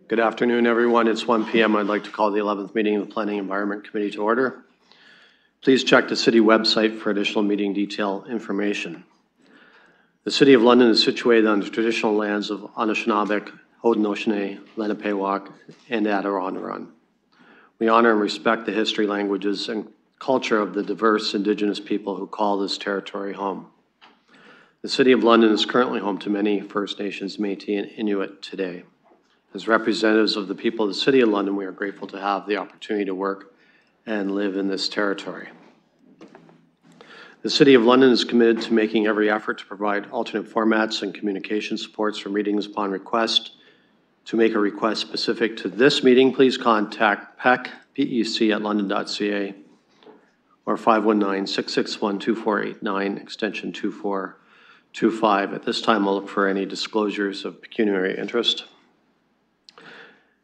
Good afternoon, everyone. It's 1 p.m. I'd like to call the 11th meeting of the Planning Environment Committee to order. Please check the City website for additional meeting detail information. The City of London is situated on the traditional lands of Anishinaabe, Haudenosaunee, Lenapehoik, and Adirondack. We honor and respect the history, languages, and culture of the diverse Indigenous people who call this territory home. The City of London is currently home to many First Nations, Métis, and Inuit today. As representatives of the people of the City of London, we are grateful to have the opportunity to work and live in this territory. The City of London is committed to making every effort to provide alternate formats and communication supports for meetings upon request. To make a request specific to this meeting, please contact pec@london.ca or 519-661-2489, extension 2425. At this time, I'll look for any disclosures of pecuniary interest.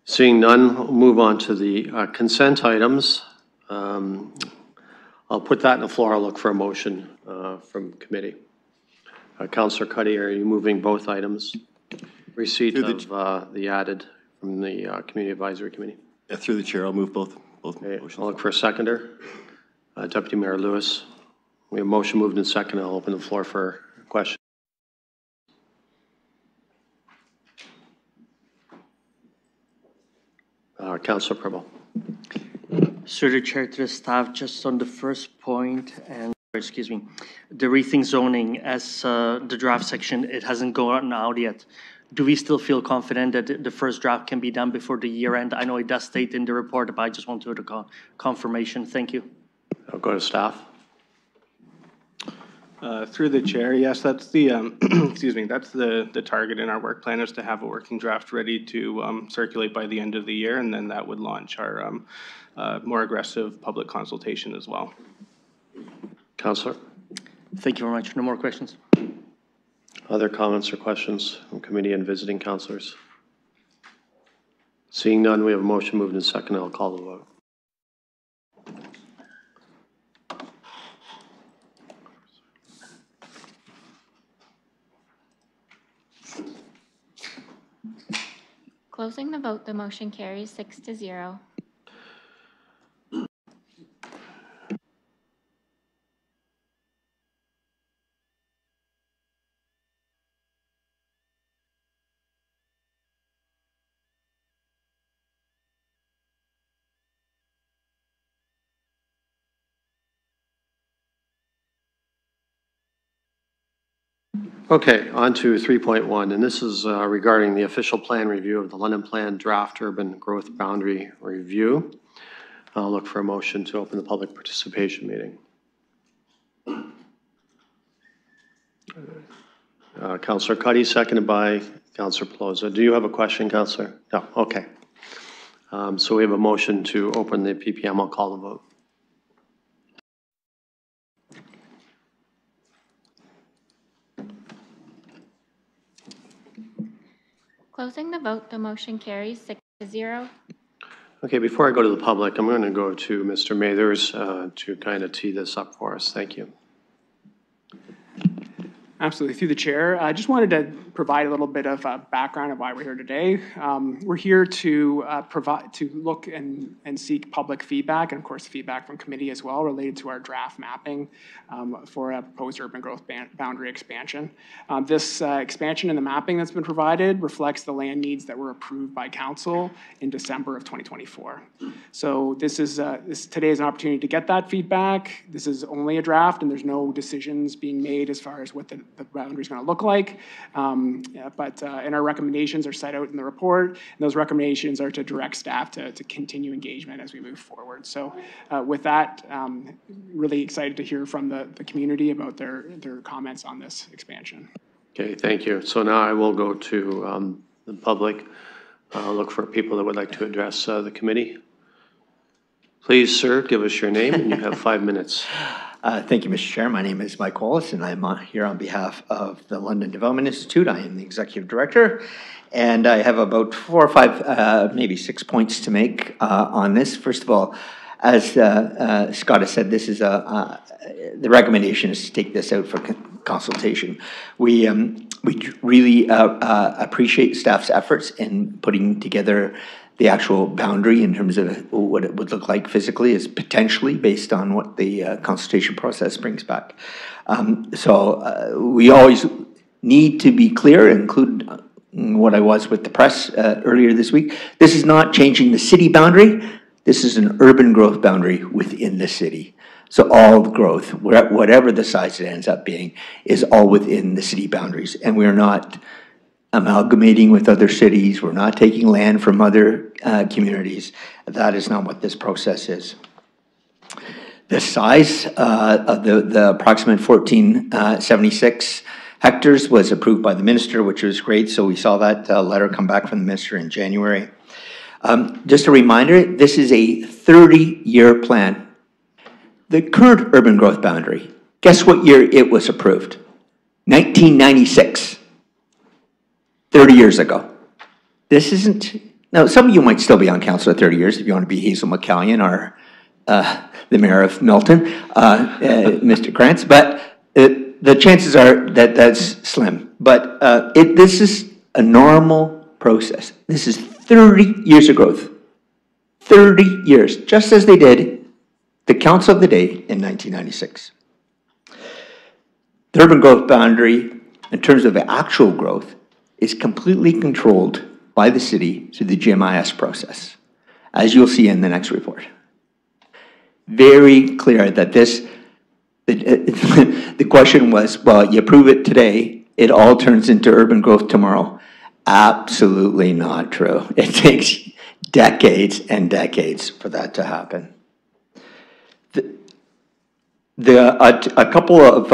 Seeing none, we'll move on to the consent items. I'll put that on the floor. I'll look for a motion from committee. Councillor Cuddy, are you moving both items? Receipt of the added from the Community Advisory Committee. Yeah, through the chair, I'll move both Okay, motions. I'll look for a seconder. Deputy Mayor Lewis. We have a motion moved in second. I'll open the floor for questions. Councillor Preble. Through the chair to the staff, just on the first point, and excuse me, the rethink zoning as the draft section, it hasn't gone out yet. Do we still feel confident that the first draft can be done before the year end? I know it does state in the report, but I just want to hear the confirmation. Thank you. I'll go to staff. Through the chair, yes, that's the excuse me, that's the target in our work plan, is to have a working draft ready to circulate by the end of the year, and then that would launch our more aggressive public consultation as well. Councillor. Thank you very much. No more questions. Other comments or questions from committee and visiting councillors? Seeing none, we have a motion moved in second. I'll call the vote. Closing the vote, the motion carries 6-0. Okay, on to 3.1, and this is regarding the official plan review of the London Plan Draft Urban Growth Boundary Review. I'll look for a motion to open the public participation meeting. Councillor Cuddy, seconded by Councillor Pelosa. Do you have a question, Councillor? No, okay. So we have a motion to open the PPM. I'll call the vote. Closing the vote, the motion carries 6-0. Okay, before I go to the public, I'm going to go to Mr. Mathers to kind of tee this up for us. Thank you. Absolutely. Through the chair, I just wanted to provide a little bit of background of why we're here today. We're here to look and seek public feedback, and of course feedback from committee as well, related to our draft mapping for a proposed urban growth boundary expansion. This expansion in the mapping that's been provided reflects the land needs that were approved by council in December of 2024. So this is today is an opportunity to get that feedback. This is only a draft, and there's no decisions being made as far as what the boundary is going to look like. And our recommendations are set out in the report, and those recommendations are to direct staff to continue engagement as we move forward. So with that, really excited to hear from the community about their comments on this expansion. Okay, thank you. So now I will go to the public. Look for people that would like to address the committee. Please, sir, give us your name, and you have 5 minutes. Thank you, Mr. Chair. My name is Mike Wallace, and I'm here on behalf of the London Development Institute. I am the Executive Director, and I have about 4 or 5, maybe 6 points to make on this. First of all, as Scott has said, this is the recommendation is to take this out for consultation. We We really appreciate staff's efforts in putting together the actual boundary in terms of what it would look like physically is potentially based on what the consultation process brings back. We always need to be clear, include what I was with the press earlier this week. This is not changing the city boundary. This is an urban growth boundary within the city. So all the growth, whatever the size it ends up being, is all within the city boundaries. And we're not amalgamating with other cities. We're not taking land from other communities. That is not what this process is. The size of the approximate 1476 hectares was approved by the minister, which was great. So we saw that letter come back from the minister in January. Just a reminder, this is a 30-year plan. The current urban growth boundary, guess what year it was approved? 1996. 30 years ago. This isn't, now some of you might still be on council at 30 years if you want to be Hazel McCallion or the mayor of Milton, Mr. Krantz, but the chances are that that's slim. But this is a normal process. This is 30 years of growth. 30 years, just as they did the council of the day in 1996. The urban growth boundary, in terms of actual growth, is completely controlled by the city through the GMIS process, as you'll see in the next report. Very clear that the question was, well, you approve it today, it all turns into urban growth tomorrow. Absolutely not true. It takes decades and decades for that to happen. A couple of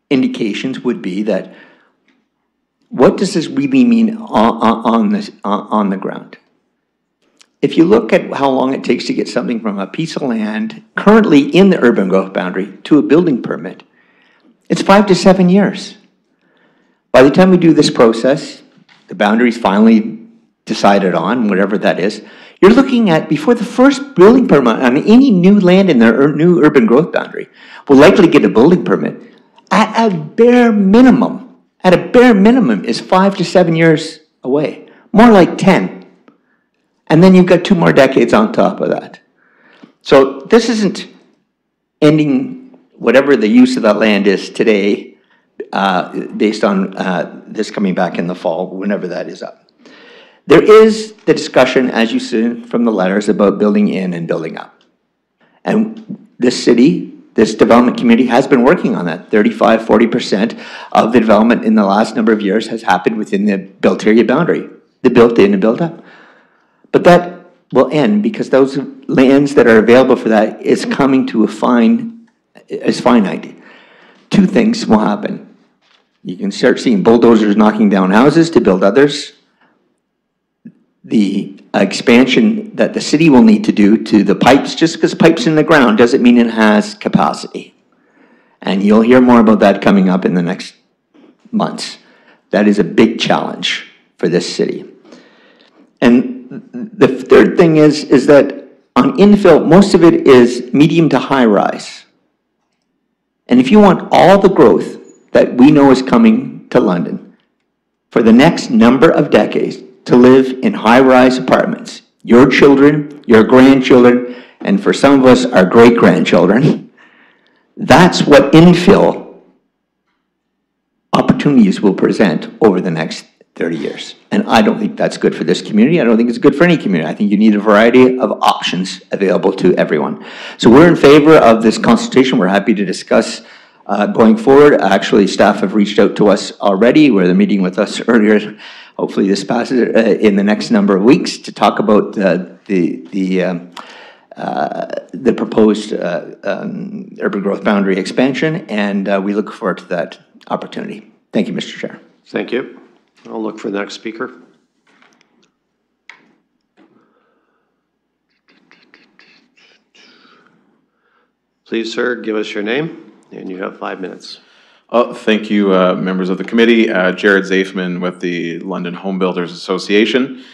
indications would be that what does this really mean on the ground? If you look at how long it takes to get something from a piece of land currently in the urban growth boundary to a building permit, it's 5 to 7 years. By the time we do this process, the boundary's finally decided on, whatever that is, you're looking at, before the first building permit on any new land in the new urban growth boundary, will likely get a building permit at a bare minimum. At a bare minimum is 5 to 7 years away, more like 10. And then you've got 2 more decades on top of that. So this isn't ending whatever the use of that land is today based on this coming back in the fall, whenever that is up. There is the discussion, as you see from the letters, about building in and building up. And this city, this development community has been working on that. 35–40% of the development in the last number of years has happened within the built area boundary, the built in and built up. But that will end because those lands that are available for that is coming to is finite. 2 things will happen. You can start seeing bulldozers knocking down houses to build others. The expansion that the city will need to do to the pipes, just because pipe's in the ground doesn't mean it has capacity. And you'll hear more about that coming up in the next months. That is a big challenge for this city. And the third thing is that on infill, most of it is medium to high rise. And if you want all the growth that we know is coming to London for the next number of decades, to live in high-rise apartments, your children, your grandchildren, and for some of us, our great-grandchildren, that's what infill opportunities will present over the next 30 years. And I don't think that's good for this community. I don't think it's good for any community. I think you need a variety of options available to everyone. So we're in favor of this consultation. We're happy to discuss going forward. Actually, staff have reached out to us already, where they're meeting with us earlier. Hopefully this passes in the next number of weeks to talk about the proposed urban growth boundary expansion, and we look forward to that opportunity. Thank you, Mr. Chair. Thank you. I'll look for the next speaker. Please, sir, give us your name, and you have 5 minutes. Thank you, members of the committee. Jared Zafman with the London Home Builders Association.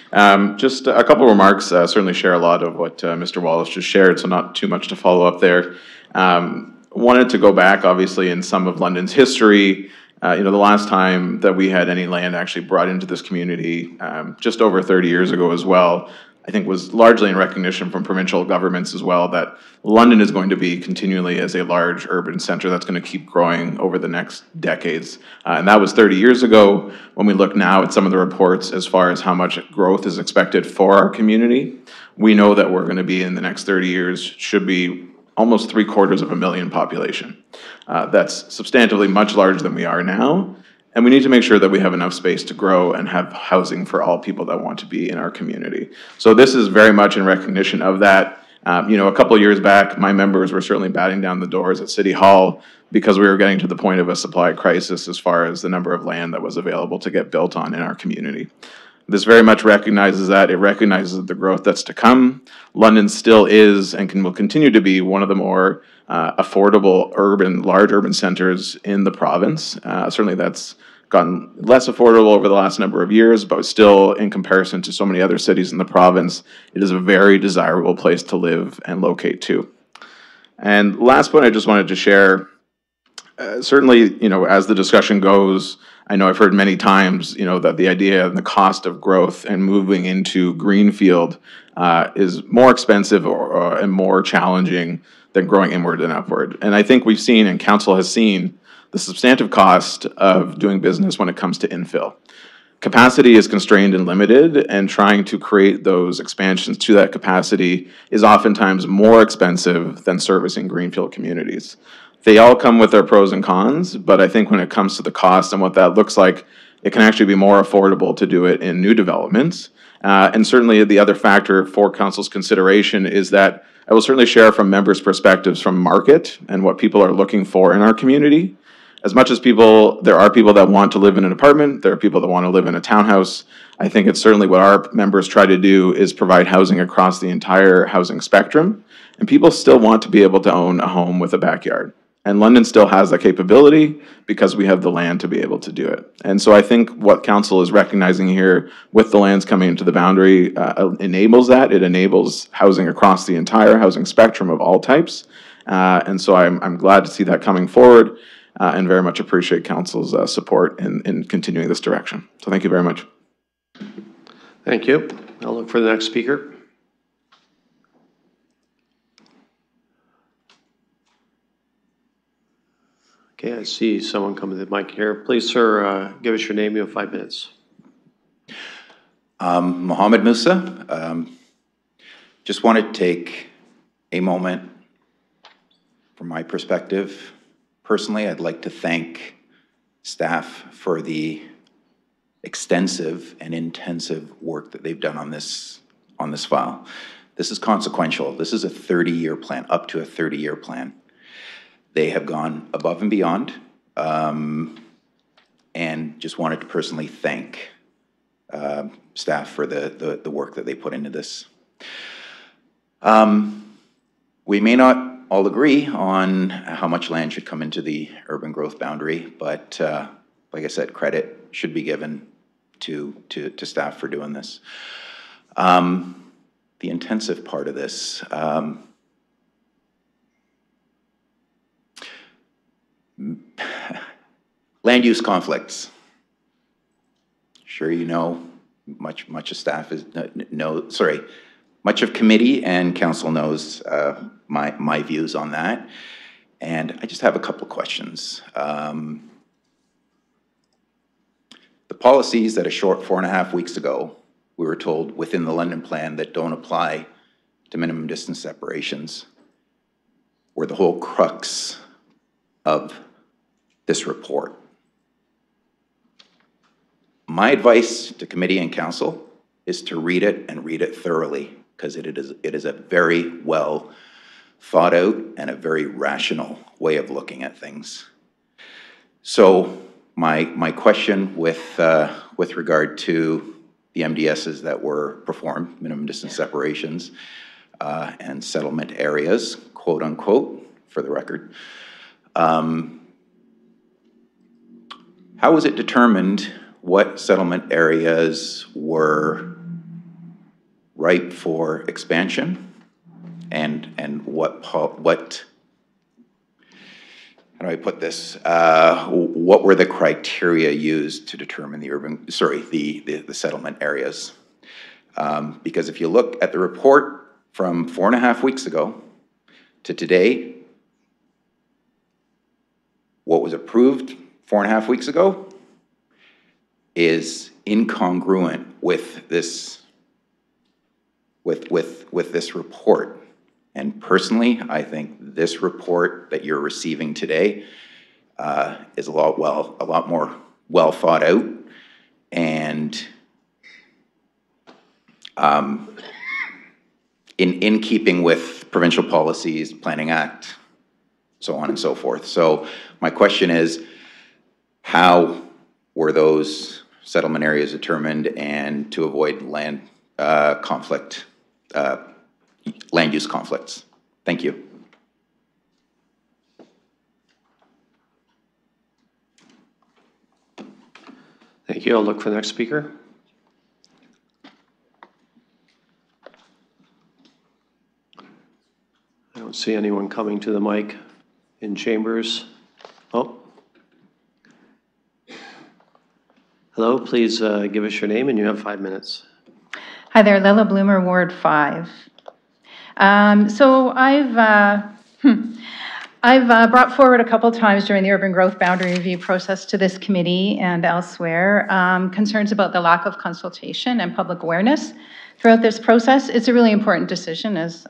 Just a couple of remarks, certainly share a lot of what Mr. Wallace just shared, so not too much to follow up there. Wanted to go back, obviously, in some of London's history, The last time that we had any land actually brought into this community, just over 30 years ago as well, I think was largely in recognition from provincial governments as well that London is going to be continually as a large urban center that's going to keep growing over the next decades. And that was 30 years ago. When we look now at some of the reports as far as how much growth is expected for our community, we know that we're going to be in the next 30 years should be almost 750,000 population. That's substantively much larger than we are now. And we need to make sure that we have enough space to grow and have housing for all people that want to be in our community. So this is very much in recognition of that. A couple of years back, my members were certainly batting down the doors at City Hall because we were getting to the point of a supply crisis as far as the number of land that was available to get built on in our community. This very much recognizes that. It recognizes the growth that's to come. London still is and will continue to be one of the more affordable large urban centers in the province. Certainly that's gotten less affordable over the last number of years, but still in comparison to so many other cities in the province, it is a very desirable place to live and locate to. And last point I just wanted to share, certainly, as the discussion goes, I know I've heard many times, that the idea and the cost of growth and moving into greenfield is more expensive and more challenging than growing inward and upward. And I think we've seen, and council has seen, the substantive cost of doing business when it comes to infill. Capacity is constrained and limited, and trying to create those expansions to that capacity is oftentimes more expensive than servicing greenfield communities. They all come with their pros and cons, but I think when it comes to the cost and what that looks like, it can actually be more affordable to do it in new developments. And certainly the other factor for council's consideration is that I will certainly share from members' perspectives from market and what people are looking for in our community. As much as there are people that want to live in an apartment, there are people that want to live in a townhouse. I think it's certainly what our members try to do is provide housing across the entire housing spectrum. And people still want to be able to own a home with a backyard. And London still has that capability because we have the land to be able to do it. And so I think what council is recognizing here with the lands coming into the boundary enables that. It enables housing across the entire housing spectrum of all types. And so I'm glad to see that coming forward and very much appreciate council's support in continuing this direction. So thank you very much. Thank you. I'll look for the next speaker. Okay, I see someone coming to the mic here. Please, sir, give us your name. You have 5 minutes. Mohammed Musa. Just want to take a moment from my perspective. Personally, I'd like to thank staff for the extensive and intensive work that they've done on this file. This is consequential. This is a 30-year plan, up to a 30-year plan. They have gone above and beyond, and just wanted to personally thank staff for the work that they put into this. We may not all agree on how much land should come into the urban growth boundary, but like I said, credit should be given to staff for doing this. The intensive part of this, land use conflicts. Sure, you know, much of staff is much of committee and council knows my views on that, and I just have a couple questions. The policies that a short 4.5 weeks ago we were told within the London plan that don't apply to minimum distance separations were the whole crux of this report. My advice to committee and council is to read it and read it thoroughly, because it is a very well thought out and a very rational way of looking at things. So my question with regard to the MDSs that were performed, minimum distance separations, and settlement areas, quote unquote, for the record, how was it determined what settlement areas were ripe for expansion and what how do I put this? What were the criteria used to determine the settlement areas? Because if you look at the report from 4.5 weeks ago to today, what was approved 4.5 weeks ago is incongruent with this with this report. And personally, I think this report that you're receiving today is a lot more well thought out, and in keeping with provincial policies, Planning Act, so on and so forth. So my question is, how were those settlement areas determined, and to avoid land use conflicts? Thank you. Thank you. I'll look for the next speaker. I don't see anyone coming to the mic in chambers. Oh. Hello, please give us your name, and you have 5 minutes. Hi there, Lila Bloomer, Ward 5. So I've brought forward a couple times during the urban growth boundary review process to this committee and elsewhere concerns about the lack of consultation and public awareness throughout this process. It's a really important decision, as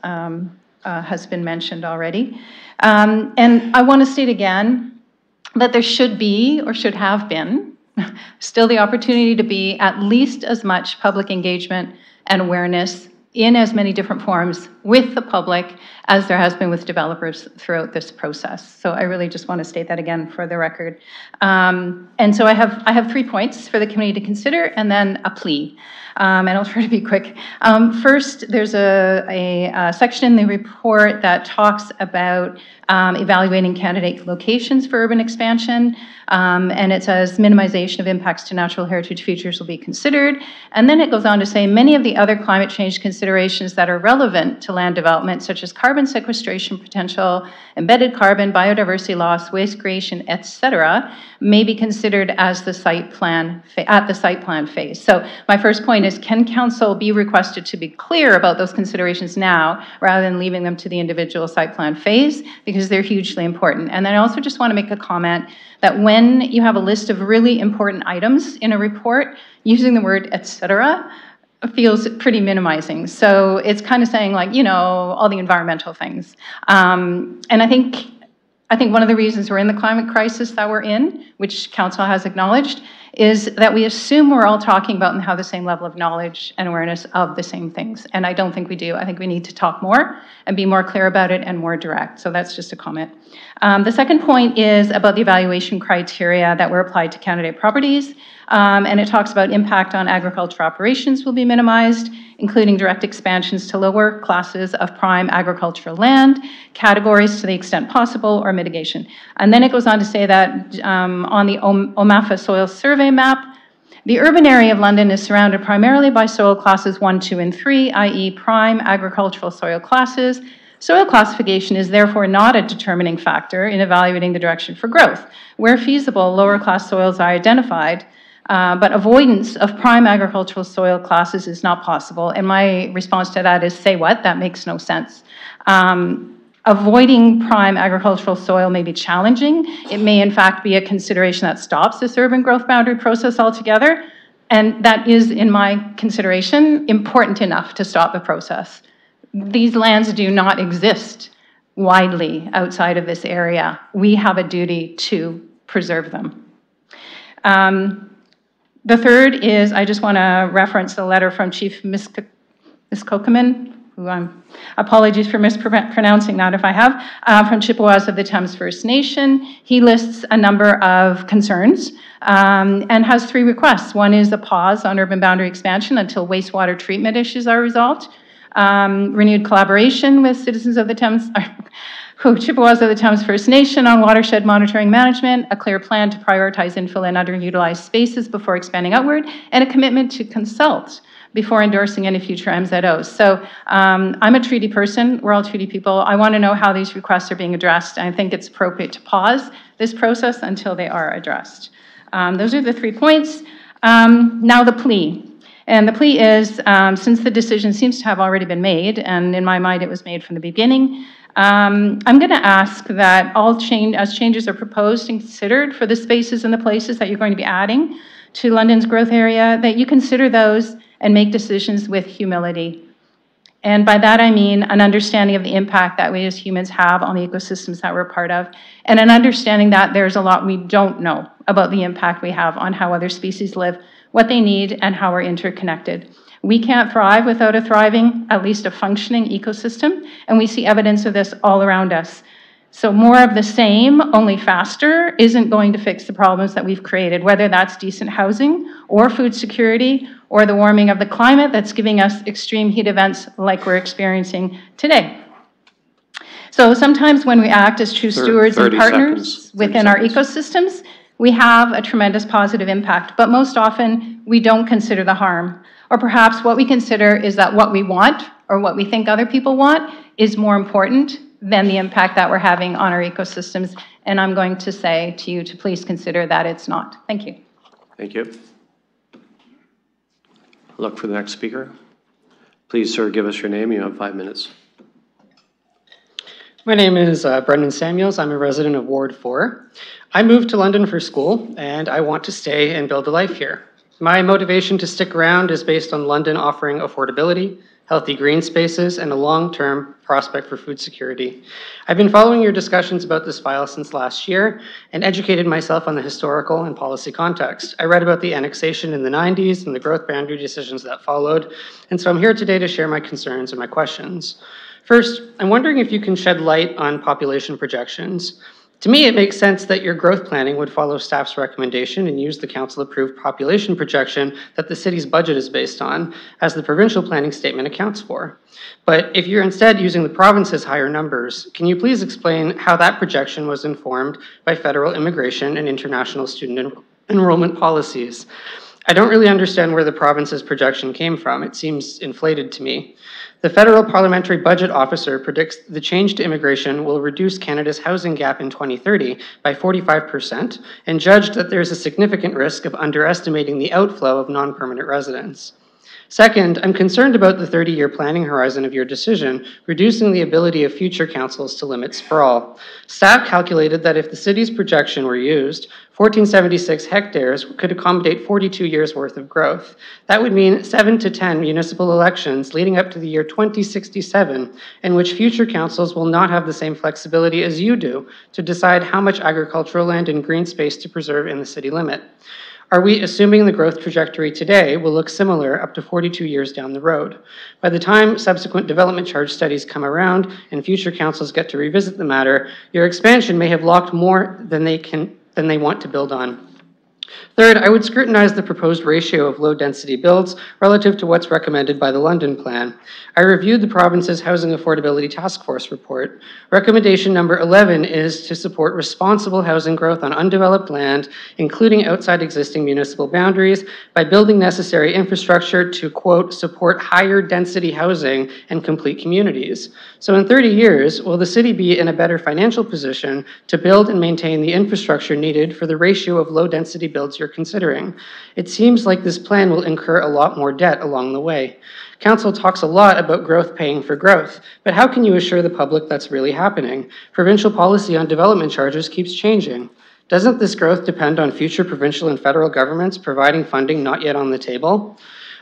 has been mentioned already. And I want to state again that there should be, or should have been, still the opportunity to be at least as much public engagement and awareness in as many different forms with the public as there has been with developers throughout this process. So I really just want to state that again for the record. And so I have 3 points for the committee to consider, and then a plea. And I'll try to be quick. First, there's a section in the report that talks about evaluating candidate locations for urban expansion, and it says minimization of impacts to natural heritage features will be considered. And then it goes on to say many of the other climate change considerations that are relevant to land development, such as carbon sequestration potential, embedded carbon, biodiversity loss, waste creation, etc., may be considered as the site plan at the site plan phase. So my first point is, can council be requested to be clear about those considerations now rather than leaving them to the individual site plan phase, because they're hugely important. And then I also just want to make a comment that when you have a list of really important items in a report, using the word etc. feels pretty minimizing. So it's kind of saying, like, you know, all the environmental things. And I think one of the reasons we're in the climate crisis that we're in, which council has acknowledged, is that we assume we're all talking about and have the same level of knowledge and awareness of the same things. And I don't think we do. I think we need to talk more and be more clear about it and more direct. So that's just a comment. The second point is about the evaluation criteria that were applied to candidate properties. And it talks about impact on agricultural operations will be minimized, including direct expansions to lower classes of prime agricultural land, categories to the extent possible, or mitigation. And then it goes on to say that on the OMAFA soil survey map, the urban area of London is surrounded primarily by soil classes 1, 2, and 3, i.e. prime agricultural soil classes. Soil classification is therefore not a determining factor in evaluating the direction for growth. Where feasible, lower class soils are identified, but avoidance of prime agricultural soil classes is not possible. And my response to that is, say what? That makes no sense. Avoiding prime agricultural soil may be challenging. It may, in fact, be a consideration that stops this urban growth boundary process altogether. And that is, in my consideration, important enough to stop the process. These lands do not exist widely outside of this area. We have a duty to preserve them. The third is, I just want to reference the letter from Chief Miskokemin, who apologies for mispronouncing that if I have, from Chippewas of the Thames First Nation. He lists a number of concerns and has 3 requests. One is a pause on urban boundary expansion until wastewater treatment issues are resolved, renewed collaboration with citizens of the Thames, Chippewas of the Thames First Nation on watershed monitoring management, a clear plan to prioritize infill and underutilized spaces before expanding outward, and a commitment to consult before endorsing any future MZOs. So I'm a treaty person. We're all treaty people. I want to know how these requests are being addressed. And I think it's appropriate to pause this process until they are addressed. Those are the 3 points. Now the plea. And the plea is, since the decision seems to have already been made, and in my mind it was made from the beginning, I'm going to ask that as changes are proposed and considered for the spaces and the places that you're going to be adding to London's growth area, that you consider those and make decisions with humility. And by that I mean an understanding of the impact that we as humans have on the ecosystems that we're part of, and an understanding that there's a lot we don't know about the impact we have on how other species live, what they need, and how we're interconnected. We can't thrive without a thriving, at least a functioning ecosystem, and we see evidence of this all around us. So more of the same, only faster, isn't going to fix the problems that we've created, whether that's decent housing or food security or the warming of the climate that's giving us extreme heat events like we're experiencing today. So sometimes when we act as true stewards and partners within our ecosystems, we have a tremendous positive impact, but most often we don't consider the harm. Or perhaps what we consider is that what we want or what we think other people want is more important than the impact that we're having on our ecosystems. And I'm going to say to you to please consider that it's not. Thank you. Thank you. Look for the next speaker. Please, sir, give us your name. You have 5 minutes. My name is Brendan Samuels. I'm a resident of Ward 4. I moved to London for school, and I want to stay and build a life here. My motivation to stick around is based on London offering affordability, healthy green spaces, and a long-term prospect for food security. I've been following your discussions about this file since last year and educated myself on the historical and policy context. I read about the annexation in the 90s and the growth boundary decisions that followed, and so I'm here today to share my concerns and my questions. First, I'm wondering if you can shed light on population projections. To me, it makes sense that your growth planning would follow staff's recommendation and use the council-approved population projection that the city's budget is based on, as the provincial planning statement accounts for. But if you're instead using the province's higher numbers, can you please explain how that projection was informed by federal immigration and international student enrollment policies? I don't really understand where the province's projection came from. It seems inflated to me. The Federal Parliamentary Budget Officer predicts the change to immigration will reduce Canada's housing gap in 2030 by 45% and judged that there is a significant risk of underestimating the outflow of non-permanent residents. Second, I'm concerned about the 30-year planning horizon of your decision, reducing the ability of future councils to limit sprawl. Staff calculated that if the city's projection were used, 1476 hectares could accommodate 42 years' worth of growth. That would mean 7 to 10 municipal elections leading up to the year 2067, in which future councils will not have the same flexibility as you do to decide how much agricultural land and green space to preserve in the city limit. Are we assuming the growth trajectory today will look similar up to 42 years down the road? By the time subsequent development charge studies come around and future councils get to revisit the matter, your expansion may have locked more than they want to build on. Third, I would scrutinize the proposed ratio of low-density builds relative to what's recommended by the London Plan. I reviewed the province's Housing Affordability Task Force report. Recommendation number 11 is to support responsible housing growth on undeveloped land, including outside existing municipal boundaries, by building necessary infrastructure to, quote, support higher density housing and complete communities. So in 30 years, will the city be in a better financial position to build and maintain the infrastructure needed for the ratio of low-density builds you're considering? It seems like this plan will incur a lot more debt along the way. Council talks a lot about growth paying for growth, but how can you assure the public that's really happening? Provincial policy on development charges keeps changing. Doesn't this growth depend on future provincial and federal governments providing funding not yet on the table?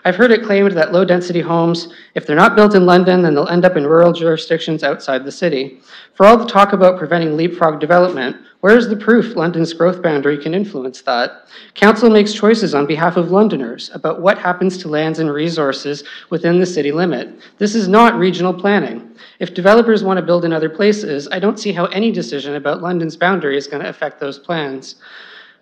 I've heard it claimed that low-density homes, if they're not built in London, then they'll end up in rural jurisdictions outside the city. For all the talk about preventing leapfrog development, where's the proof London's growth boundary can influence that? Council makes choices on behalf of Londoners about what happens to lands and resources within the city limit. This is not regional planning. If developers want to build in other places, I don't see how any decision about London's boundary is going to affect those plans.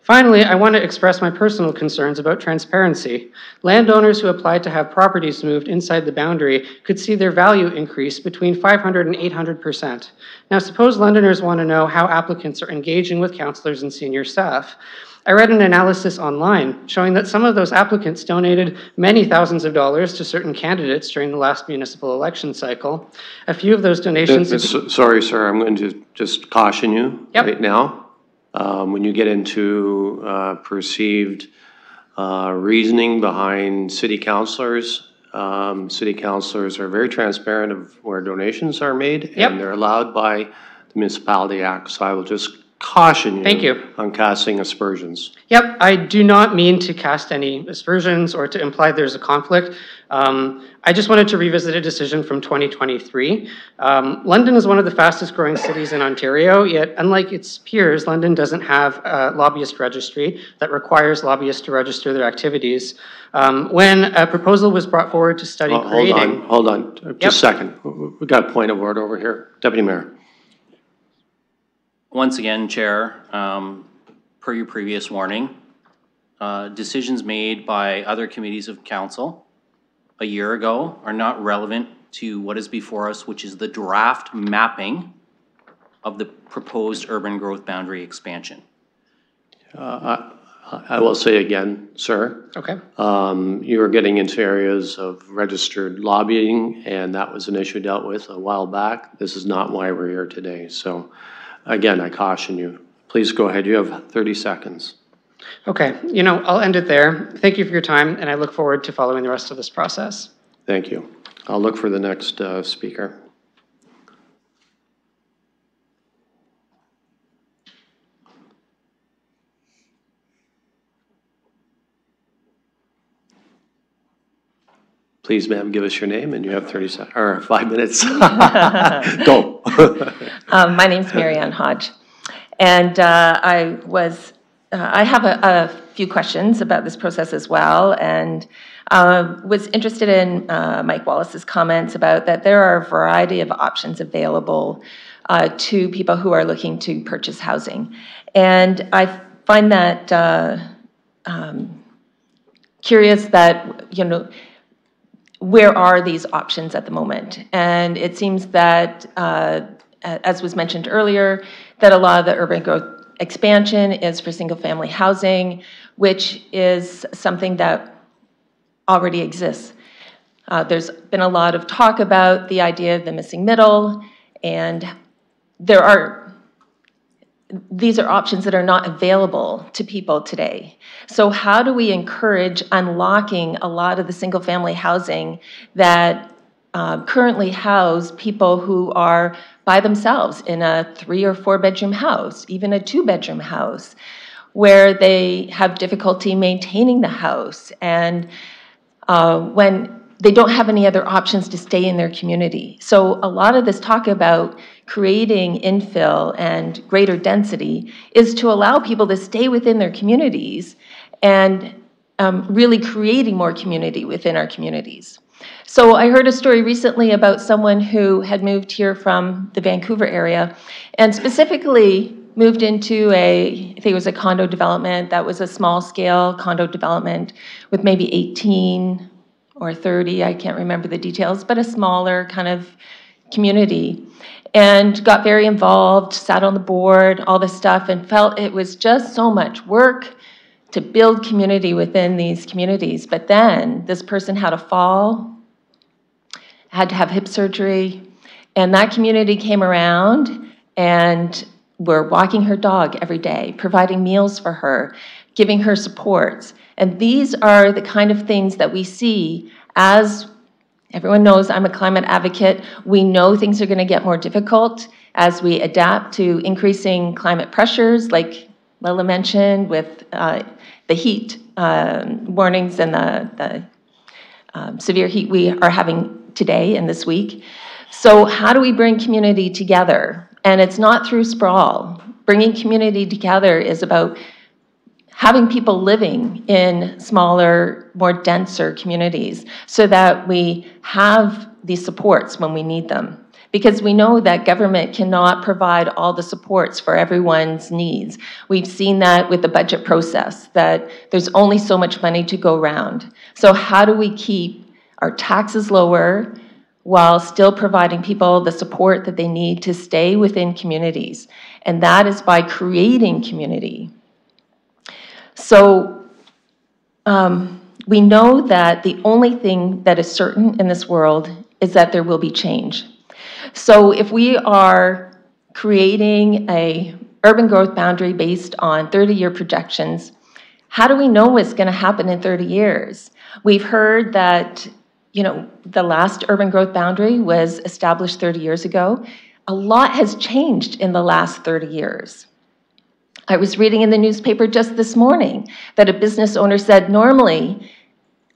Finally, I want to express my personal concerns about transparency. Landowners who applied to have properties moved inside the boundary could see their value increase between 500 and 800%. Now, suppose Londoners want to know how applicants are engaging with councillors and senior staff. I read an analysis online showing that some of those applicants donated many thousands of dollars to certain candidates during the last municipal election cycle. A few of those donations... Sorry, sir, I'm going to just caution you right now. When you get into perceived reasoning behind city councilors are very transparent of where donations are made, and they're allowed by the Municipality Act. So I will just caution you, on casting aspersions. Yep, I do not mean to cast any aspersions or to imply there's a conflict. I just wanted to revisit a decision from 2023. London is one of the fastest growing cities in Ontario, yet unlike its peers, London doesn't have a lobbyist registry that requires lobbyists to register their activities. When a proposal was brought forward to study creating... Hold on, just a second. We've got a point of order over here. Deputy Mayor. Once again, Chair, per your previous warning, decisions made by other committees of council a year ago are not relevant to what is before us, which is the draft mapping of the proposed urban growth boundary expansion. I will say again, sir. Okay. You are getting into areas of registered lobbying, and that was an issue dealt with a while back. This is not why we're here today. So, again, I caution you. Please go ahead. You have 30 seconds. Okay. You know, I'll end it there. Thank you for your time, and I look forward to following the rest of this process. Thank you. I'll look for the next speaker. Please, ma'am, give us your name, and you have 30 seconds, or 5 minutes. Go. My name's Marianne Hodge, and I have a few questions about this process as well, and was interested in Mike Wallace's comments about that there are a variety of options available to people who are looking to purchase housing. And I find that curious that, you know, where are these options at the moment? And it seems that, as was mentioned earlier, that a lot of the urban growth expansion is for single-family housing, which is something that already exists. There's been a lot of talk about the idea of the missing middle, and these are options that are not available to people today. So how do we encourage unlocking a lot of the single-family housing that currently house people who are by themselves in a 3 or 4 bedroom house, even a 2-bedroom house, where they have difficulty maintaining the house, and when they don't have any other options to stay in their community. So a lot of this talk about creating infill and greater density is to allow people to stay within their communities and really creating more community within our communities. So I heard a story recently about someone who had moved here from the Vancouver area and specifically moved into I think it was a condo development that was a small scale condo development with maybe 18 or 30, I can't remember the details, but a smaller kind of community, and got very involved, sat on the board, all this stuff, and felt it was just so much work to build community within these communities. But then this person had a fall, had to have hip surgery, and that community came around and were walking her dog every day, providing meals for her, giving her supports. And these are the kind of things that we see as, everyone knows I'm a climate advocate, we know things are going to get more difficult as we adapt to increasing climate pressures, like Lila mentioned, with the heat warnings and the severe heat we are having today and this week. So how do we bring community together? And it's not through sprawl. Bringing community together is about having people living in smaller, more denser communities so that we have these supports when we need them. because we know that government cannot provide all the supports for everyone's needs. We've seen that with the budget process, that there's only so much money to go around. So how do we keep our taxes lower while still providing people the support that they need to stay within communities? And that is by creating community. So we know that the only thing that is certain in this world is that there will be change. So if we are creating a urban growth boundary based on 30-year projections, how do we know what's going to happen in 30 years? We've heard that, you know, the last urban growth boundary was established 30 years ago. A lot has changed in the last 30 years. I was reading in the newspaper just this morning that a business owner said normally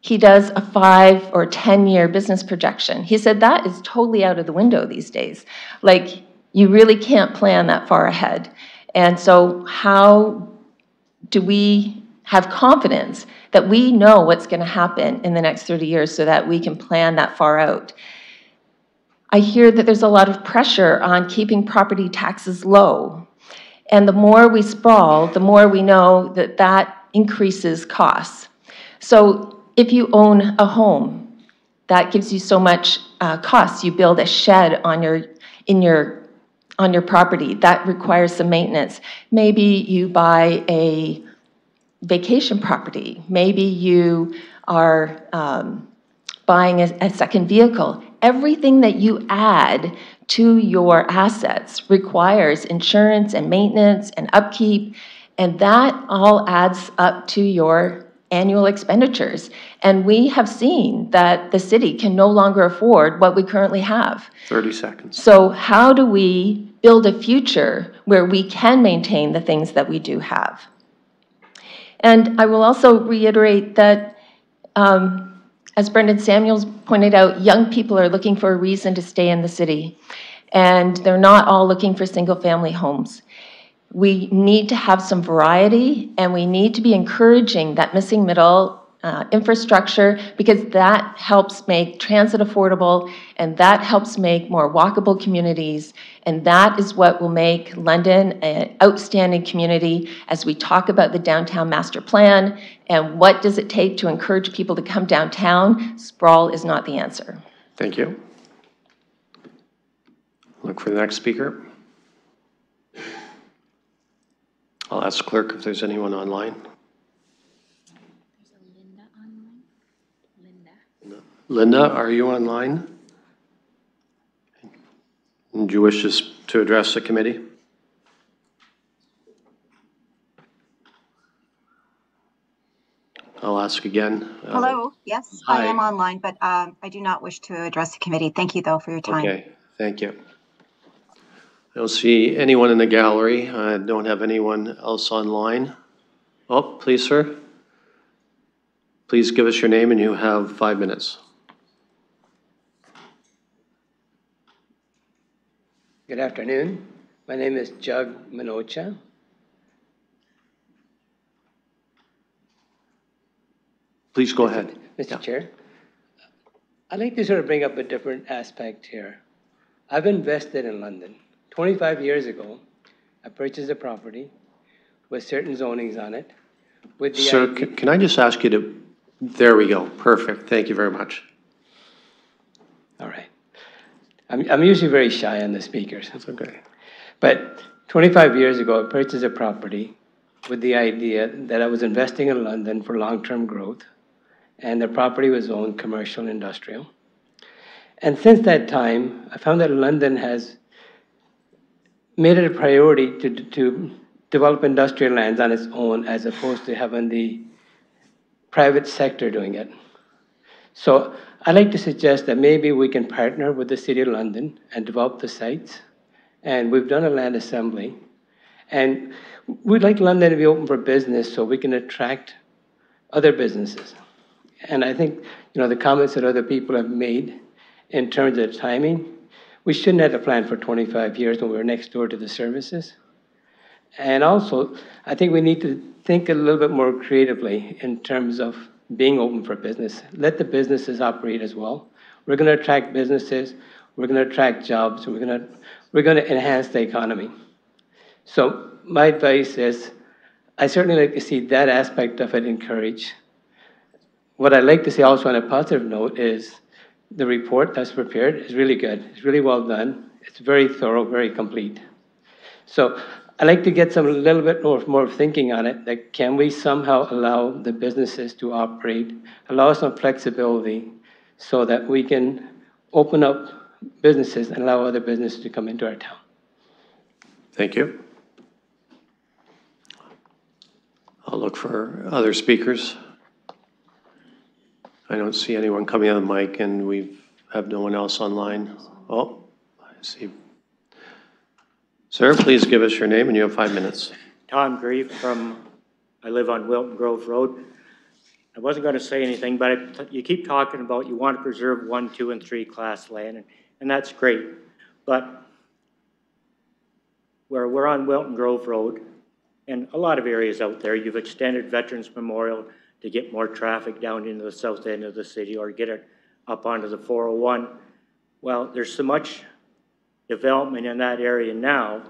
he does a 5 or 10-year business projection. He said that is totally out of the window these days. Like, you really can't plan that far ahead. And so how do we have confidence that we know what's going to happen in the next 30 years so that we can plan that far out? I hear that there's a lot of pressure on keeping property taxes low. And the more we sprawl, the more we know that that increases costs. So if you own a home, that gives you so much cost. You build a shed on your property. That requires some maintenance. Maybe you buy a vacation property. Maybe you are buying a second vehicle. Everything that you add to your assets requires insurance and maintenance and upkeep, and that all adds up to your annual expenditures. And we have seen that the city can no longer afford what we currently have. 30 seconds. So how do we build a future where we can maintain the things that we do have? And I will also reiterate that, as Brendan Samuels pointed out, young people are looking for a reason to stay in the city, and they're not all looking for single-family homes. We need to have some variety, and we need to be encouraging that missing middle infrastructure, because that helps make transit affordable, and that helps make more walkable communities, and that is what will make London an outstanding community as we talk about the downtown master plan and what does it take to encourage people to come downtown. Sprawl is not the answer. Thank you. Look for the next speaker. I'll ask clerk if there's anyone online. There's a Linda online. Linda, are you online? Do you wish to address the committee? I'll ask again. Hello, yes, hi. I am online, but I do not wish to address the committee. Thank you, though, for your time. Okay, thank you. I don't see anyone in the gallery. I don't have anyone else online. Oh, please, sir. Please give us your name, and you have 5 minutes. Good afternoon. My name is Jug Minocha. Please go ahead. Mr. Chair, I'd like to sort of bring up a different aspect here. I've invested in London. 25 years ago, I purchased a property with certain zonings on it. With the Sir, can I just ask you to, there we go, perfect, thank you very much. All right. I'm usually very shy on the speakers. That's okay. But 25 years ago, I purchased a property with the idea that I was investing in London for long-term growth, and the property was owned commercial and industrial. And since that time, I found that London has made it a priority to develop industrial lands on its own as opposed to having the private sector doing it. So I'd like to suggest that maybe we can partner with the City of London and develop the sites. And we've done a land assembly. And we'd like London to be open for business so we can attract other businesses. And I think, you know, the comments that other people have made in terms of timing, we shouldn't have a plan for 25 years when we're next door to the services. And also, I think we need to think a little bit more creatively in terms of being open for business. Let the businesses operate as well. We're going to attract businesses. we're going to attract jobs, we're going to enhance the economy. So my advice is, I certainly like to see that aspect of it encouraged. What I'd like to see also on a positive note is the report that's prepared is really good. It's really well done. It's very thorough, very complete. So I'd like to get a little bit more thinking on it, that can we somehow allow the businesses to operate, allow some flexibility so that we can open up businesses and allow other businesses to come into our town. Thank you. I'll look for other speakers. I don't see anyone coming on the mic, and we have no one else online. Oh, I see. Sir, please give us your name, and you have 5 minutes. Tom Grieve I live on Wilton Grove Road. I wasn't going to say anything, but you keep talking about you want to preserve 1, 2, and 3 class land, and that's great. But where we're on Wilton Grove Road, and a lot of areas out there, you've extended Veterans Memorial to get more traffic down into the south end of the city or get it up onto the 401. Well, there's so much development in that area now,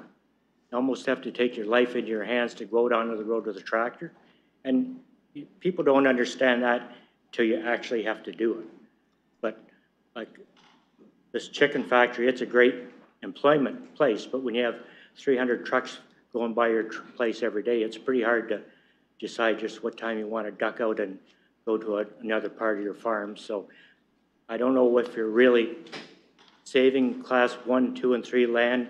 you almost have to take your life into your hands to go down to the road with a tractor. And people don't understand that till you actually have to do it. But like this chicken factory, it's a great employment place, but when you have 300 trucks going by your place every day, it's pretty hard to decide just what time you want to duck out and go to another part of your farm. So I don't know if you're really saving class 1, 2, and 3 land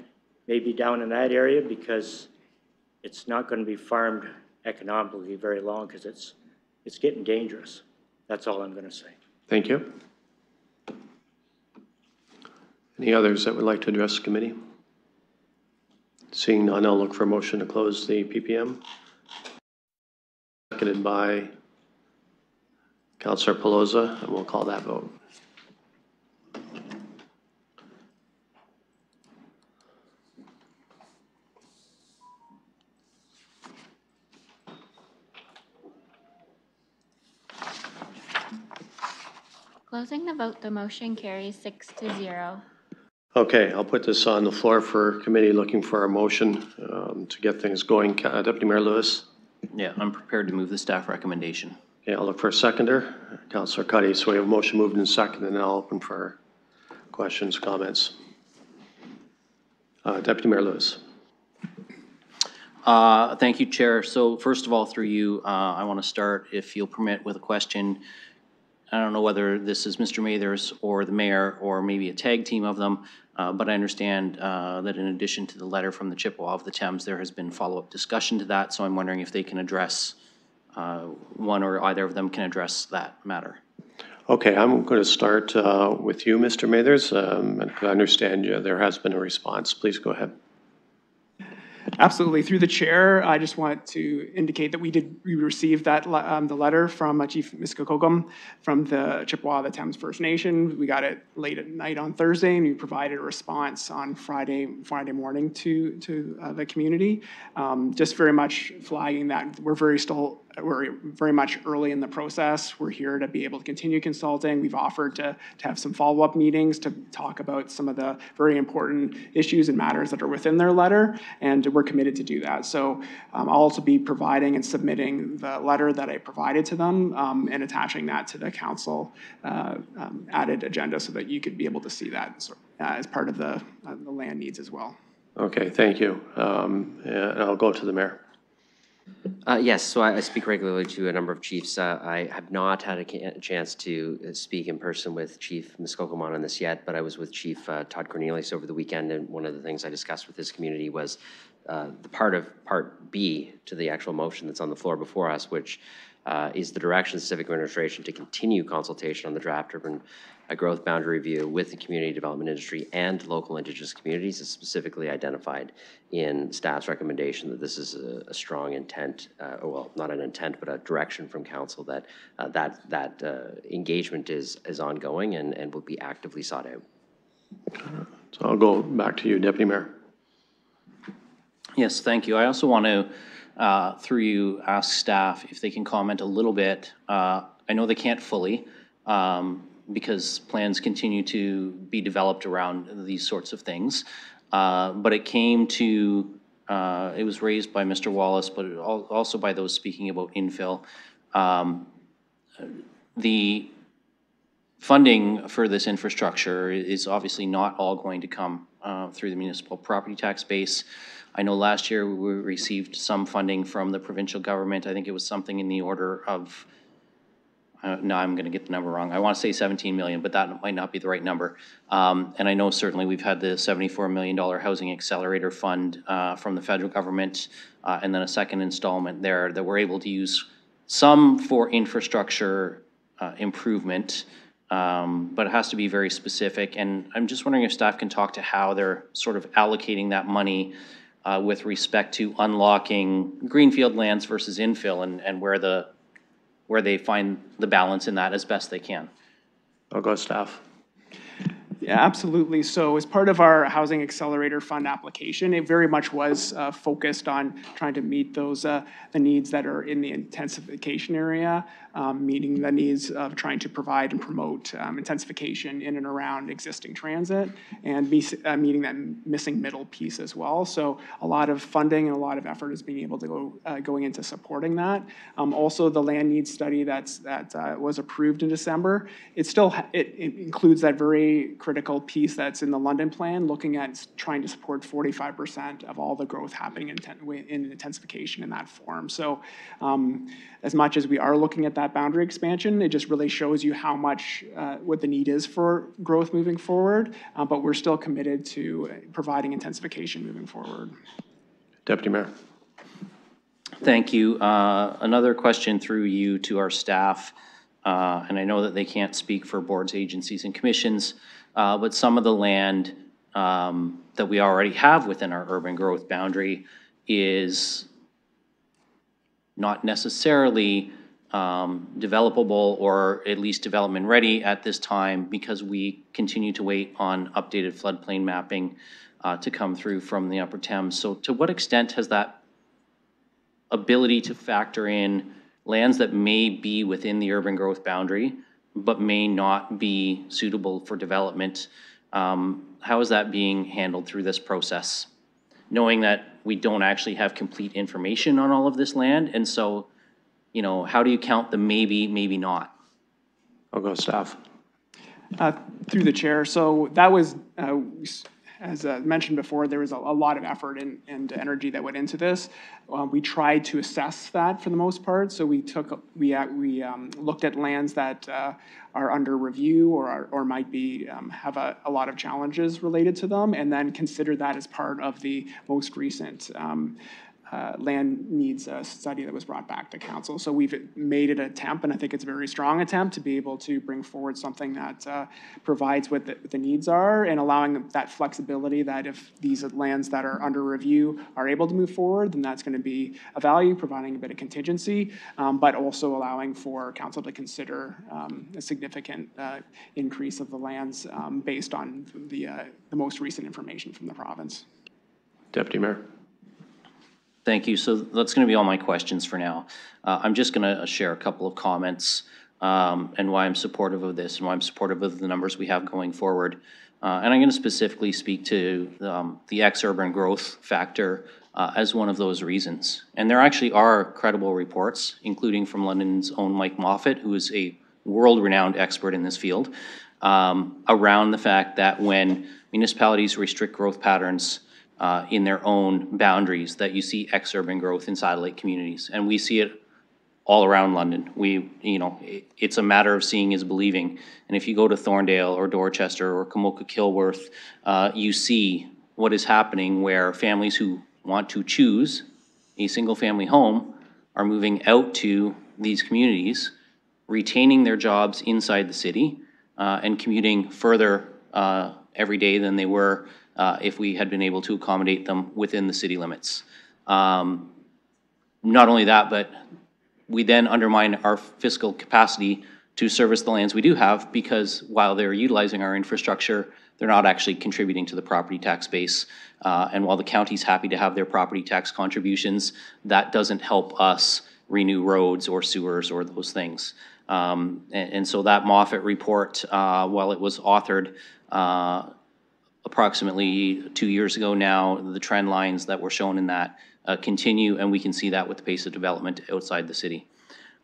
maybe down in that area, because it's not going to be farmed economically very long, because it's getting dangerous. That's all I'm going to say. Thank you. Any others that would like to address the committee? Seeing none, I'll look for a motion to close the PPM. Seconded by Councillor Pelosa, and we'll call that vote. Closing the vote, the motion carries 6-0. Okay, I'll put this on the floor for committee, looking for a motion to get things going. Deputy Mayor Lewis? Yeah, I'm prepared to move the staff recommendation. Okay, I'll look for a seconder. Councillor Cuddy. So we have a motion moved and seconded, and then I'll open for questions, comments. Deputy Mayor Lewis. Thank you, Chair. So first of all, through you, I want to start, if you'll permit, with a question. I don't know whether this is Mr. Mathers or the mayor or maybe a tag team of them, but I understand that in addition to the letter from the Chippewa of the Thames, there has been follow-up discussion to that. So I'm wondering if they can address, one or either of them can address that matter. Okay, I'm going to start with you, Mr. Mathers. And I understand there has been a response. Please go ahead. Absolutely. Through the chair, I just want to indicate that we received that the letter from Chief Muskokogum from the Chippewa of the Thames First Nation. We got it late at night on Thursday, and we provided a response on Friday morning to the community. Just very much flagging that we're very much early in the process. We're here to be able to continue consulting. We've offered to have some follow-up meetings to talk about some of the very important issues and matters that are within their letter, and we're committed to do that. So I'll also be providing and submitting the letter that I provided to them and attaching that to the council added agenda so that you could be able to see that as part of the land needs as well. Okay, thank you. And I'll go to the mayor. Yes, so I speak regularly to a number of chiefs. I have not had a chance to speak in person with Chief Muskokum on this yet, but I was with Chief Todd Cornelius over the weekend, and one of the things I discussed with his community was the part B to the actual motion that's on the floor before us, which is the direction of the Civic Administration to continue consultation on the draft urban growth boundary review with the community development industry and local Indigenous communities. Is specifically identified in staff's recommendation that this is a strong intent, well, not an intent, but a direction from council that that engagement is ongoing and will be actively sought out. So I'll go back to you, Deputy Mayor. Yes, thank you. I also want to, through you, ask staff if they can comment a little bit. I know they can't fully, because plans continue to be developed around these sorts of things. But it came to, it was raised by Mr. Wallace, but also by those speaking about infill. The funding for this infrastructure is obviously not all going to come through the municipal property tax base. I know last year we received some funding from the provincial government. I think it was something in the order of, no, I'm going to get the number wrong. I want to say 17 million, but that might not be the right number. And I know certainly we've had the $74 million Housing Accelerator Fund from the federal government, and then a second installment there that we're able to use some for infrastructure improvement, but it has to be very specific. And I'm just wondering if staff can talk to how they're sort of allocating that money with respect to unlocking greenfield lands versus infill, and where they find the balance in that as best they can. I'll go staff. Yeah, absolutely. So as part of our Housing Accelerator Fund application, it very much was focused on trying to meet those the needs that are in the intensification area, meeting the needs of trying to provide and promote intensification in and around existing transit, and meeting that missing middle piece as well. So a lot of funding and a lot of effort is being able to go going into supporting that. Also, the land needs study that was approved in December, it includes that very critical piece that's in the London plan, looking at trying to support 45% of all the growth happening in intensification in that form. So as much as we are looking at that boundary expansion, it just really shows you how much, what the need is for growth moving forward, but we're still committed to providing intensification moving forward. Deputy Mayor. Thank you. Another question through you to our staff, and I know that they can't speak for boards, agencies, and commissions, but some of the land that we already have within our urban growth boundary is not necessarily developable, or at least development ready at this time, because we continue to wait on updated floodplain mapping to come through from the Upper Thames. So to what extent has that ability to factor in lands that may be within the urban growth boundary but may not be suitable for development, how is that being handled through this process? Knowing that we don't actually have complete information on all of this land, and so, you know, how do you count the maybe, maybe not? I'll go staff. Through the chair, so that was, as mentioned before, there was a lot of effort and energy that went into this. We tried to assess that for the most part. So we looked at lands that are under review or might be have a lot of challenges related to them, and then considered that as part of the most recent land needs study that was brought back to council. So we've made an attempt, and I think it's a very strong attempt, to be able to bring forward something that provides what the needs are, and allowing that flexibility that if these lands that are under review are able to move forward, then that's going to be a value, providing a bit of contingency, but also allowing for council to consider a significant increase of the lands based on the most recent information from the province. Deputy Mayor. Thank you. So that's going to be all my questions for now. I'm just going to share a couple of comments and why I'm supportive of this and why I'm supportive of the numbers we have going forward. And I'm going to specifically speak to the ex-urban growth factor as one of those reasons. And there actually are credible reports, including from London's own Mike Moffat, who is a world-renowned expert in this field, around the fact that when municipalities restrict growth patterns in their own boundaries, that you see ex-urban growth in satellite communities. And we see it all around London. It's a matter of seeing is believing. And if you go to Thorndale or Dorchester or Kamoka Kilworth, you see what is happening, where families who want to choose a single family home are moving out to these communities, retaining their jobs inside the city, and commuting further every day than they were if we had been able to accommodate them within the city limits. Not only that, but we then undermine our fiscal capacity to service the lands we do have, because while they're utilizing our infrastructure, they're not actually contributing to the property tax base. And while the county's happy to have their property tax contributions, that doesn't help us renew roads or sewers or those things. And so that Moffett report, while it was authored approximately 2 years ago now, the trend lines that were shown in that continue, and we can see that with the pace of development outside the city.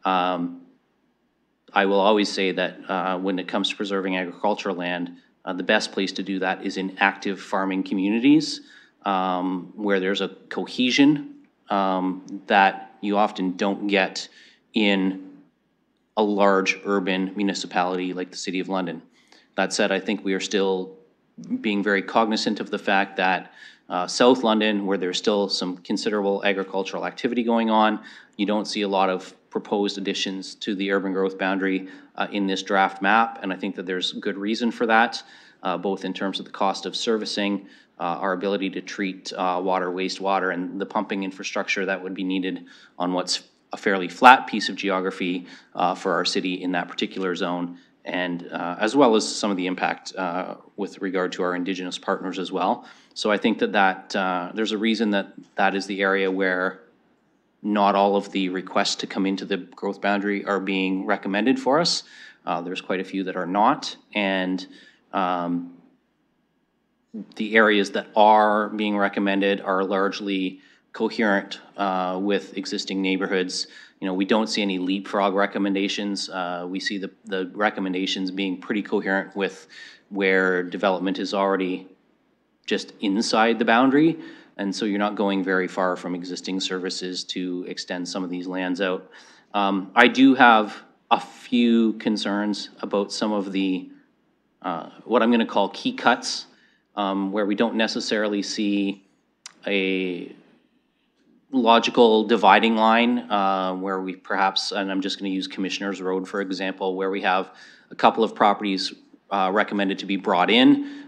I will always say that when it comes to preserving agricultural land, the best place to do that is in active farming communities where there's a cohesion that you often don't get in a large urban municipality like the City of London. That said, I think we are still being very cognizant of the fact that South London, where there's still some considerable agricultural activity going on, you don't see a lot of proposed additions to the urban growth boundary in this draft map, and I think that there's good reason for that, both in terms of the cost of servicing, our ability to treat water, wastewater, and the pumping infrastructure that would be needed on what's a fairly flat piece of geography for our city in that particular zone, and as well as some of the impact with regard to our Indigenous partners as well. So I think that there's a reason that that is the area where not all of the requests to come into the growth boundary are being recommended for us. There's quite a few that are not, and the areas that are being recommended are largely coherent with existing neighborhoods. You know, we don't see any leapfrog recommendations. We see the recommendations being pretty coherent with where development is already just inside the boundary, and so you're not going very far from existing services to extend some of these lands out. I do have a few concerns about some of the what I'm going to call key cuts, where we don't necessarily see a logical dividing line, where we perhaps, and I'm just going to use Commissioners Road for example, where we have a couple of properties recommended to be brought in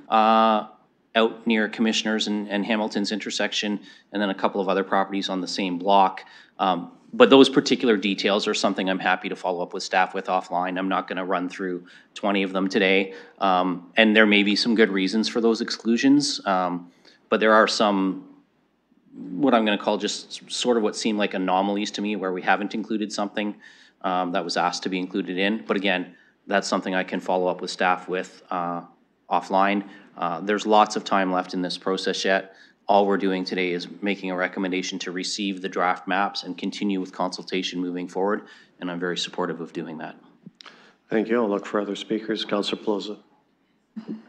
out near Commissioners and Hamilton's intersection, and then a couple of other properties on the same block. But those particular details are something I'm happy to follow up with staff with offline. I'm not going to run through 20 of them today. And there may be some good reasons for those exclusions, but there are some, what I'm going to call just sort of what seem like anomalies to me, where we haven't included something that was asked to be included in. But again, that's something I can follow up with staff with offline. There's lots of time left in this process yet. All we're doing today is making a recommendation to receive the draft maps and continue with consultation moving forward, and I'm very supportive of doing that. Thank you. I'll look for other speakers. Councillor Pelosi.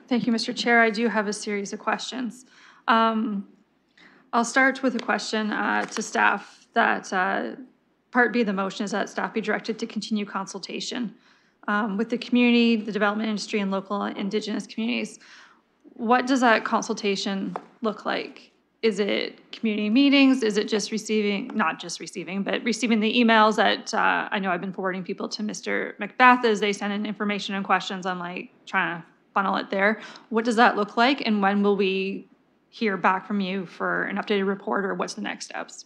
Thank you, Mr. Chair. I do have a series of questions. I'll start with a question to staff that Part B of the motion is that staff be directed to continue consultation with the community, the development industry, and local Indigenous communities. What does that consultation look like? Is it community meetings? Is it just receiving, not just receiving, but receiving the emails that I know I've been forwarding people to Mr. Macbeth as they send in information and questions. I'm like trying to funnel it there. What does that look like? And when will we hear back from you for an updated report, or what's the next steps?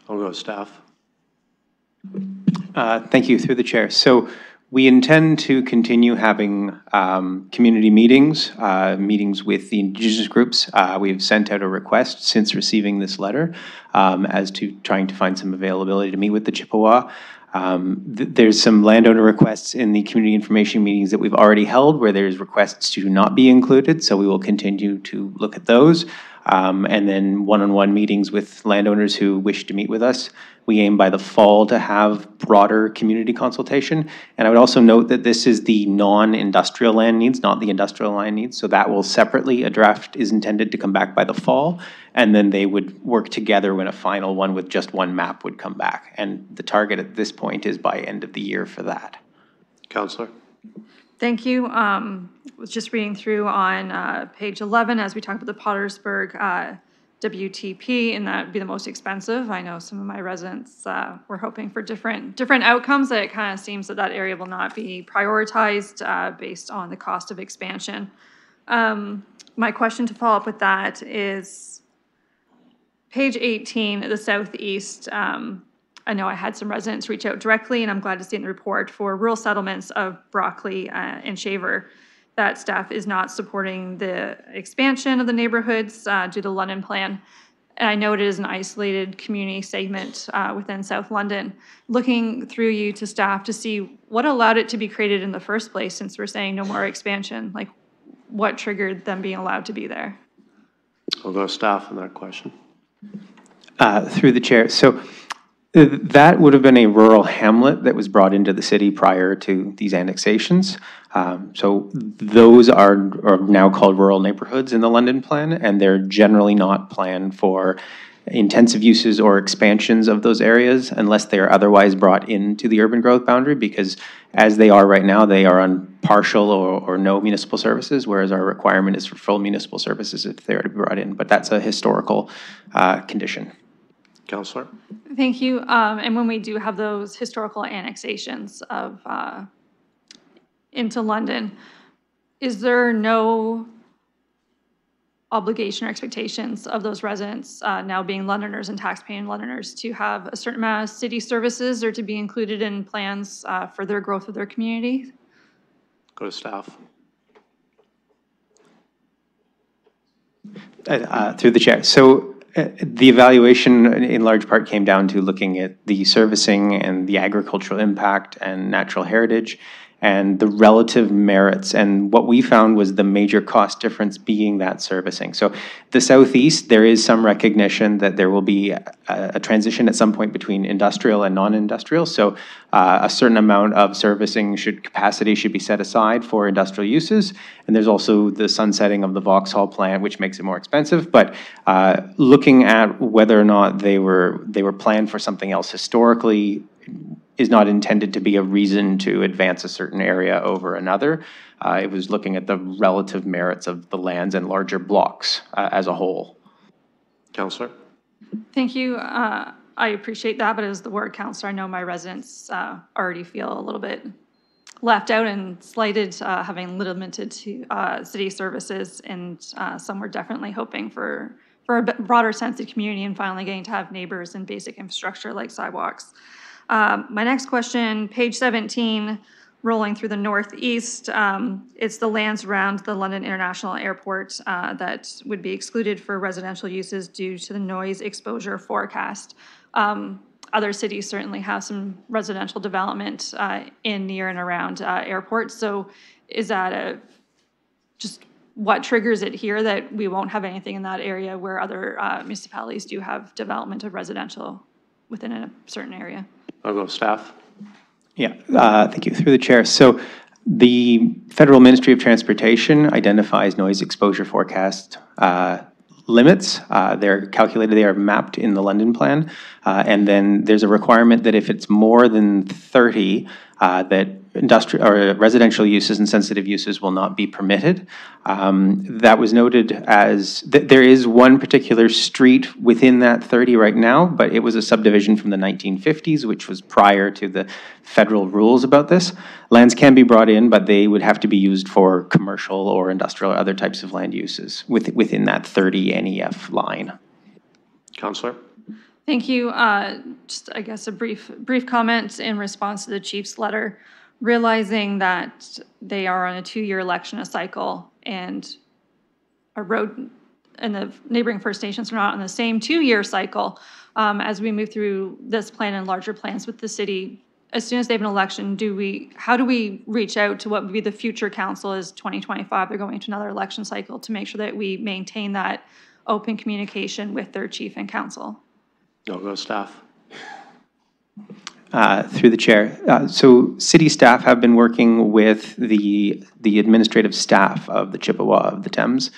I'll go staff. Thank you, through the chair. So we intend to continue having community meetings, meetings with the Indigenous groups. We've sent out a request since receiving this letter as to trying to find some availability to meet with the Chippewa. There's some landowner requests in the community information meetings that we've already held where there's requests to not be included, so we will continue to look at those. And then one-on-one meetings with landowners who wish to meet with us. We aim by the fall to have broader community consultation. And I would also note that this is the non-industrial land needs, not the industrial land needs. So that will separately, a draft is intended to come back by the fall, and then they would work together when a final one with just one map would come back. And the target at this point is by end of the year for that. Councillor. Thank you. Was just reading through on page 11 as we talk about the Pottersburg WTP, and that would be the most expensive. I know some of my residents were hoping for different outcomes. That it kind of seems that that area will not be prioritized based on the cost of expansion. My question to follow up with that is page 18, the southeast. I know I had some residents reach out directly, and I'm glad to see in the report for rural settlements of Broccoli and Shaver that staff is not supporting the expansion of the neighborhoods due to the London plan. and I know it is an isolated community segment within South London. Looking through you to staff to see what allowed it to be created in the first place, since we're saying no more expansion, like what triggered them being allowed to be there? I'll go staff on that question. Through the chair. So that would have been a rural hamlet that was brought into the city prior to these annexations. So those are now called rural neighborhoods in the London plan, and they're generally not planned for intensive uses or expansions of those areas unless they are otherwise brought into the urban growth boundary, because as they are right now, they are on partial or no municipal services, whereas our requirement is for full municipal services if they are to be brought in. But that's a historical condition. Councillor? Thank you. And when we do have those historical annexations of into London, is there no obligation or expectations of those residents now being Londoners and tax-paying Londoners to have a certain amount of city services or to be included in plans for their growth of their community? Go to staff. Through the chair. So the evaluation in large part came down to looking at the servicing and the agricultural impact and natural heritage and the relative merits. And what we found was the major cost difference being that servicing. So the Southeast, there is some recognition that there will be a transition at some point between industrial and non-industrial. So a certain amount of servicing capacity should be set aside for industrial uses. And there's also the sunsetting of the Vauxhall plant, which makes it more expensive. But looking at whether or not they were planned for something else historically is not intended to be a reason to advance a certain area over another. It was looking at the relative merits of the lands and larger blocks as a whole. Councillor? Thank you. I appreciate that, but as the ward councillor, I know my residents already feel a little bit left out and slighted, having limited to city services, and some were definitely hoping for a broader sense of community and finally getting to have neighbors and basic infrastructure like sidewalks. My next question, page 17, rolling through the northeast, it's the lands around the London International Airport that would be excluded for residential uses due to the noise exposure forecast. Other cities certainly have some residential development in, near, and around airports. So is that just what triggers it here that we won't have anything in that area where other municipalities do have development of residential within a certain area? I'll go staff. Yeah, thank you. Through the chair. So the Federal Ministry of Transportation identifies noise exposure forecast limits. They're calculated, they are mapped in the London plan. And then there's a requirement that if it's more than 30, that industrial or residential uses and sensitive uses will not be permitted. That was noted as there is one particular street within that 30 right now, but it was a subdivision from the 1950s, which was prior to the federal rules about this. Lands can be brought in, but they would have to be used for commercial or industrial or other types of land uses within that 30 NEF line. Councillor? Thank you. Just, I guess, a brief comment in response to the chief's letter, realizing that they are on a 2-year election cycle and a road and the neighboring First Nations are not on the same 2-year cycle. As we move through this plan and larger plans with the city, as soon as they have an election, how do we reach out to what would be the future council as 2025? They're going into another election cycle to make sure that we maintain that open communication with their chief and council. I'll go staff. Through the chair. So city staff have been working with the administrative staff of the Chippewa of the Thames.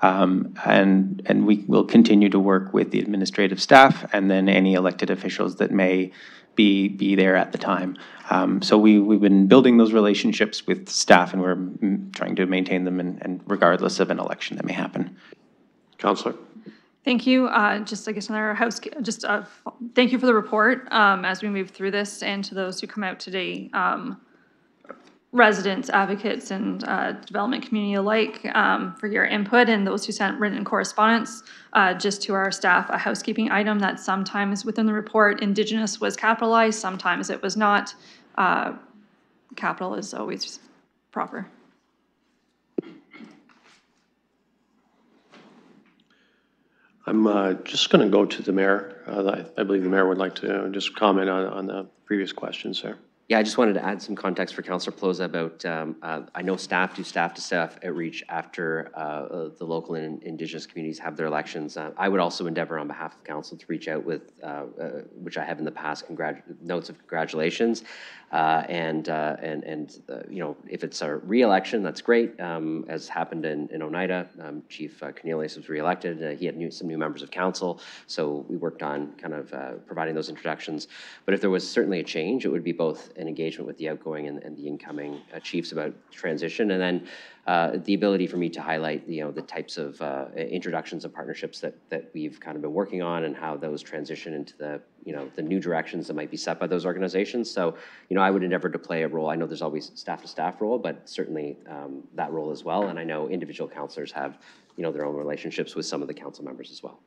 And we will continue to work with the administrative staff and then any elected officials that may be there at the time. So we've been building those relationships with staff, and we're trying to maintain them and regardless of an election that may happen. Councillor? Thank you. Just, I guess, another thank you for the report as we move through this, and to those who come out today, residents, advocates, and development community alike, for your input, and those who sent written correspondence. Just to our staff, a housekeeping item that sometimes within the report, Indigenous was capitalized, sometimes it was not. Capital is always proper. I'm just going to go to the mayor. I believe the mayor would like to just comment on the previous questions there. Yeah, I just wanted to add some context for Councillor Plaza about, I know staff do staff-to-staff outreach after the local and Indigenous communities have their elections. I would also endeavor on behalf of council to reach out with, which I have in the past, notes of congratulations. You know, if it's a re-election, that's great, as happened in Oneida. Chief Cornelius was re-elected. He had some new members of council, so we worked on kind of providing those introductions. But if there was certainly a change, it would be both an engagement with the outgoing and the incoming chiefs about transition, and then the ability for me to highlight, you know, the types of introductions and partnerships that we've kind of been working on, and how those transition into the, you know, the new directions that might be set by those organizations. So, you know, I would endeavor to play a role. I know there's always staff-to-staff role, but certainly that role as well. And I know individual councillors have, you know, their own relationships with some of the council members as well.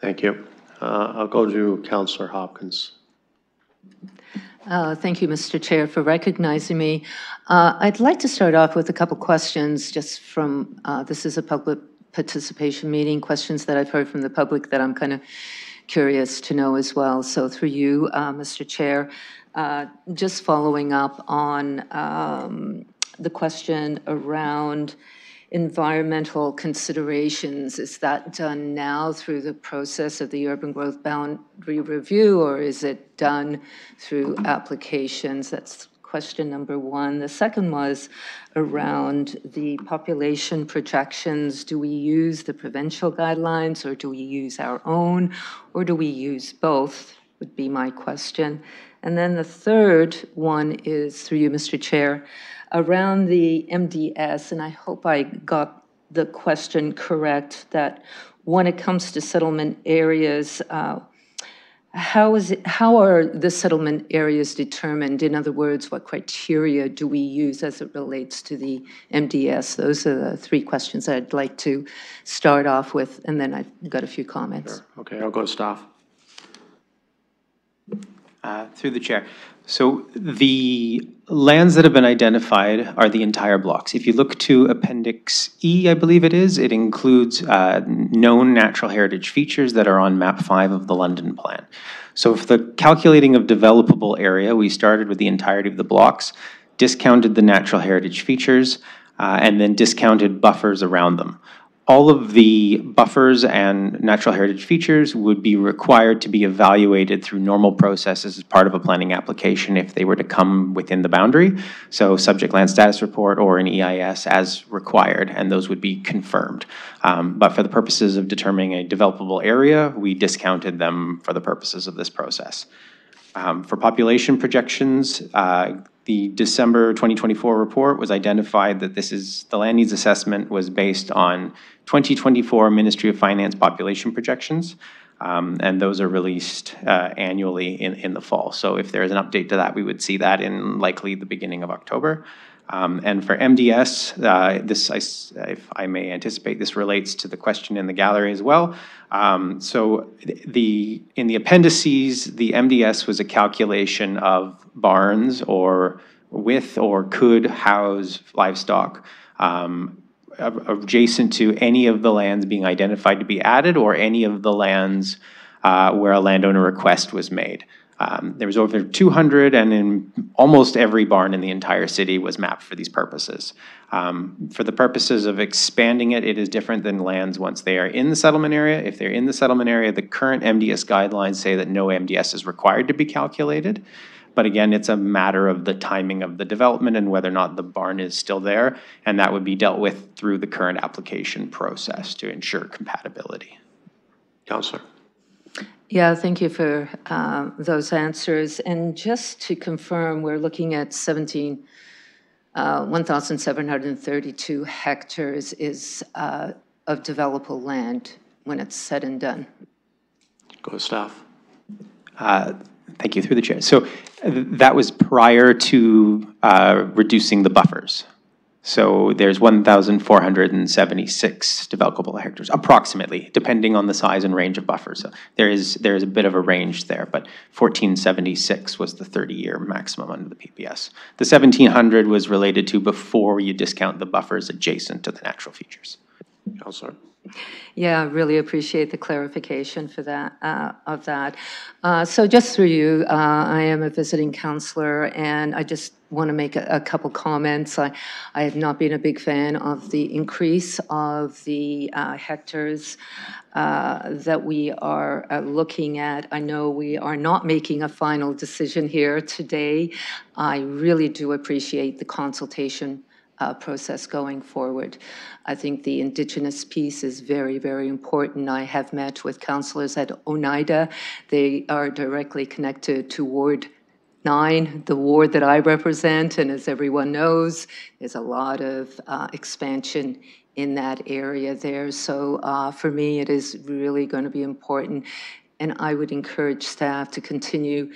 Thank you. I'll go to Councillor Hopkins. Thank you, Mr. Chair, for recognizing me. I'd like to start off with a couple questions just from, this is a public participation meeting, questions that I've heard from the public that I'm kind of curious to know as well. So through you, Mr. Chair, just following up on the question around environmental considerations, is that done now through the process of the urban growth boundary review, or is it done through applications? That's question number one. The second was around the population projections. Do we use the provincial guidelines, or do we use our own, or do we use both, would be my question. And then the third one is, through you, Mr. Chair, around the MDS, and I hope I got the question correct, that when it comes to settlement areas, how are the settlement areas determined? In other words, what criteria do we use as it relates to the MDS? Those are the three questions I'd like to start off with, and then I've got a few comments. Sure. Okay, I'll go to staff. Through the chair. So the lands that have been identified are the entire blocks. If you look to Appendix E, I believe it is, it includes known natural heritage features that are on Map 5 of the London Plan. So for the calculating of developable area, we started with the entirety of the blocks, discounted the natural heritage features, and then discounted buffers around them. All of the buffers and natural heritage features would be required to be evaluated through normal processes as part of a planning application if they were to come within the boundary. So subject land status report or an EIS as required, and those would be confirmed. But for the purposes of determining a developable area, we discounted them for the purposes of this process. For population projections, the December 2024 report was identified that the land needs assessment was based on 2024 Ministry of Finance population projections, and those are released annually in the fall. So if there's an update to that, we would see that in likely the beginning of October. And for MDS, if I may anticipate, this relates to the question in the gallery as well. So in the appendices, the MDS was a calculation of barns or with or could house livestock adjacent to any of the lands being identified to be added, or any of the lands where a landowner request was made. There was over 200, and in almost every barn in the entire city was mapped for these purposes. For the purposes of expanding it, it is different than lands once they are in the settlement area. If they're in the settlement area, the current MDS guidelines say that no MDS is required to be calculated. But again, it's a matter of the timing of the development and whether or not the barn is still there, and that would be dealt with through the current application process to ensure compatibility. Councillor. Yeah, thank you for those answers. And just to confirm, we're looking at 1,732 hectares is of developable land when it's said and done. Go to staff. Thank you, through the chair. So that was prior to reducing the buffers. So there's 1,476 developable hectares, approximately, depending on the size and range of buffers. So there is a bit of a range there, but 1,476 was the 30-year maximum under the PPS. The 1,700 was related to before you discount the buffers adjacent to the natural features. Councillor. Yeah, I really appreciate the clarification for that, of that. So just through you, I am a visiting councillor, and I just want to make a couple comments. I have not been a big fan of the increase of the hectares that we are looking at. I know we are not making a final decision here today. I really do appreciate the consultation process going forward. I think the Indigenous piece is very, very important. I have met with councillors at Oneida. They are directly connected to Ward 9, the ward that I represent, and as everyone knows, there's a lot of expansion in that area there. So for me, it is really going to be important, and I would encourage staff to continue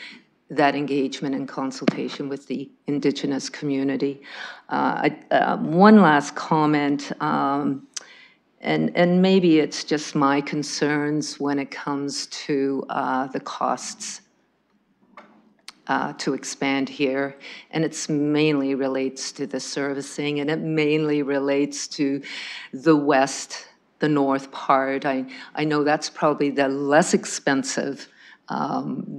that engagement and consultation with the Indigenous community. One last comment, and maybe it's just my concerns when it comes to the costs to expand here, and it's mainly relates to the servicing, and it mainly relates to the west, the north part. I know that's probably the less expensive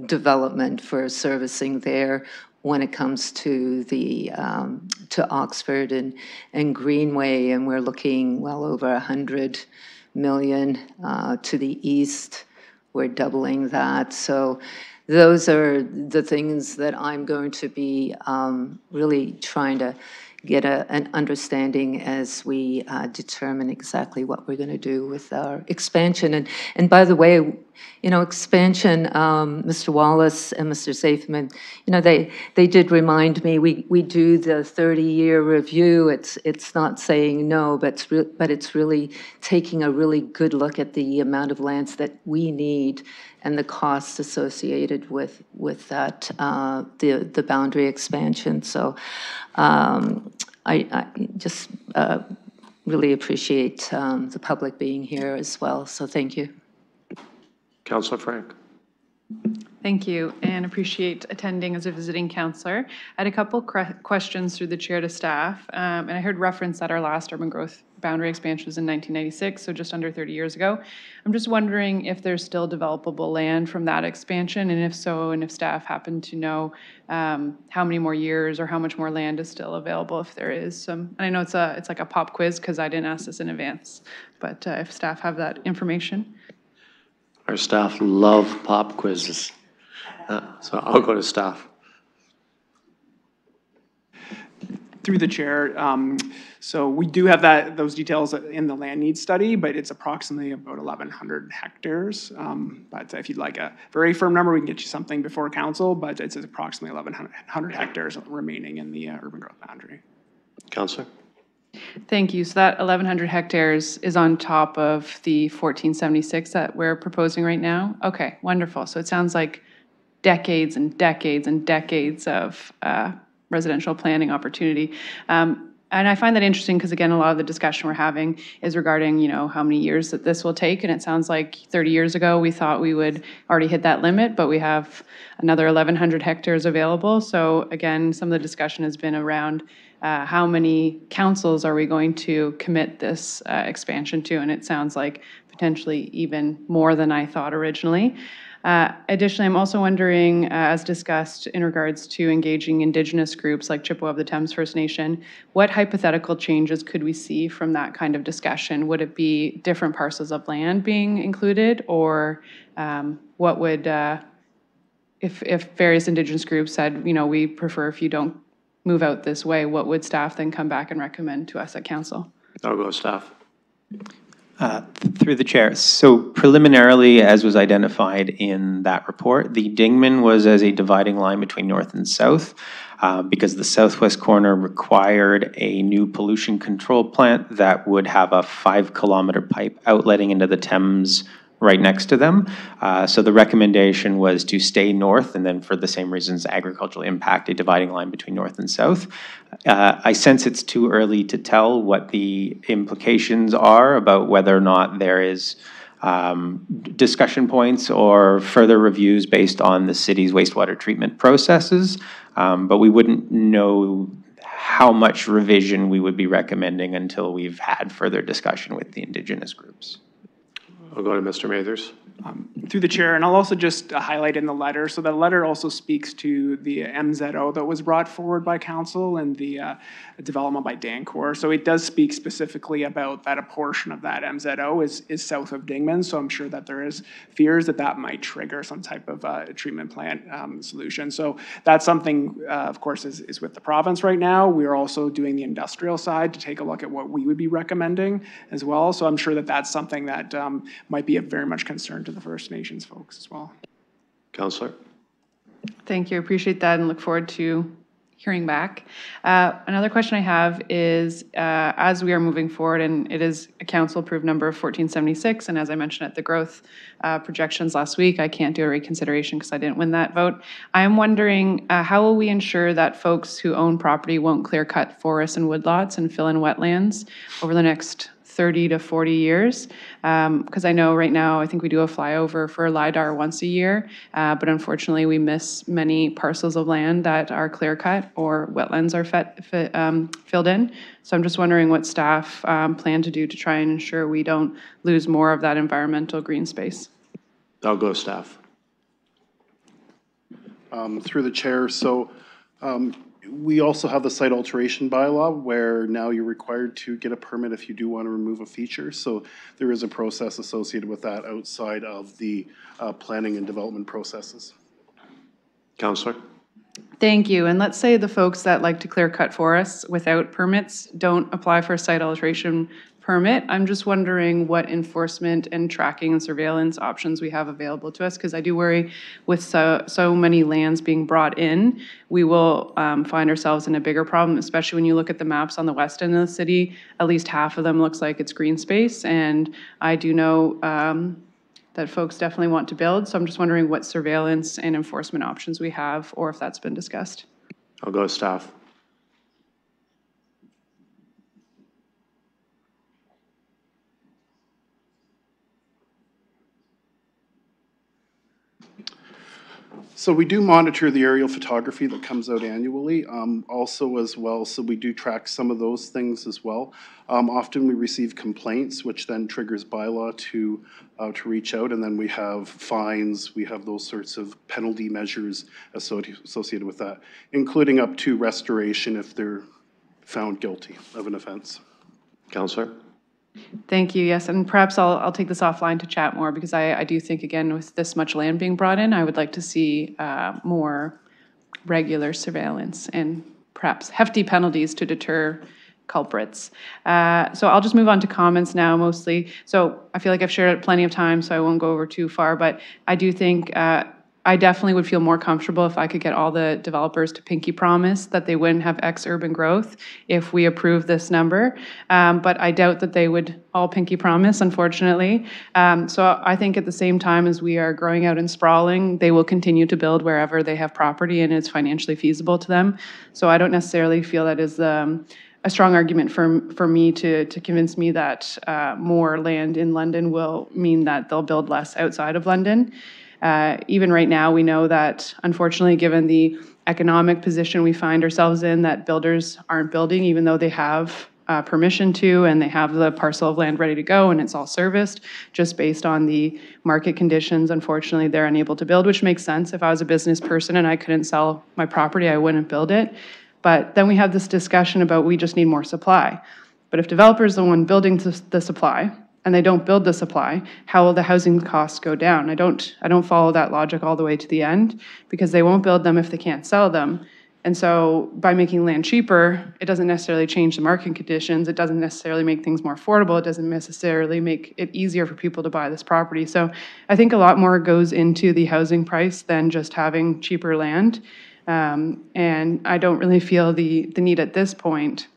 development for servicing there when it comes to the to Oxford and Greenway, and we're looking well over 100 million to the east. We're doubling that. So those are the things that I'm going to be really trying to get an understanding as we determine exactly what we're going to do with our expansion. And by the way, you know, expansion, Mr. Wallace and Mr. Zafman, you know, they did remind me, we do the 30-year review. It's not saying no, but it's really taking a really good look at the amount of lands that we need and the costs associated with that, the boundary expansion. So I just really appreciate the public being here as well. So thank you. Councillor Frank. Thank you, and appreciate attending as a visiting councillor. I had a couple questions through the chair to staff, and I heard reference that our last urban growth boundary expansion was in 1996, so just under 30 years ago. I'm just wondering if there's still developable land from that expansion, and if so, and if staff happen to know how many more years or how much more land is still available, if there is some. And I know it's like a pop quiz because I didn't ask this in advance, but if staff have that information. Our staff love pop quizzes. So I'll go to staff. Through the chair, so we do have those details in the land needs study, but it's approximately about 1,100 hectares. But if you'd like a very firm number, we can get you something before council, but it's approximately 1,100 hectares remaining in the urban growth boundary. Councillor? Thank you. So that 1,100 hectares is on top of the 1,476 that we're proposing right now? Okay, wonderful. So it sounds like decades and decades and decades of residential planning opportunity. And I find that interesting because, again, a lot of the discussion we're having is regarding, you know, how many years that this will take. And it sounds like 30 years ago we thought we would already hit that limit, but we have another 1,100 hectares available. So, again, some of the discussion has been around how many councils are we going to commit this expansion to? And it sounds like potentially even more than I thought originally. Additionally, I'm also wondering, as discussed in regards to engaging Indigenous groups like Chippewa of the Thames First Nation, what hypothetical changes could we see from that kind of discussion? Would it be different parcels of land being included, or what would, if various Indigenous groups said, you know, we prefer if you don't move out this way, what would staff then come back and recommend to us at council? I'll go staff. Through the chair. So preliminarily, as was identified in that report, the Dingman was as a dividing line between north and south because the southwest corner required a new pollution control plant that would have a 5-kilometer pipe outletting into the Thames right next to them. So the recommendation was to stay north, and then for the same reasons, agricultural impact, a dividing line between north and south. I sense it's too early to tell what the implications are about whether or not there is discussion points or further reviews based on the city's wastewater treatment processes, but we wouldn't know how much revision we would be recommending until we've had further discussion with the Indigenous groups. I'll go to Mr. Mathers. Through the chair, and I'll also just highlight in the letter. So the letter also speaks to the MZO that was brought forward by council and the development by Dancor. So it does speak specifically about that a portion of that MZO is south of Dingman. So I'm sure that there is fears that that might trigger some type of treatment plant solution. So that's something, of course, is with the province right now. We are also doing the industrial side to take a look at what we would be recommending as well. So I'm sure that that's something that might be a very much concern to the First Nations folks as well. Councillor. Thank you. Appreciate that and look forward to hearing back. Another question I have is, as we are moving forward, and it is a council-approved number of 1476, and as I mentioned at the growth projections last week, I can't do a reconsideration because I didn't win that vote. I am wondering, how will we ensure that folks who own property won't clear-cut forests and woodlots and fill in wetlands over the next 30 to 40 years, because I know right now, I think we do a flyover for LIDAR once a year, but unfortunately we miss many parcels of land that are clear cut or wetlands are filled in. So I'm just wondering what staff plan to do to try and ensure we don't lose more of that environmental green space. I'll go staff. Through the chair, so we also have the site alteration bylaw where now you're required to get a permit if you do want to remove a feature. So there is a process associated with that outside of the planning and development processes. Councillor. Thank you. And let's say the folks that like to clear cut forests without permits don't apply for a site alteration permit. I'm just wondering what enforcement and tracking and surveillance options we have available to us, because I do worry with so many lands being brought in, we will find ourselves in a bigger problem, especially when you look at the maps on the west end of the city. At least half of them looks like it's green space, and I do know that folks definitely want to build. So I'm just wondering what surveillance and enforcement options we have, or if that's been discussed. I'll go staff. So we do monitor the aerial photography that comes out annually, also as well, so we do track some of those things as well. Often we receive complaints, which then triggers bylaw to reach out, and then we have fines, we have those sorts of penalty measures associated with that, including up to restoration if they're found guilty of an offense. Councillor. Thank you. Yes, and perhaps I'll take this offline to chat more, because I do think, again, with this much land being brought in, I would like to see more regular surveillance and perhaps hefty penalties to deter culprits. So I'll just move on to comments now mostly. So I feel like I've shared it plenty of times, so I won't go over too far, but I do think I definitely would feel more comfortable if I could get all the developers to pinky promise that they wouldn't have X urban growth if we approve this number. But I doubt that they would all pinky promise, unfortunately. So I think at the same time as we are growing out and sprawling, they will continue to build wherever they have property and it's financially feasible to them. So I don't necessarily feel that is a strong argument for me to convince me that more land in London will mean that they'll build less outside of London. Even right now, we know that, unfortunately, given the economic position we find ourselves in, that builders aren't building even though they have permission to, and they have the parcel of land ready to go and it's all serviced, just based on the market conditions. Unfortunately, they're unable to build, which makes sense. If I was a business person and I couldn't sell my property, I wouldn't build it. But then we have this discussion about we just need more supply. But if developers are the one building the supply, and they don't build the supply, how will the housing costs go down? I don't follow that logic all the way to the end, because they won't build them if they can't sell them. And so by making land cheaper, it doesn't necessarily change the market conditions. It doesn't necessarily make things more affordable. It doesn't necessarily make it easier for people to buy this property. So I think a lot more goes into the housing price than just having cheaper land. And I don't really feel the need at this point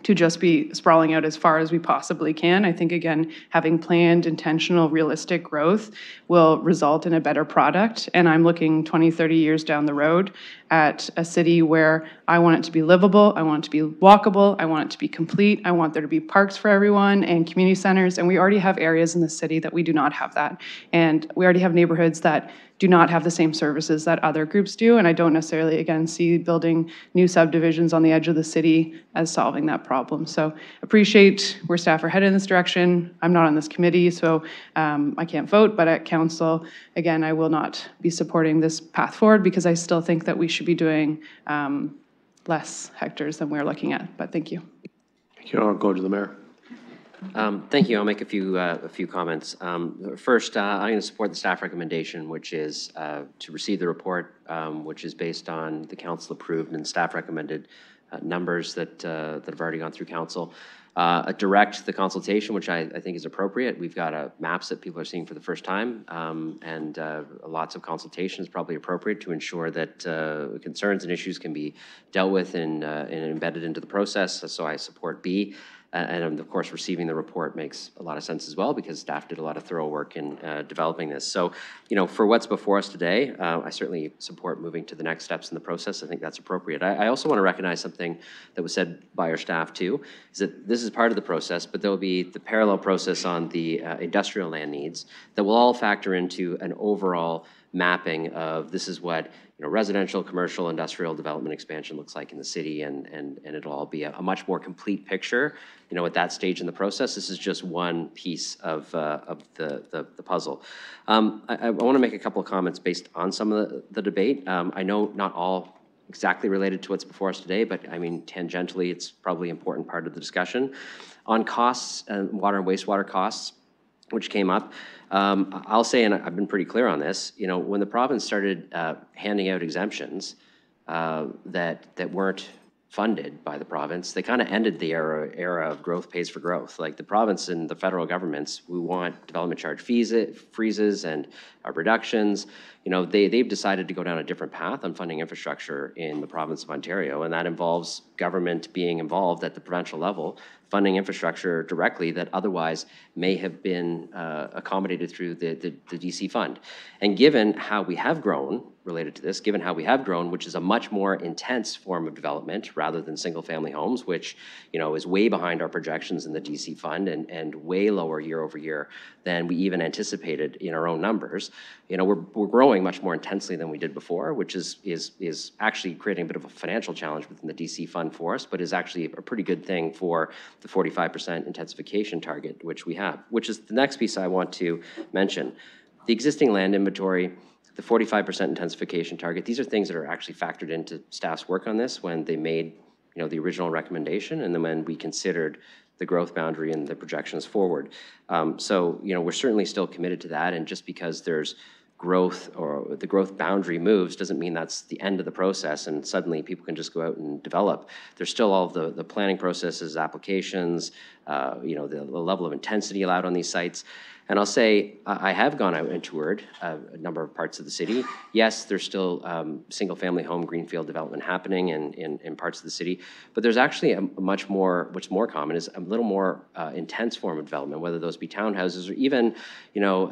to just be sprawling out as far as we possibly can. I think, again, having planned, intentional, realistic growth will result in a better product. And I'm looking 20, 30 years down the road at a city where I want it to be livable, I want it to be walkable, I want it to be complete, I want there to be parks for everyone and community centers. And we already have areas in the city that we do not have that. And we already have neighborhoods that do not have the same services that other groups do. And I don't necessarily, again, see building new subdivisions on the edge of the city as solving that problem. So appreciate where staff are headed in this direction. I'm not on this committee, so I can't vote, but at council, again, I will not be supporting this path forward because I still think that we should be doing less hectares than we're looking at. But thank you. Thank you. I'll go to the mayor. Thank you. I'll make a few comments. First, I'm going to support the staff recommendation, which is to receive the report, which is based on the council approved and staff recommended numbers that have already gone through council. Direct the consultation, which I think is appropriate. We've got maps that people are seeing for the first time, and lots of consultation is probably appropriate to ensure that concerns and issues can be dealt with and embedded into the process. So I support B. And of course, receiving the report makes a lot of sense as well because staff did a lot of thorough work in developing this. So, for what's before us today, I certainly support moving to the next steps in the process. I think that's appropriate. I also want to recognize something that was said by our staff too, is that this is part of the process, but there will be the parallel process on the industrial land needs that will all factor into an overall mapping of this is what residential, commercial, industrial development expansion looks like in the city, and it'll all be a much more complete picture. At that stage in the process, this is just one piece of the puzzle. I want to make a couple of comments based on some of the debate. I know not all exactly related to what's before us today, but I mean tangentially, it's probably an important part of the discussion on costs and water and wastewater costs, which came up. I'll say, and I've been pretty clear on this, when the province started handing out exemptions that weren't funded by the province, they kind of ended the era of growth pays for growth. Like the province and the federal governments, we want development charge freezes and reductions. They've decided to go down a different path on funding infrastructure in the province of Ontario, and that involves government being involved at the provincial level, funding infrastructure directly that otherwise may have been accommodated through the DC fund. And given how we have grown related to this, given how we have grown, which is a much more intense form of development rather than single family homes, which is way behind our projections in the DC fund and way lower year over year than we even anticipated in our own numbers. We're growing much more intensely than we did before, which is actually creating a bit of a financial challenge within the DC fund for us, but is actually a pretty good thing for the 45% intensification target, which we have, which is the next piece I want to mention. The existing land inventory, the 45% intensification target, these are things that are actually factored into staff's work on this when they made the original recommendation and then when we considered the growth boundary and the projections forward. So we're certainly still committed to that, and just because there's growth or the growth boundary moves doesn't mean that's the end of the process and suddenly people can just go out and develop. There's still all of the planning processes, applications, the level of intensity allowed on these sites. And I'll say, I have gone out and toured a number of parts of the city. Yes, there's still single-family home greenfield development happening in parts of the city, but there's actually a much more, what's more common is a little more intense form of development, whether those be townhouses or even,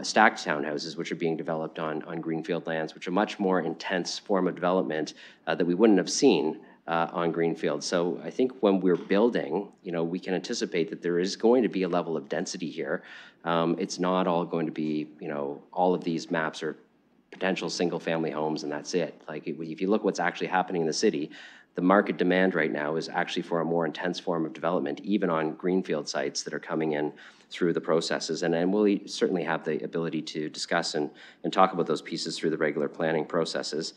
stacked townhouses, which are being developed on greenfield lands, which are much more intense form of development that we wouldn't have seen on greenfield. So I think when we're building, we can anticipate that there is going to be a level of density here. It's not all going to be, all of these maps are potential single-family homes and that's it. Like if you look what's actually happening in the city, the market demand right now is actually for a more intense form of development, even on greenfield sites that are coming in through the processes. And we'll certainly have the ability to discuss and talk about those pieces through the regular planning processes.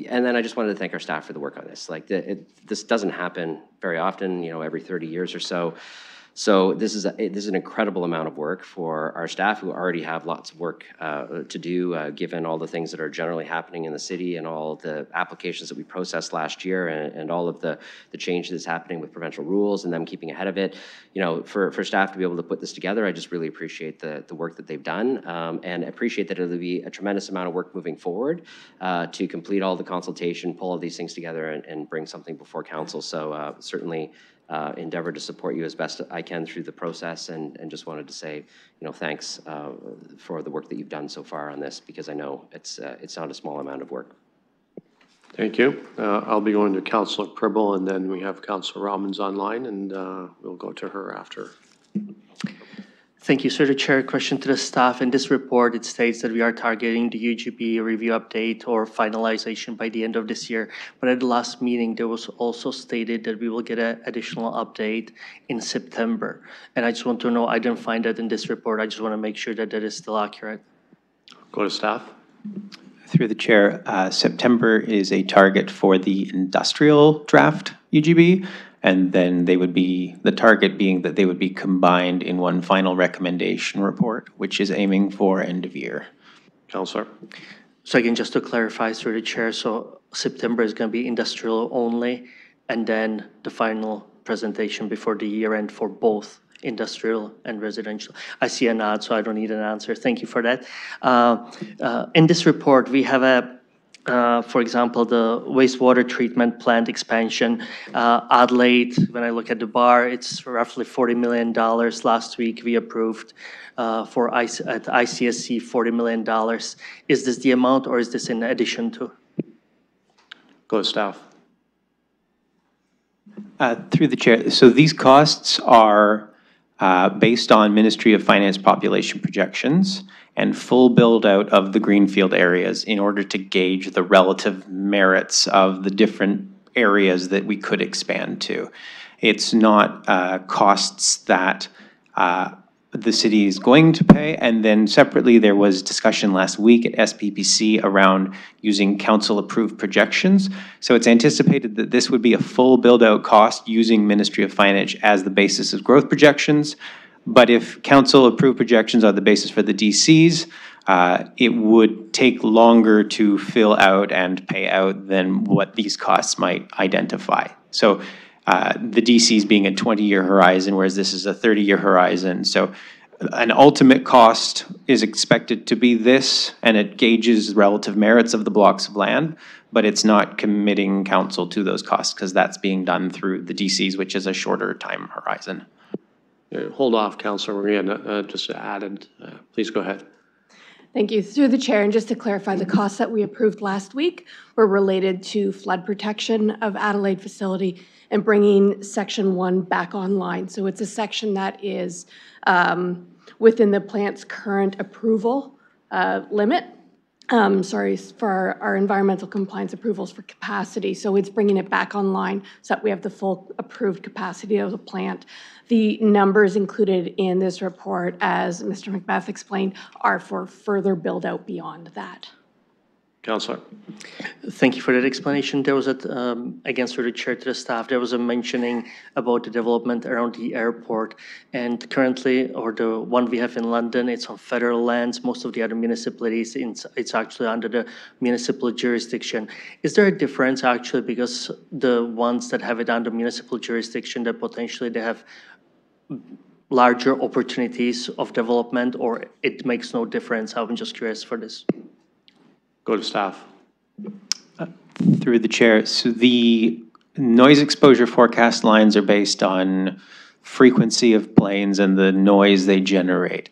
And then I just wanted to thank our staff for the work on this. Like this doesn't happen very often, every 30 years or so. So this is an incredible amount of work for our staff who already have lots of work to do, given all the things that are generally happening in the city and all the applications that we processed last year and all of the change that's happening with provincial rules and them keeping ahead of it. For staff to be able to put this together, I just really appreciate the work that they've done and appreciate that it'll be a tremendous amount of work moving forward to complete all the consultation, pull all these things together and bring something before council. So certainly endeavor to support you as best I can through the process, and just wanted to say, thanks for the work that you've done so far on this, because I know it's not a small amount of work. Thank you. I'll be going to Councillor Pribble, and then we have Councillor Robbins online, and we'll go to her after. Thank you, sir. The chair, question to the staff. In this report, it states that we are targeting the UGB review update or finalization by the end of this year. But at the last meeting, there was also stated that we will get an additional update in September. And I just want to know, I didn't find that in this report. I just want to make sure that that is still accurate. Go to staff. Through the chair, September is a target for the industrial draft UGB, and then they would be, the target being that they would be combined in one final recommendation report, which is aiming for end of year. Councillor. So again, just to clarify through the chair, so September is going to be industrial only, and then the final presentation before the year end for both industrial and residential. I see a nod, so I don't need an answer. Thank you for that. In this report, we have for example, the wastewater treatment plant expansion. Adelaide, when I look at the bar, it's roughly $40 million. Last week, we approved at ICSC $40 million. Is this the amount, or is this in addition to? Go to staff. Through the chair, so these costs are based on Ministry of Finance population projections and full build out of the greenfield areas in order to gauge the relative merits of the different areas that we could expand to. It's not costs that the city is going to pay. And then separately, there was discussion last week at SPPC around using council-approved projections. So it's anticipated that this would be a full build-out cost using Ministry of Finance as the basis of growth projections. But if council-approved projections are the basis for the DCs, it would take longer to fill out and pay out than what these costs might identify. So the DCs being a 20-year horizon, whereas this is a 30-year horizon. So an ultimate cost is expected to be this, and it gauges relative merits of the blocks of land, but it's not committing council to those costs because that's being done through the DCs, which is a shorter time horizon. Hold off, Councillor. We're going to just added. Please go ahead. Thank you. Through the chair, and just to clarify, the costs that we approved last week were related to flood protection of Adelaide facility and bringing Section 1 back online. So it's a section that is within the plant's current approval limit. For our environmental compliance approvals for capacity. So it's bringing it back online so that we have the full approved capacity of the plant. The numbers included in this report, as Mr. McBeth explained, are for further build out beyond that. Councillor. Thank you for that explanation. There was again, through the chair to the staff, there was a mentioning about the development around the airport. And currently, or the one we have in London, it's on federal lands. Most of the other municipalities, it's actually under the municipal jurisdiction. Is there a difference actually, because the ones that have it under municipal jurisdiction, that potentially they have larger opportunities of development, or it makes no difference? I'm just curious for this. Go to staff. Through the chair, so the noise exposure forecast lines are based on frequency of planes and the noise they generate.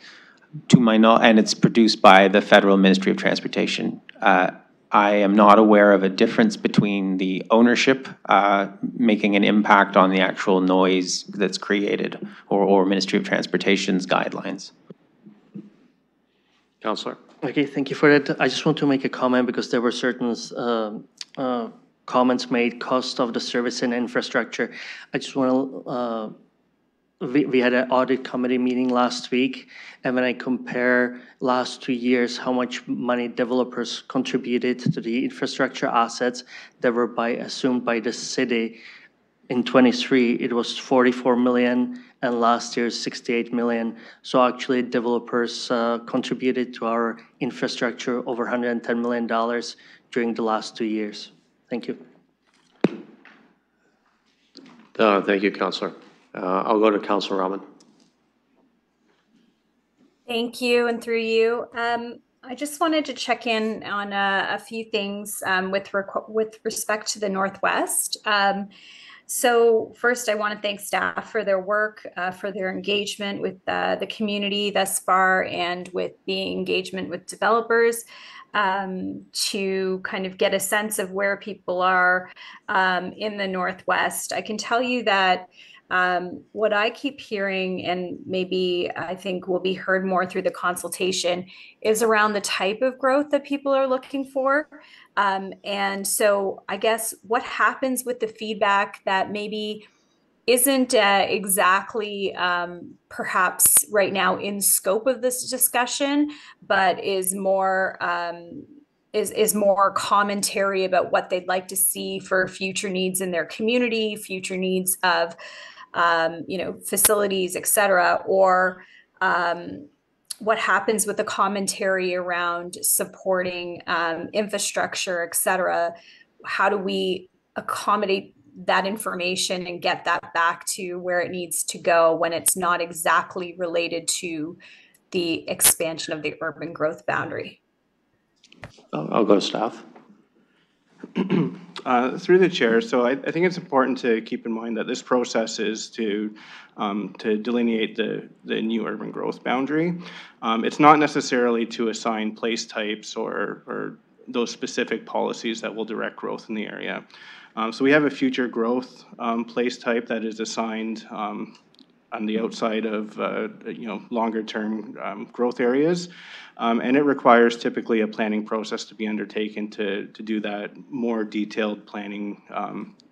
To my knowledge, and it's produced by the Federal Ministry of Transportation. I am not aware of a difference between the ownership making an impact on the actual noise that's created, or Ministry of Transportation's guidelines. Councillor. Okay, thank you for that. I just want to make a comment because there were certain comments made, cost of the service and infrastructure. I just want to, we had an audit committee meeting last week, and when I compare last 2 years, how much money developers contributed to the infrastructure assets that were assumed by the city, in 23, it was 44 million, and last year 68 million. So actually developers contributed to our infrastructure over $110 million during the last 2 years. Thank you. Thank you, Councillor. I'll go to Councillor Rahman. Thank you, and through you. I just wanted to check in on a few things with respect to the Northwest. So first, I want to thank staff for their work, for their engagement with the community thus far, and with the engagement with developers to kind of get a sense of where people are in the Northwest. I can tell you that What I keep hearing, and maybe I think will be heard more through the consultation, is around the type of growth that people are looking for. And so I guess what happens with the feedback that maybe isn't exactly perhaps right now in scope of this discussion, but is more is more commentary about what they'd like to see for future needs in their community, future needs of facilities, et cetera, or what happens with the commentary around supporting infrastructure, et cetera. How do we accommodate that information and get that back to where it needs to go when it's not exactly related to the expansion of the urban growth boundary? I'll go to staff. Through the chair, so I think it's important to keep in mind that this process is to delineate the new urban growth boundary. It's not necessarily to assign place types or those specific policies that will direct growth in the area. So we have a future growth place type that is assigned on the outside of longer term growth areas. And it requires typically a planning process to be undertaken to do that more detailed planning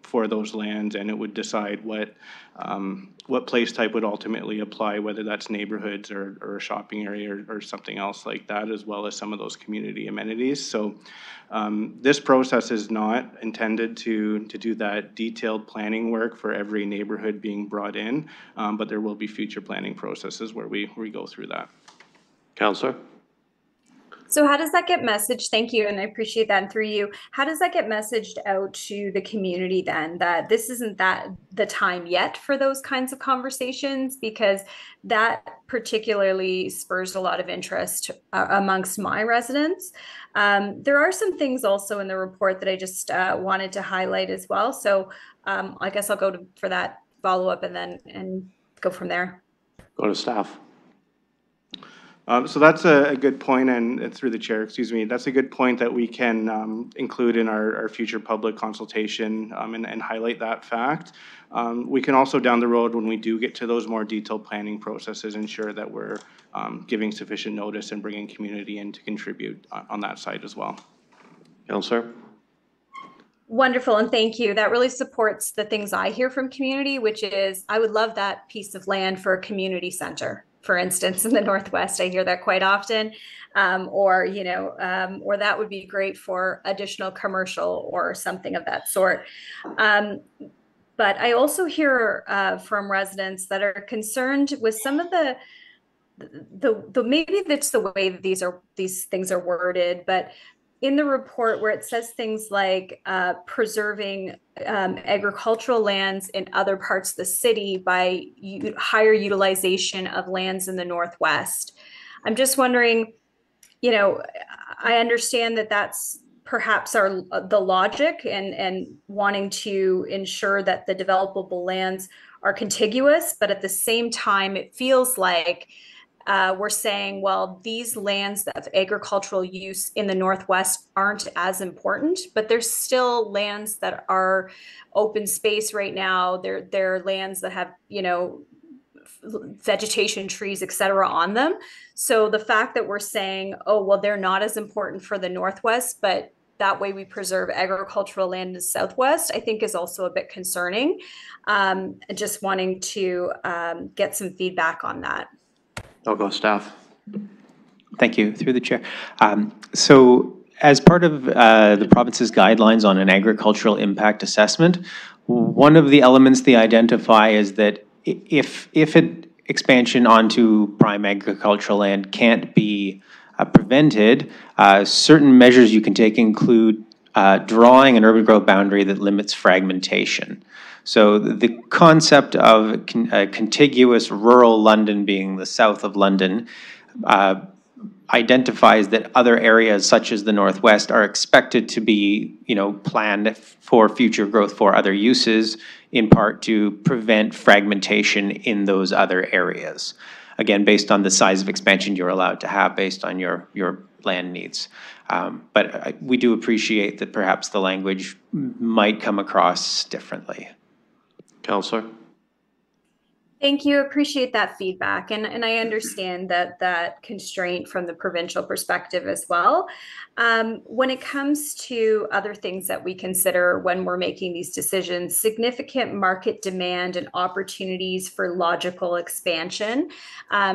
for those lands, and it would decide what place type would ultimately apply, whether that's neighborhoods or a shopping area or something else like that, as well as some of those community amenities. So this process is not intended to do that detailed planning work for every neighborhood being brought in, but there will be future planning processes where we go through that. Councillor? So how does that get messaged? Thank you, and I appreciate that. And through you, how does that get messaged out to the community then, that this isn't the time yet for those kinds of conversations? Because that particularly spurs a lot of interest amongst my residents. There are some things also in the report that I just wanted to highlight as well. So I guess I'll go for that follow-up and go from there. Go to staff. So that's a good point, and through the chair, excuse me, that's a good point that we can include in our future public consultation and highlight that fact. We can also down the road, when we do get to those more detailed planning processes, ensure that we're giving sufficient notice and bringing community in to contribute on that side as well. Councillor? Wonderful, and thank you. That really supports the things I hear from community, which is I would love that piece of land for a community center. For instance, in the Northwest, I hear that quite often, or that would be great for additional commercial or something of that sort. But I also hear from residents that are concerned with some of the maybe that's the way that these things are worded, but in the report where it says things like preserving agricultural lands in other parts of the city by higher utilization of lands in the Northwest. I'm just wondering, I understand that that's perhaps the logic and wanting to ensure that the developable lands are contiguous, but at the same time, it feels like we're saying, well, these lands of agricultural use in the Northwest aren't as important, but there's still lands that are open space right now. They're lands that have, vegetation, trees, et cetera, on them. So the fact that we're saying, oh, well, they're not as important for the Northwest, but that way we preserve agricultural land in the Southwest, I think is also a bit concerning. Just wanting to get some feedback on that. I'll go staff. Thank you. Through the chair. So as part of the province's guidelines on an agricultural impact assessment, one of the elements they identify is that if an expansion onto prime agricultural land can't be prevented, certain measures you can take include drawing an urban growth boundary that limits fragmentation. So the concept of a contiguous rural London being the south of London identifies that other areas such as the Northwest are expected to be, planned for future growth for other uses, in part to prevent fragmentation in those other areas. Again, based on the size of expansion you're allowed to have based on your land needs. But we do appreciate that perhaps the language might come across differently. Councillor? Thank you. Appreciate that feedback. And I understand that constraint from the provincial perspective as well. When it comes to other things that we consider when we're making these decisions, significant market demand and opportunities for logical expansion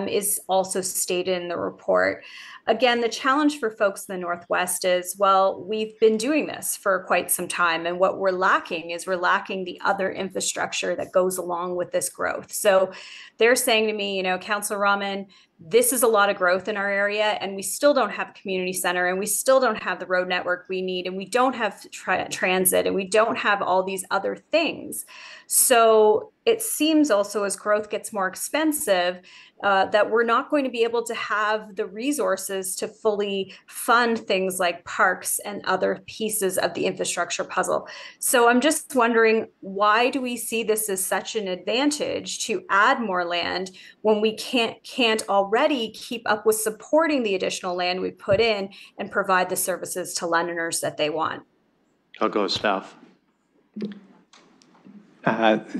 is also stated in the report. Again, the challenge for folks in the Northwest is, well, we've been doing this for quite some time. And what we're lacking is we're lacking the other infrastructure that goes along with this growth. So they're saying to me, Councillor Rahman, this is a lot of growth in our area, and we still don't have a community center, and we still don't have the road network we need, and we don't have transit, and we don't have all these other things. So it seems also as growth gets more expensive, that we're not going to be able to have the resources to fully fund things like parks and other pieces of the infrastructure puzzle. So I'm just wondering, why do we see this as such an advantage to add more land when we can't already keep up with supporting the additional land we put in and provide the services to Londoners that they want? I'll go with staff.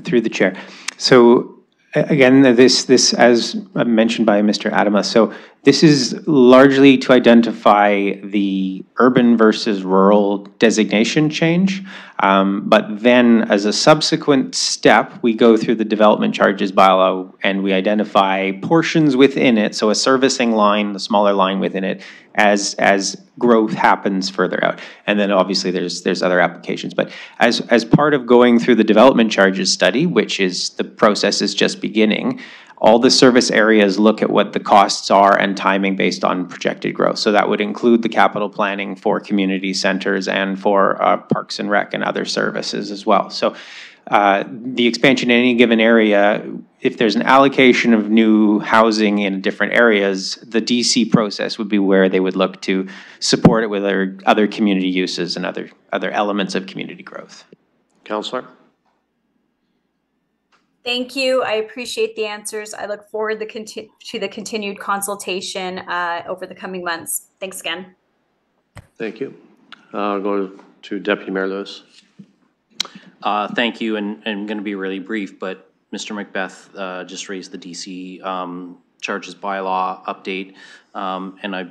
Through the chair. So again, this as mentioned by Mr. Adama, so this is largely to identify the urban versus rural designation change. But then as a subsequent step, we go through the development charges bylaw and we identify portions within it, so a servicing line, the smaller line within it, as growth happens further out. And then obviously there's other applications. But as part of going through the development charges study, which is the process is just beginning, all the service areas look at what the costs are and timing based on projected growth. So that would include the capital planning for community centers and for Parks and Rec and other services as well. So the expansion in any given area, if there's an allocation of new housing in different areas, the DC process would be where they would look to support it with other community uses and other elements of community growth. Councillor? Thank you. I appreciate the answers. I look forward to the continued consultation over the coming months. Thanks again. Thank you. I'll go to Deputy Mayor Lewis. Thank you, and I'm going to be really brief, but Mr. Macbeth just raised the DC charges bylaw update, and I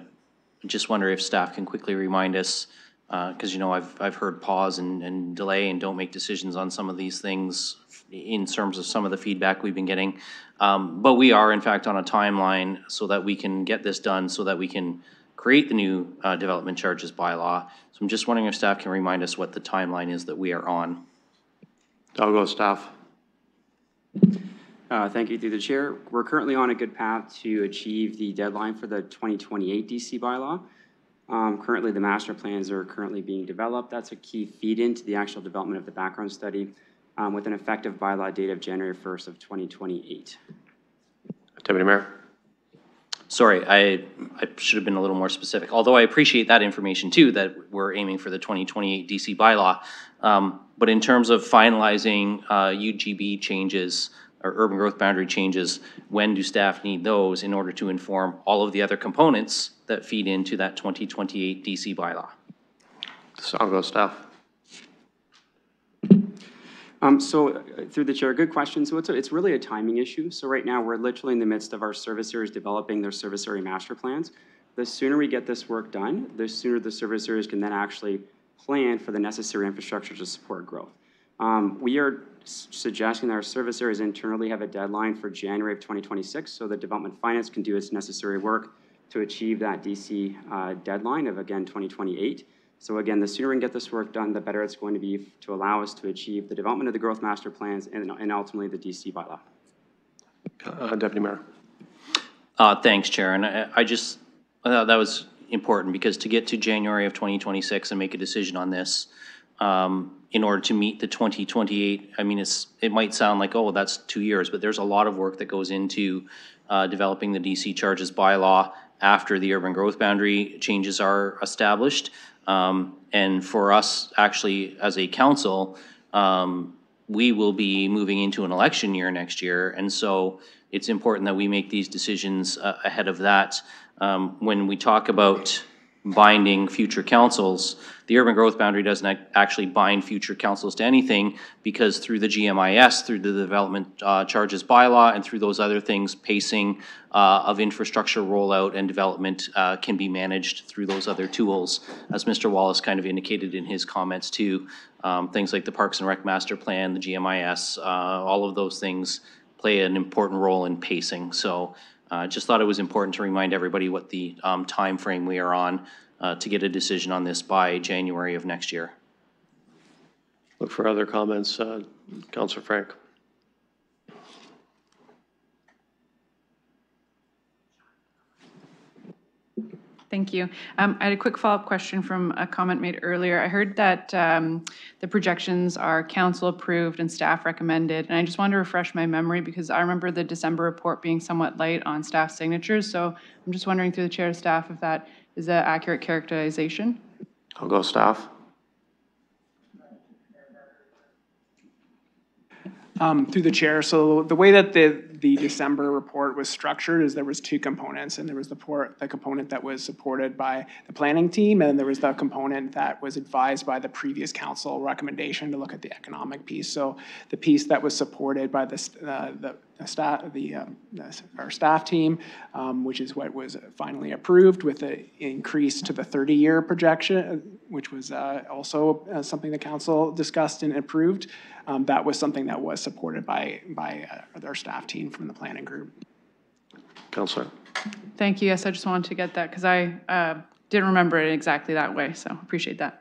just wonder if staff can quickly remind us, because I've heard pause and delay and don't make decisions on some of these things in terms of some of the feedback we've been getting, but we are in fact on a timeline so that we can get this done, so that we can create the new development charges bylaw. So I'm just wondering if staff can remind us what the timeline is that we are on. I'll go staff. Thank you, through the chair. We're currently on a good path to achieve the deadline for the 2028 DC bylaw. Currently, the master plans are currently being developed. That's a key feed into the actual development of the background study, with an effective bylaw date of January 1st of 2028. Deputy Mayor. Sorry, I should have been a little more specific, although I appreciate that information too, that we're aiming for the 2028 DC bylaw. But in terms of finalizing UGB changes or urban growth boundary changes, when do staff need those in order to inform all of the other components that feed into that 2028 DC bylaw? So I'll go staff. So through the chair, good question. So it's really a timing issue. So right now we're literally in the midst of our service areas developing their service area master plans. The sooner we get this work done, the sooner the service areas can then actually plan for the necessary infrastructure to support growth. We are suggesting that our service areas internally have a deadline for January of 2026, so the Development Finance can do its necessary work to achieve that DC deadline of, again, 2028. So again, the sooner we can get this work done, the better it's going to be to allow us to achieve the development of the growth master plans and ultimately the DC bylaw. Deputy Mayor. Thanks, Chair. And I just that was important, because to get to January of 2026 and make a decision on this in order to meet the 2028, I mean, it might sound like, oh, that's 2 years, but there's a lot of work that goes into developing the DC charges bylaw after the urban growth boundary changes are established. And for us, actually, as a council, we will be moving into an election year next year. And so it's important that we make these decisions ahead of that. When we talk about binding future councils. The urban growth boundary doesn't actually bind future councils to anything, because through the GMIS, through the development charges bylaw, and through those other things, pacing of infrastructure rollout and development can be managed through those other tools, as Mr. Wallace kind of indicated in his comments too. Things like the Parks and Rec Master Plan, the GMIS, all of those things play an important role in pacing. So just thought it was important to remind everybody what the time frame we are on to get a decision on this by January of next year. Look for other comments. Councillor Frank. Thank you. I had a quick follow-up question from a comment made earlier. I heard that the projections are council approved and staff recommended, and I just wanted to refresh my memory because I remember the December report being somewhat light on staff signatures. So I'm just wondering through the chair of staff if that is an accurate characterization. I'll go staff. Through the chair, so the way that the December report was structured is there was two components, and there was the component that was supported by the planning team, and then there was the component that was advised by the previous council recommendation to look at the economic piece. So the piece that was supported by our staff team, which is what was finally approved with the increase to the 30-year projection, which was also something the council discussed and approved. That was something that was supported by our staff team from the planning group. Councillor. Thank you. Yes, I just wanted to get that because I didn't remember it exactly that way, so appreciate that.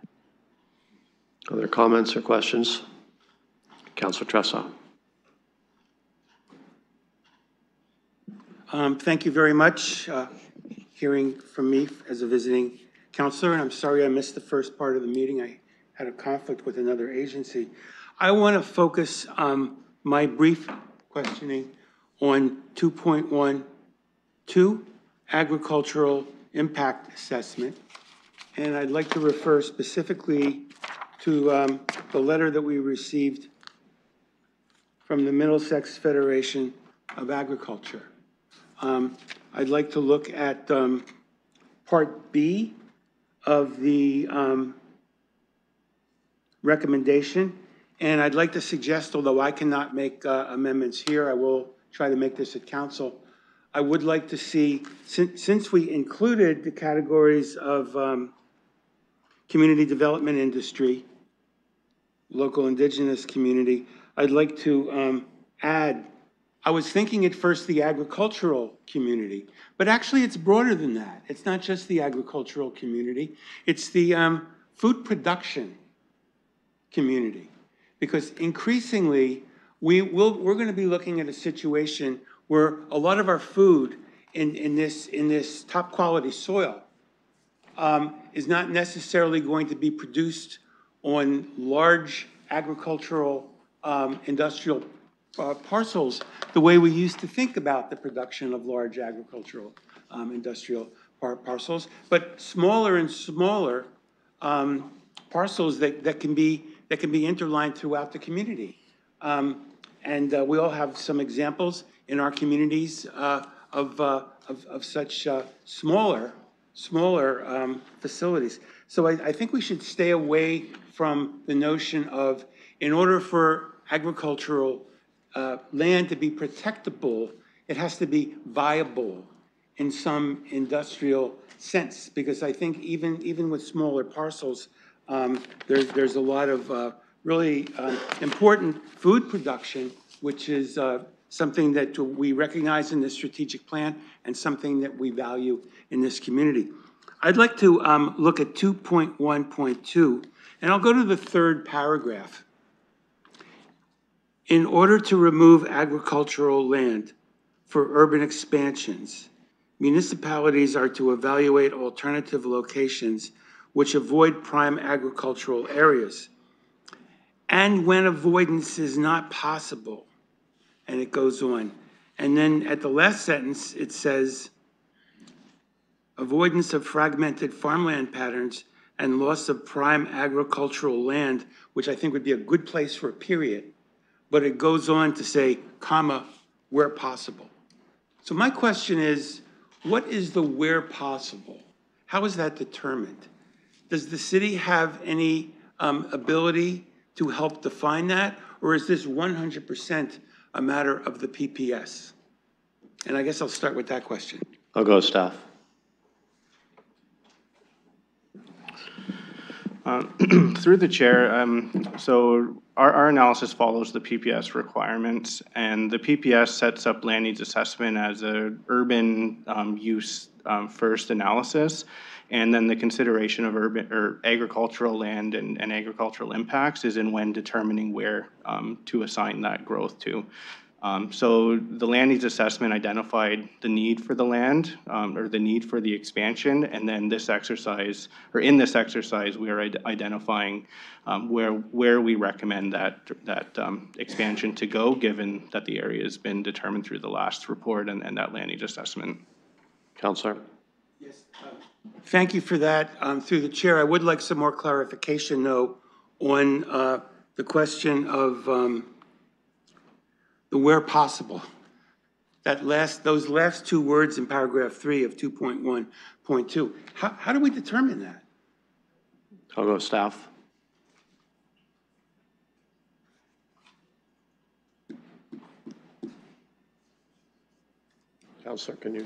Other comments or questions? Councillor Tressa. Thank you very much. Hearing from me as a visiting councillor, and I'm sorry I missed the first part of the meeting. I had a conflict with another agency. I want to focus my brief questioning on 2.12, agricultural impact assessment. And I'd like to refer specifically to the letter that we received from the Middlesex Federation of Agriculture. I'd like to look at Part B of the recommendation. And I'd like to suggest, although I cannot make amendments here, I will try to make this at council. I would like to see, since we included the categories of community development industry, local indigenous community, I'd like to add, I was thinking at first the agricultural community, but actually it's broader than that. It's not just the agricultural community, it's the food production community. Because increasingly, we're going to be looking at a situation where a lot of our food in this top quality soil is not necessarily going to be produced on large agricultural industrial parcels the way we used to think about the production of large agricultural industrial parcels, but smaller and smaller parcels that can be interlined throughout the community. And we all have some examples in our communities of such smaller facilities. So I think we should stay away from the notion of, in order for agricultural land to be protectable, it has to be viable in some industrial sense, because I think even with smaller parcels, there's a lot of really important food production, which is something that we recognize in the strategic plan and something that we value in this community. I'd like to look at 2.1.2, and I'll go to the third paragraph. In order to remove agricultural land for urban expansions, municipalities are to evaluate alternative locations which avoid prime agricultural areas. And when avoidance is not possible, and it goes on. And then at the last sentence, it says, avoidance of fragmented farmland patterns and loss of prime agricultural land, which I think would be a good place for a period. But it goes on to say, comma, where possible. So my question is, what is the where possible? how is that determined? Does the city have any ability to help define that, or is this 100% a matter of the PPS? And I guess I'll start with that question. I'll go staff. Through the chair, so our analysis follows the PPS requirements, and the PPS sets up land needs assessment as a urban use first analysis, and then the consideration of urban or agricultural land and agricultural impacts is in when determining where to assign that growth to. So the land needs assessment identified the need for the land or the need for the expansion, and then this exercise, or in this exercise, we are identifying where we recommend that expansion to go, given that the area has been determined through the last report and that land needs assessment. Councillor. Yes. Thank you for that. Through the chair, I would like some more clarification, though, on the question of the where possible. Those last two words in paragraph 3 of 2.1.2. How do we determine that? I'll go staff. Councillor, can you?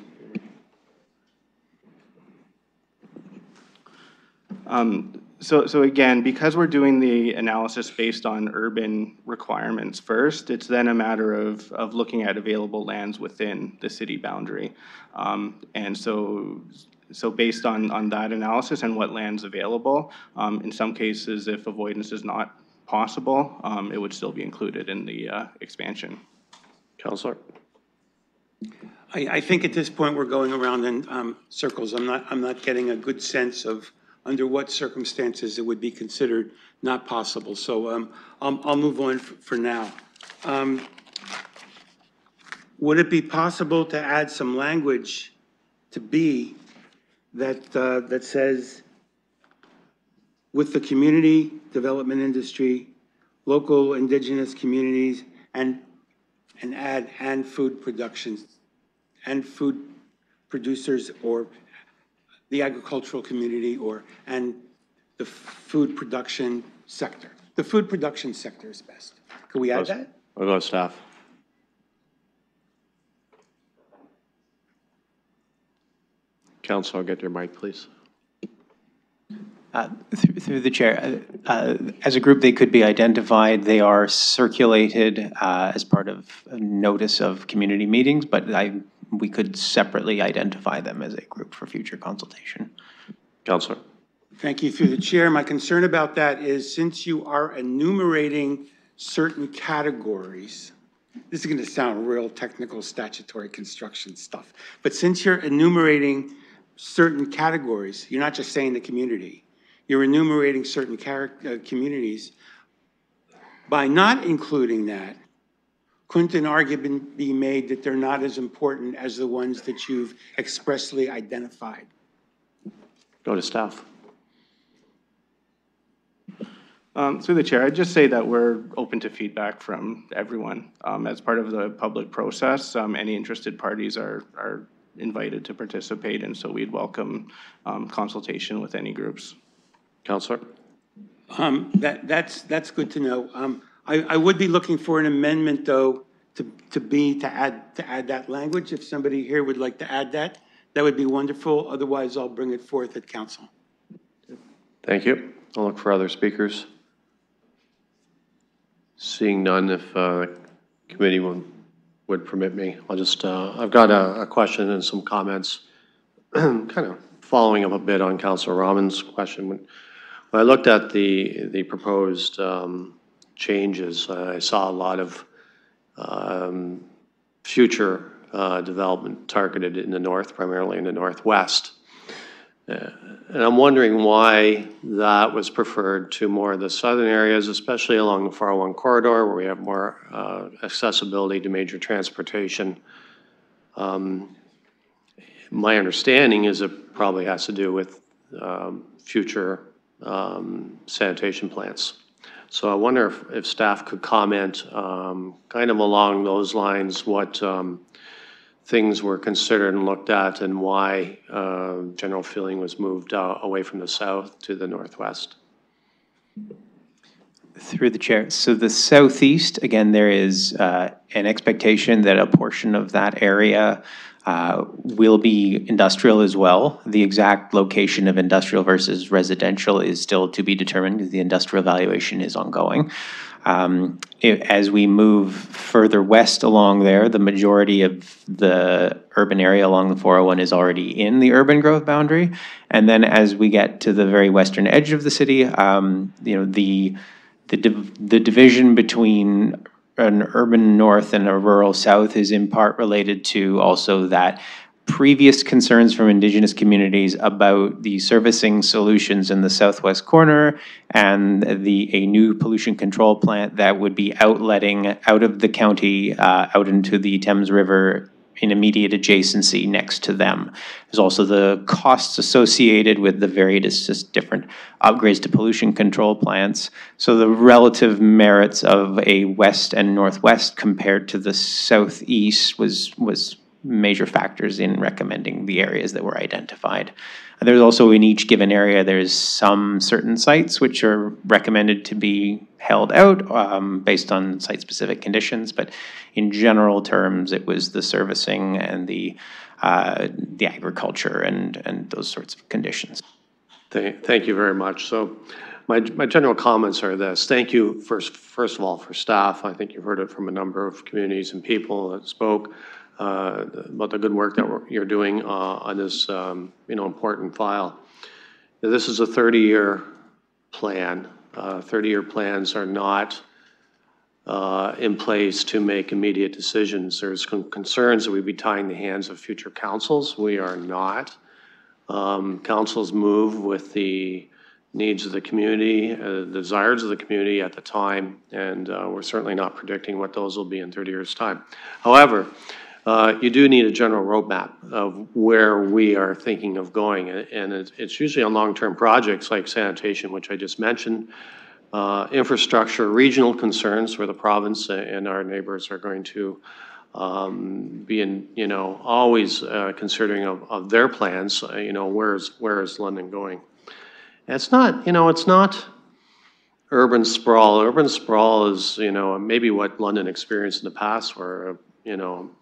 So again, because we're doing the analysis based on urban requirements first, it's then a matter of looking at available lands within the city boundary. And so based on that analysis and what land's available, in some cases, if avoidance is not possible, it would still be included in the expansion. Councillor. I think at this point we're going around in circles. I'm not getting a good sense of under what circumstances it would be considered not possible. So I'll move on for now. Would it be possible to add some language to B that says, with the community development industry, local indigenous communities, and add and food productions, and food producers, or the agricultural community, and the food production sector. The food production sector is best. Can we add that? I'll go staff. Council, I'll get your mic, please. Through the chair, as a group, they could be identified. They are circulated as part of a notice of community meetings, but we could separately identify them as a group for future consultation. Councillor. Thank you. Through the chair, my concern about that is, since you are enumerating certain categories, this is going to sound real technical statutory construction stuff, but since you're enumerating certain categories, you're not just saying the community, you're enumerating certain communities. By not including that, couldn't an argument be made that they're not as important as the ones that you've expressly identified? Go to staff. Through the chair, I'd just say that we're open to feedback from everyone. As part of the public process, any interested parties are invited to participate, and so we'd welcome consultation with any groups. Councillor? That's good to know. I would be looking for an amendment, though, to add that language. If somebody here would like to add that, that would be wonderful. Otherwise, I'll bring it forth at council. Thank you. I'll look for other speakers. Seeing none, if committee would permit me, I'll just, I've got a question and some comments, kind of following up a bit on Councillor Rahman's question. When I looked at the proposed changes, I saw a lot of future development targeted in the north, primarily in the northwest. And I'm wondering why that was preferred to more of the southern areas, especially along the 401 corridor, where we have more accessibility to major transportation. My understanding is it probably has to do with future sanitation plants. So I wonder if staff could comment kind of along those lines, what things were considered and looked at and why general feeling was moved away from the south to the northwest. Through the chair. So the southeast, again, there is an expectation that a portion of that area will be industrial as well. The exact location of industrial versus residential is still to be determined because the industrial valuation is ongoing. As we move further west along there, the majority of the urban area along the 401 is already in the urban growth boundary. And then as we get to the very western edge of the city, you know, the division between an urban north and a rural south is in part related to also that previous concerns from Indigenous communities about the servicing solutions in the southwest corner and a new pollution control plant that would be outletting out of the county out into the Thames River in immediate adjacency next to them. There's also the costs associated with the various just different upgrades to pollution control plants. So the relative merits of a west and northwest compared to the southeast was major factors in recommending the areas that were identified. And there's also in each given area, there's some certain sites which are recommended to be held out based on site-specific conditions, but in general terms, it was the servicing and the agriculture and those sorts of conditions. Thank you very much. So my general comments are this. Thank you, first of all, for staff. I think you've heard it from a number of communities and people that spoke about the good work that you're doing on this important file. This is a 30-year plan. 30-year plans are not in place to make immediate decisions. There's concerns that we'd be tying the hands of future councils. We are not. Councils move with the needs of the community, the desires of the community at the time, and we're certainly not predicting what those will be in 30 years' time. However, you do need a general roadmap of where we are thinking of going, and it's usually on long-term projects like sanitation, which I just mentioned, infrastructure, regional concerns where the province and our neighbors are going to be in, always considering of their plans, where is London going? And it's not, it's not urban sprawl. Urban sprawl is, maybe what London experienced in the past where,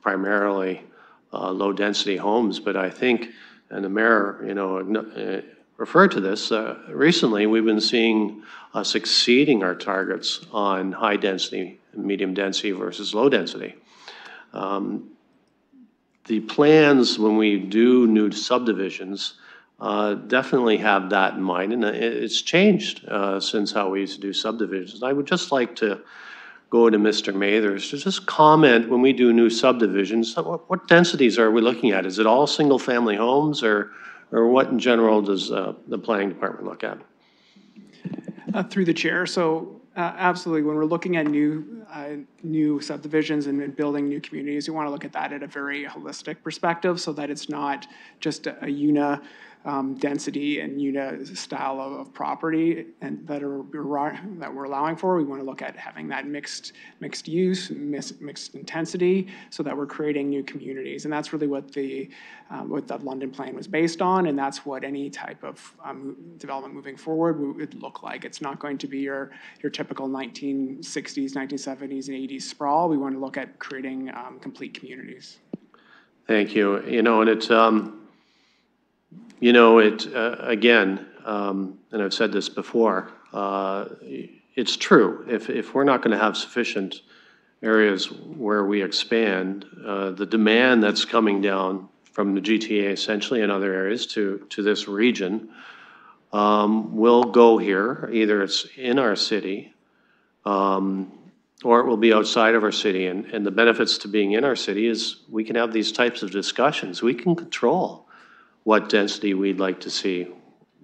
primarily low-density homes. But I think, and the mayor, referred to this, recently we've been seeing us exceeding our targets on high-density, medium-density versus low-density. The plans, when we do new subdivisions, definitely have that in mind, and it's changed since how we used to do subdivisions. I would just like to go to Mr. Mathers to just comment when we do new subdivisions, what densities are we looking at? Is it all single-family homes, or what in general does the planning department look at? Through the chair, so absolutely, when we're looking at new subdivisions and building new communities, we want to look at that at a very holistic perspective, so that it's not just a density and style of property and that we're allowing for. We want to look at having that mixed use, mixed intensity, so that we're creating new communities. And that's really what the London plan was based on, and that's what any type of development moving forward would look like. It's not going to be your typical 1960s, 1970s, and 80s sprawl. We want to look at creating complete communities. Thank you. And it's again, and I've said this before, it's true. If we're not going to have sufficient areas where we expand, the demand that's coming down from the GTA essentially and other areas to this region will go here. Either it's in our city or it will be outside of our city. And the benefits to being in our city is we can have these types of discussions. We can control what density we'd like to see.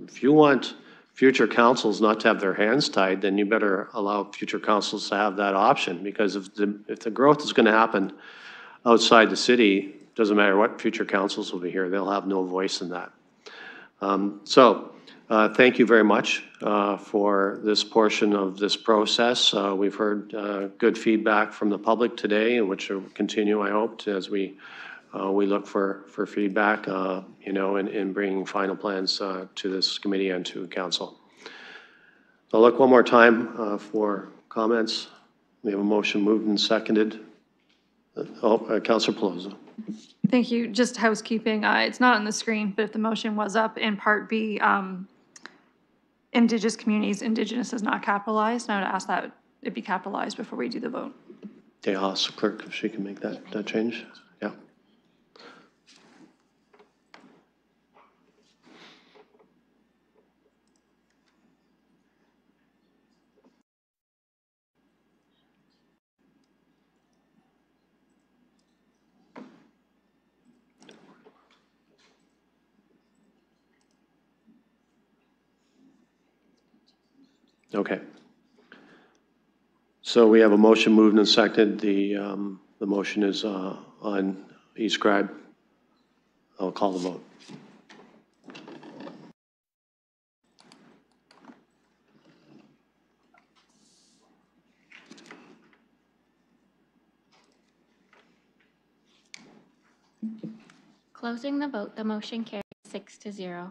If you want future councils not to have their hands tied, then you better allow future councils to have that option, because if the growth is going to happen outside the city, doesn't matter what future councils will be here, they'll have no voice in that. Thank you very much for this portion of this process. We've heard good feedback from the public today, which will continue, I hope, as we we look for feedback, you know, in bringing final plans to this committee and to council. I'll look one more time for comments. We have a motion moved and seconded. Councillor Pelosi. Thank you. Just housekeeping. It's not on the screen, but if the motion was up in Part B, Indigenous communities, Indigenous is not capitalized. And I would ask that it be capitalized before we do the vote. Okay, I'll ask the clerk if she can make that change. Yeah. Okay. So we have a motion moved and seconded. The motion is on e-scribe. I'll call the vote. Closing the vote, the motion carries 6-0.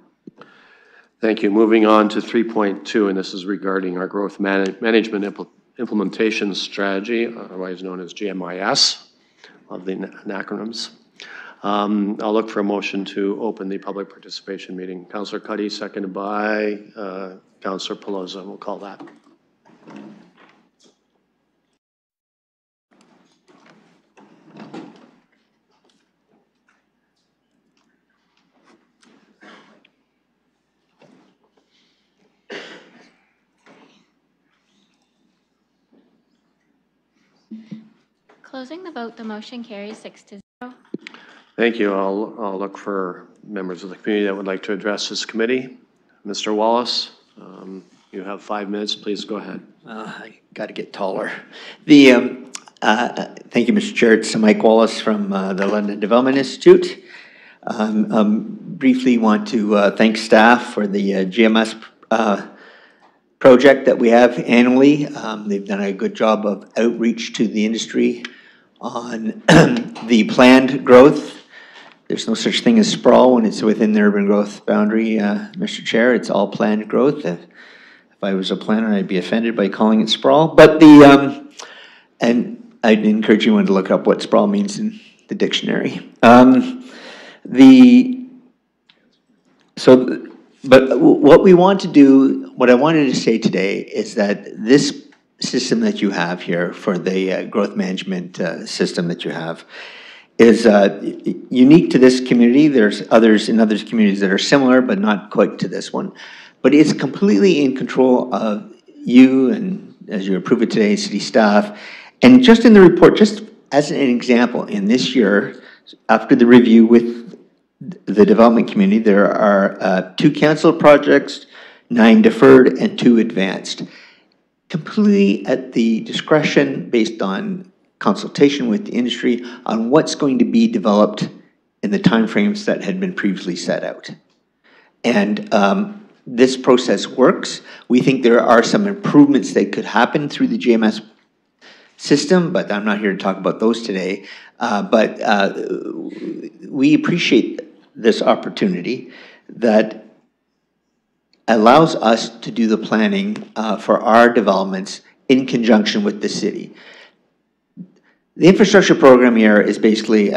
Thank you. Moving on to 3.2, and this is regarding our growth management implementation strategy, otherwise known as GMIS, of the acronyms. I'll look for a motion to open the public participation meeting. Councillor Cuddy, seconded by Councillor Pelosi. We'll call that. Closing the vote, the motion carries 6-0. Thank you. I'll look for members of the community that would like to address this committee. Mr. Wallace, you have 5 minutes. Please go ahead. I got to get taller. Thank you, Mr. Chair. It's Mike Wallace from the London Development Institute. Briefly want to thank staff for the GMS project that we have annually. They've done a good job of outreach to the industry on the planned growth. There's no such thing as sprawl when it's within the urban growth boundary, Mr. Chair. It's all planned growth. If I was a planner, I'd be offended by calling it sprawl. But and I'd encourage anyone to look up what sprawl means in the dictionary. But what we want to do, what I wanted to say today is that this system that you have here for the growth management system that you have is unique to this community. There's others in other communities that are similar, but not quite to this one. But it's completely in control of you and, as you approve it today, city staff. And just in the report, just as an example, in this year, after the review with the development community, there are 2 canceled projects, 9 deferred, and 2 advanced. Completely at the discretion, based on consultation with the industry, on what's going to be developed in the timeframes that had been previously set out. And this process works. We think there are some improvements that could happen through the GMS system, but I'm not here to talk about those today. But we appreciate this opportunity that allows us to do the planning for our developments in conjunction with the city. The infrastructure program here is basically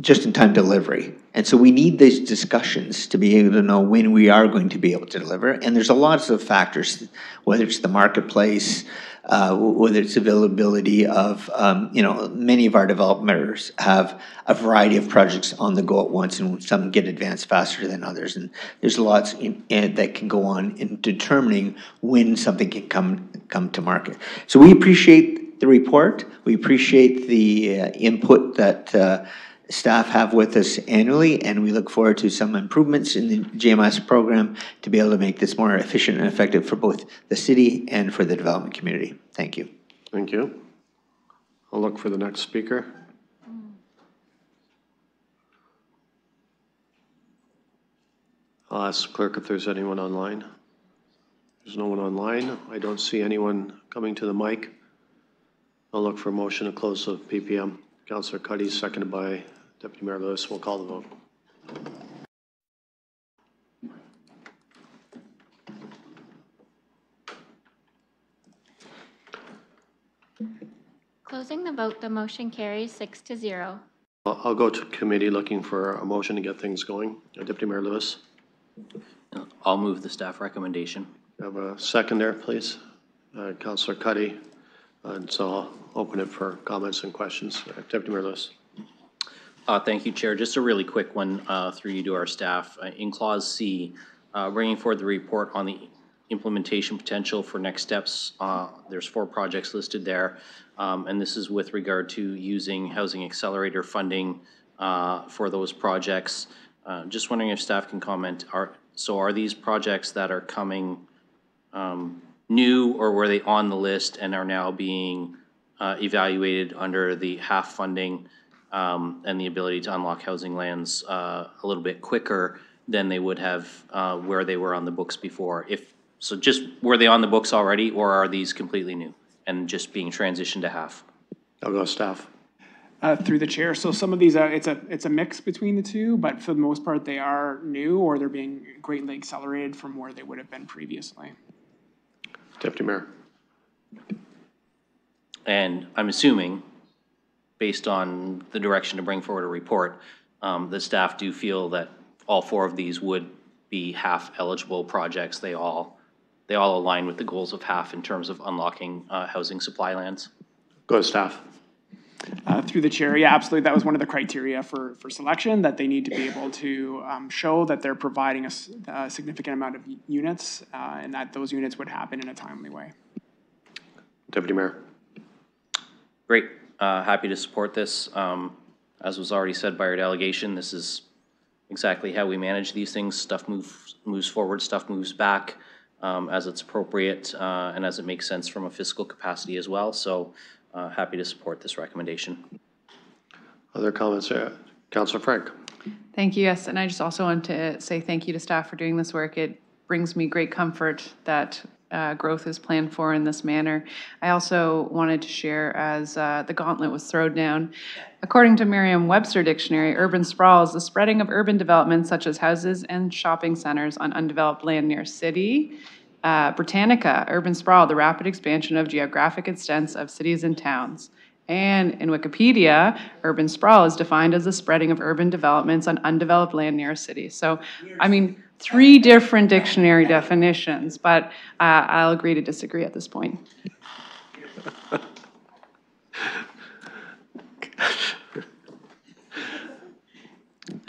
just-in-time delivery. And so we need these discussions to be able to know when we are going to be able to deliver. And there's a lot of factors, whether it's the marketplace, whether it's availability of, many of our developers have a variety of projects on the go at once, and some get advanced faster than others. And there's lots that can go on in determining when something can come to market. So we appreciate the report. We appreciate the input that staff have with us annually, and we look forward to some improvements in the GMS program to be able to make this more efficient and effective for both the city and for the development community. Thank you. Thank you. I'll look for the next speaker. I'll ask the clerk if there's anyone online. There's no one online. I don't see anyone coming to the mic. I'll look for a motion to close the PPM. Councillor Cuddy, seconded by Deputy Mayor Lewis will call the vote. Closing the vote, the motion carries 6-0. I'll go to committee looking for a motion to get things going. Deputy Mayor Lewis. I'll move the staff recommendation. Have a second there, please. Councillor Cuddy. And so I'll open it for comments and questions. Deputy Mayor Lewis. Thank you, Chair. Just a really quick one through you to our staff. In Clause C, bringing forward the report on the implementation potential for next steps. There's 4 projects listed there, and this is with regard to using Housing Accelerator funding for those projects. Just wondering if staff can comment. Are these projects that are coming new, or were they on the list and are now being evaluated under the HAF funding and the ability to unlock housing lands a little bit quicker than they would have where they were on the books before? So just were they on the books already, or are these completely new and just being transitioned to HAF? I'll go staff. Through the chair. So some of these, it's a mix between the two, but for the most part, they are new or they're being greatly accelerated from where they would have been previously. Deputy Mayor. And I'm assuming, based on the direction to bring forward a report, the staff do feel that all 4 of these would be HAF eligible projects. They all align with the goals of HAF in terms of unlocking housing supply lands. Go to staff. Through the chair, yeah, absolutely. That was one of the criteria for selection, that they need to be able to show that they're providing a significant amount of units and that those units would happen in a timely way. Deputy Mayor. Great. Happy to support this. As was already said by our delegation, this is exactly how we manage these things. Stuff moves forward, stuff moves back as it's appropriate and as it makes sense from a fiscal capacity as well. So happy to support this recommendation. Other comments? Councillor Frank. Thank you. Yes, and I just also want to say thank you to staff for doing this work. It brings me great comfort that growth is planned for in this manner. I also wanted to share, as the gauntlet was thrown down, according to Merriam-Webster Dictionary, urban sprawl is the spreading of urban developments such as houses and shopping centers on undeveloped land near city. Britannica, urban sprawl, the rapid expansion of geographic extents of cities and towns. And in Wikipedia, urban sprawl is defined as the spreading of urban developments on undeveloped land near a city. So, I mean, 3 different dictionary definitions, but I'll agree to disagree at this point.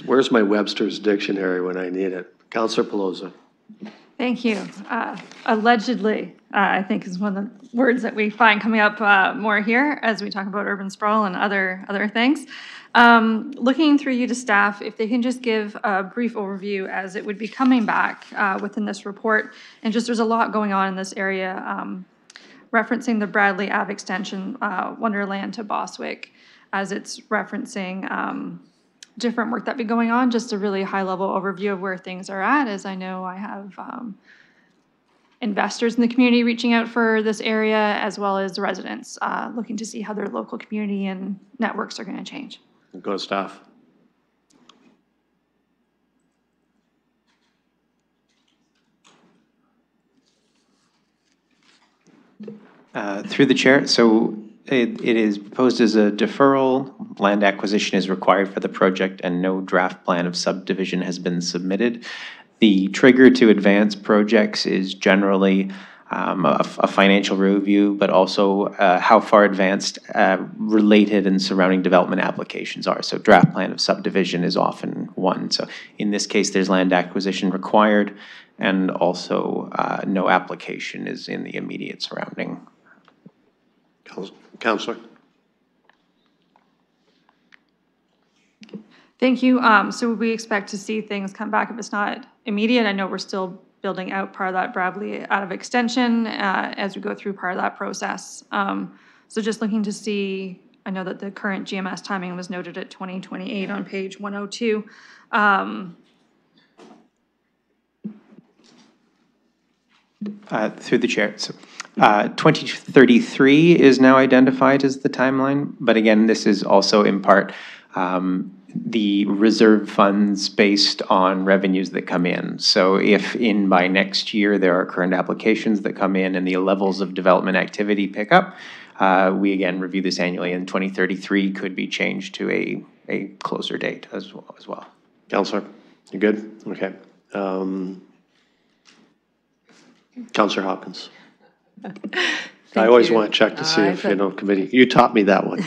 Where's my Webster's dictionary when I need it? Councillor Pelosi. Thank you. Allegedly, I think is one of the words that we find coming up more here as we talk about urban sprawl and other things. Looking through you to staff, if they can just give a brief overview as it would be coming back within this report. And just there's a lot going on in this area, referencing the Bradley Ave extension, Wonderland to Boswick, as it's referencing different work that be going on, just a really high-level overview of where things are at, as I know I have investors in the community reaching out for this area, as well as residents looking to see how their local community and networks are going to change. Go to staff. Through the chair, so it is proposed as a deferral. Land acquisition is required for the project and no draft plan of subdivision has been submitted. The trigger to advance projects is generally a financial review, but also how far advanced related and surrounding development applications are. So draft plan of subdivision is often one. So in this case, there's land acquisition required, and also no application is in the immediate surrounding. Councillor. Thank you. So we expect to see things come back if it's not immediate. I know we're still building out part of that Bradley out of extension as we go through part of that process. So just looking to see, I know that the current GMS timing was noted at 2028 on page 102. Through the chair. So 2033 is now identified as the timeline, but again, this is also in part the reserve funds based on revenues that come in. So if by next year there are current applications that come in and the levels of development activity pick up, we again review this annually, and 2033 could be changed to a closer date as well. Councillor, you good? Okay. Councillor Hopkins. I always want to check to see if, committee, you taught me that one.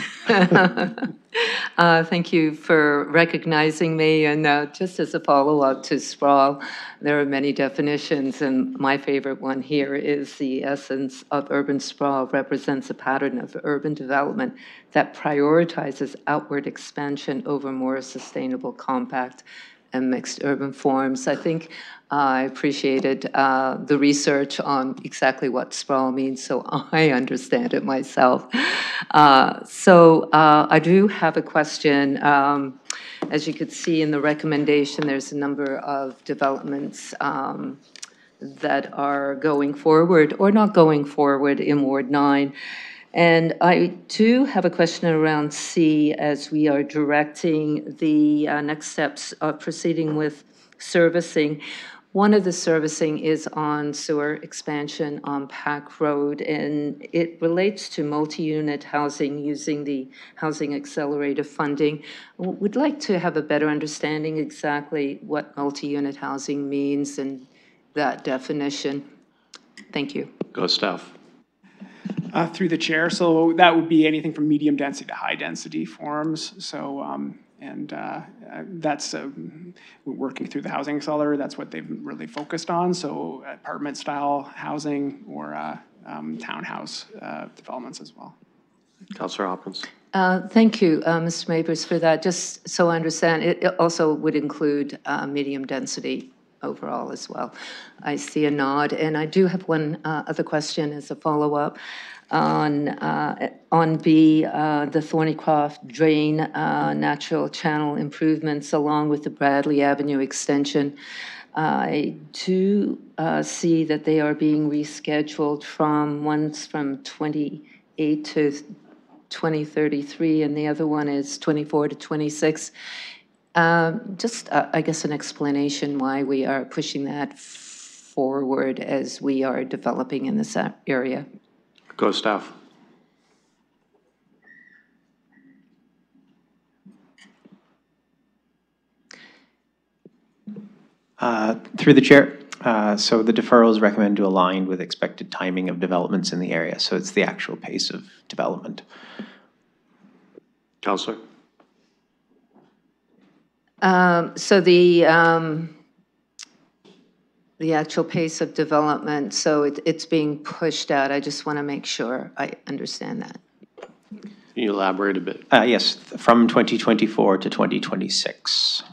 Thank you for recognizing me. And just as a follow-up to sprawl, there are many definitions, and my favorite one here is the essence of urban sprawl represents a pattern of urban development that prioritizes outward expansion over more sustainable, compact, and mixed urban forms. I think I appreciated the research on exactly what sprawl means, so I understand it myself. I do have a question. As you could see in the recommendation, there's a number of developments that are going forward or not going forward in Ward 9. And I do have a question around C, as we are directing the next steps of proceeding with servicing. One of the servicing is on sewer expansion on Pack Road, and it relates to multi-unit housing using the Housing Accelerator funding. We'd like to have a better understanding exactly what multi-unit housing means and that definition. Thank you. Go staff. Through the chair, so that would be anything from medium density to high density forms. So, that's working through the Housing Accelerator. That's what they've really focused on. So, apartment style housing or townhouse developments as well. Councillor Hopkins. Thank you, Mr. Mabers, for that. Just so I understand, it also would include medium density overall as well. I see a nod, and I do have one other question as a follow-up on B, the Thornycroft Drain natural channel improvements along with the Bradley Avenue extension. I do see that they are being rescheduled from 28 to 2033, and the other one is 24 to 26. I guess, an explanation why we are pushing that forward as we are developing in this area. Go staff. Through the chair, so the deferral is recommended to align with expected timing of developments in the area. So it's the actual pace of development. Councillor. So the actual pace of development, so it's being pushed out. I just want to make sure I understand that. Can you elaborate a bit? Yes, from 2024 to 2026.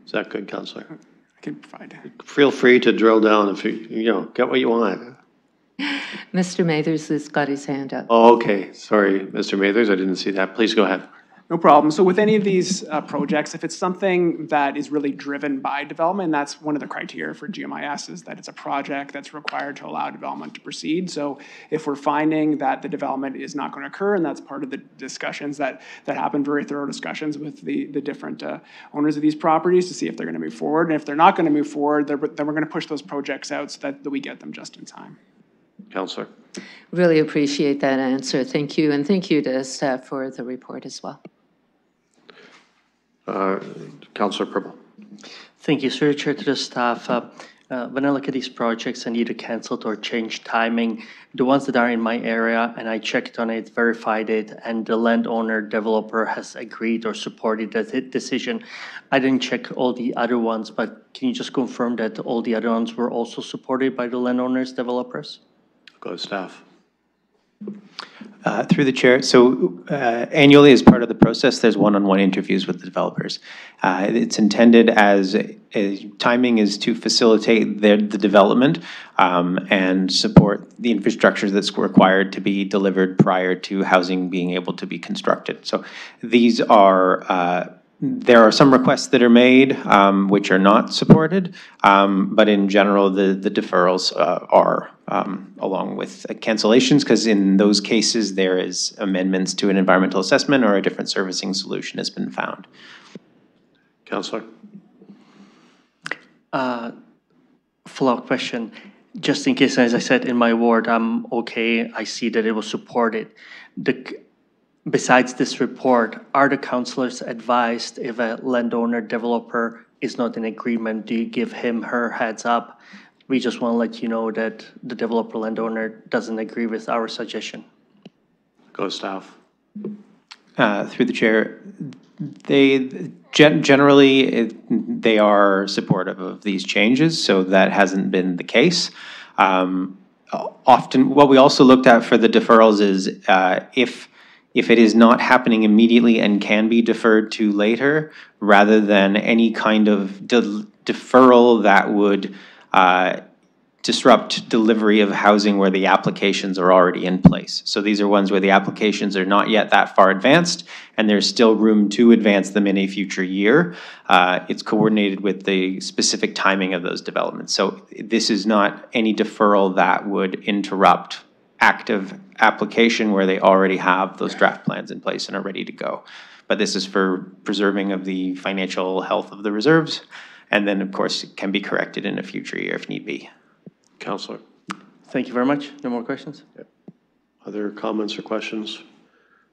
Is that good, Councillor? I can provide. Feel free to drill down if you get what you want. Mr. Mathers has got his hand up. Oh, okay. Sorry, Mr. Mathers, I didn't see that. Please go ahead. No problem. So with any of these projects, if it's something that is really driven by development, that's one of the criteria for GMIS, is that it's a project that's required to allow development to proceed. So if we're finding that the development is not going to occur, and that's part of the discussions that happen, very thorough discussions with the different owners of these properties to see if they're going to move forward. And if they're not going to move forward, then we're going to push those projects out so that we get them just in time. Councillor. Really appreciate that answer. Thank you. And thank you to staff for the report as well. Councillor Purple. Thank you, Sir Chair, to the staff. When I look at these projects and either canceled or changed timing, the ones that are in my area, and I checked on it, verified it, and the landowner developer has agreed or supported that decision. I didn't check all the other ones, but can you just confirm that all the other ones were also supported by the landowners, developers? Go to staff. Through the chair, so annually as part of the process, there's one-on-one interviews with the developers. It's intended as timing is to facilitate the development and support the infrastructure that's required to be delivered prior to housing being able to be constructed. So these are There are some requests that are made which are not supported, but in general, the deferrals are along with cancellations, because in those cases, there is amendments to an environmental assessment or a different servicing solution has been found. Councillor. Follow-up question. Just in case, as I said, in my ward, I'm okay, I see that it was supported. Besides this report, are the councillors advised if a landowner developer is not in agreement, do you give him, her heads up? We just want to let you know that the developer landowner doesn't agree with our suggestion. Go staff. Through the chair, they generally they are supportive of these changes, so that hasn't been the case. Often, what we also looked at for the deferrals is if it is not happening immediately and can be deferred to later, rather than any kind of deferral that would disrupt delivery of housing where the applications are already in place. So these are ones where the applications are not yet that far advanced, and there's still room to advance them in a future year. It's coordinated with the specific timing of those developments. So this is not any deferral that would interrupt active application where they already have those draft plans in place and are ready to go. But this is for preserving of the financial health of the reserves, and then of course it can be corrected in a future year if need be. Councillor. Thank you very much. No more questions? Yep. Other comments or questions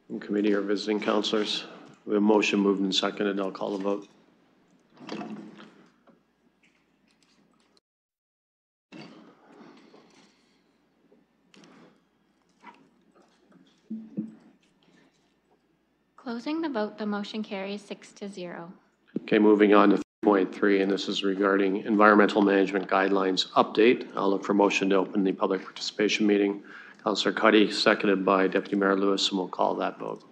from committee or visiting councillors? We have a motion moved and seconded. I'll call the vote. Closing the vote, the motion carries 6-0. Okay, moving on to 3.3, and this is regarding environmental management guidelines update. I'll look for motion to open the public participation meeting. Councillor Cuddy, seconded by Deputy Mayor Lewis, and we'll call that vote.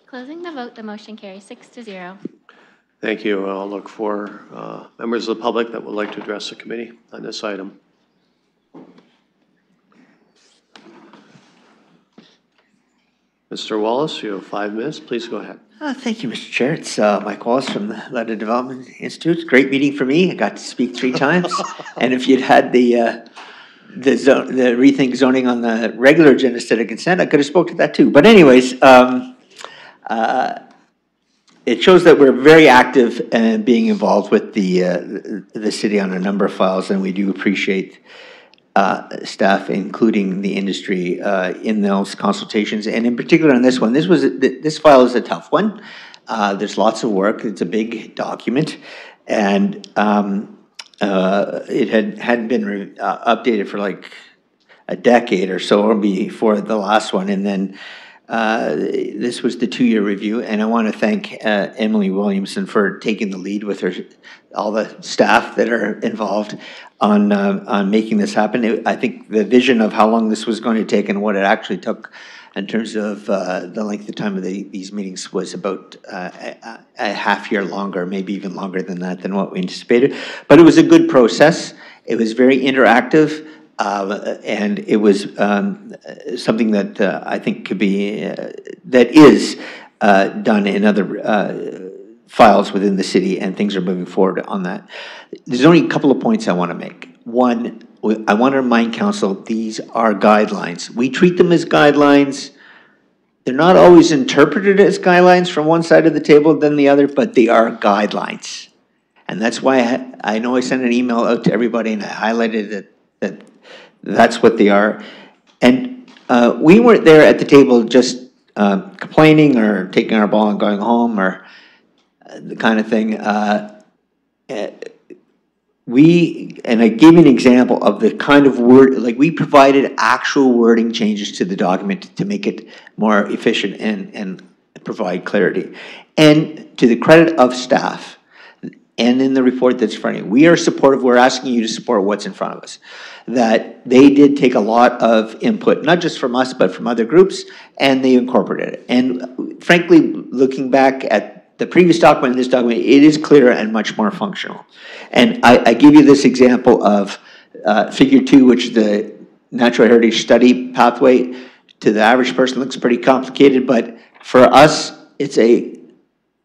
Closing the vote, the motion carries 6-0. Thank you. I'll look for members of the public that would like to address the committee on this item. Mr. Wallace, you have 5 minutes. Please go ahead. Thank you, Mr. Chair. It's Mike Wallace from the London Development Institute. Great meeting for me. I got to speak 3 times. And if you'd had the rethink zoning on the regular agenda instead of consent, I could have spoke to that too. But anyways, it shows that we're very active and being involved with the city on a number of files, and we do appreciate staff, including the industry, in those consultations, and in particular on this one. This file is a tough one. There's lots of work. It's a big document, and it hadn't been updated for like a decade or so before the last one, and then this was the 2-year review, and I want to thank Emily Williamson for taking the lead with all the staff that are involved on making this happen. I think the vision of how long this was going to take and what it actually took in terms of the length of time of these meetings was about a half year longer, maybe even longer than that, than what we anticipated. But it was a good process. It was very interactive. And it was something that I think could be, that is done in other files within the city, and things are moving forward on that. There's only a couple of points I want to make. One, I want to remind council, these are guidelines. We treat them as guidelines. They're not always interpreted as guidelines from one side of the table than the other, but they are guidelines. And that's why I know I sent an email out to everybody and I highlighted that that's what they are. And we weren't there at the table just complaining or taking our ball and going home or the kind of thing. And I gave you an example of the kind of word, like we provided actual wording changes to the document to make it more efficient and provide clarity. And to the credit of staff, and in the report that's in front of you. We are supportive. We're asking you to support what's in front of us. That they did take a lot of input, not just from us, but from other groups, and they incorporated it. And frankly, looking back at the previous document and this document, it is clearer and much more functional. And I give you this example of figure 2, which is the natural heritage study pathway. To the average person looks pretty complicated, but for us, it's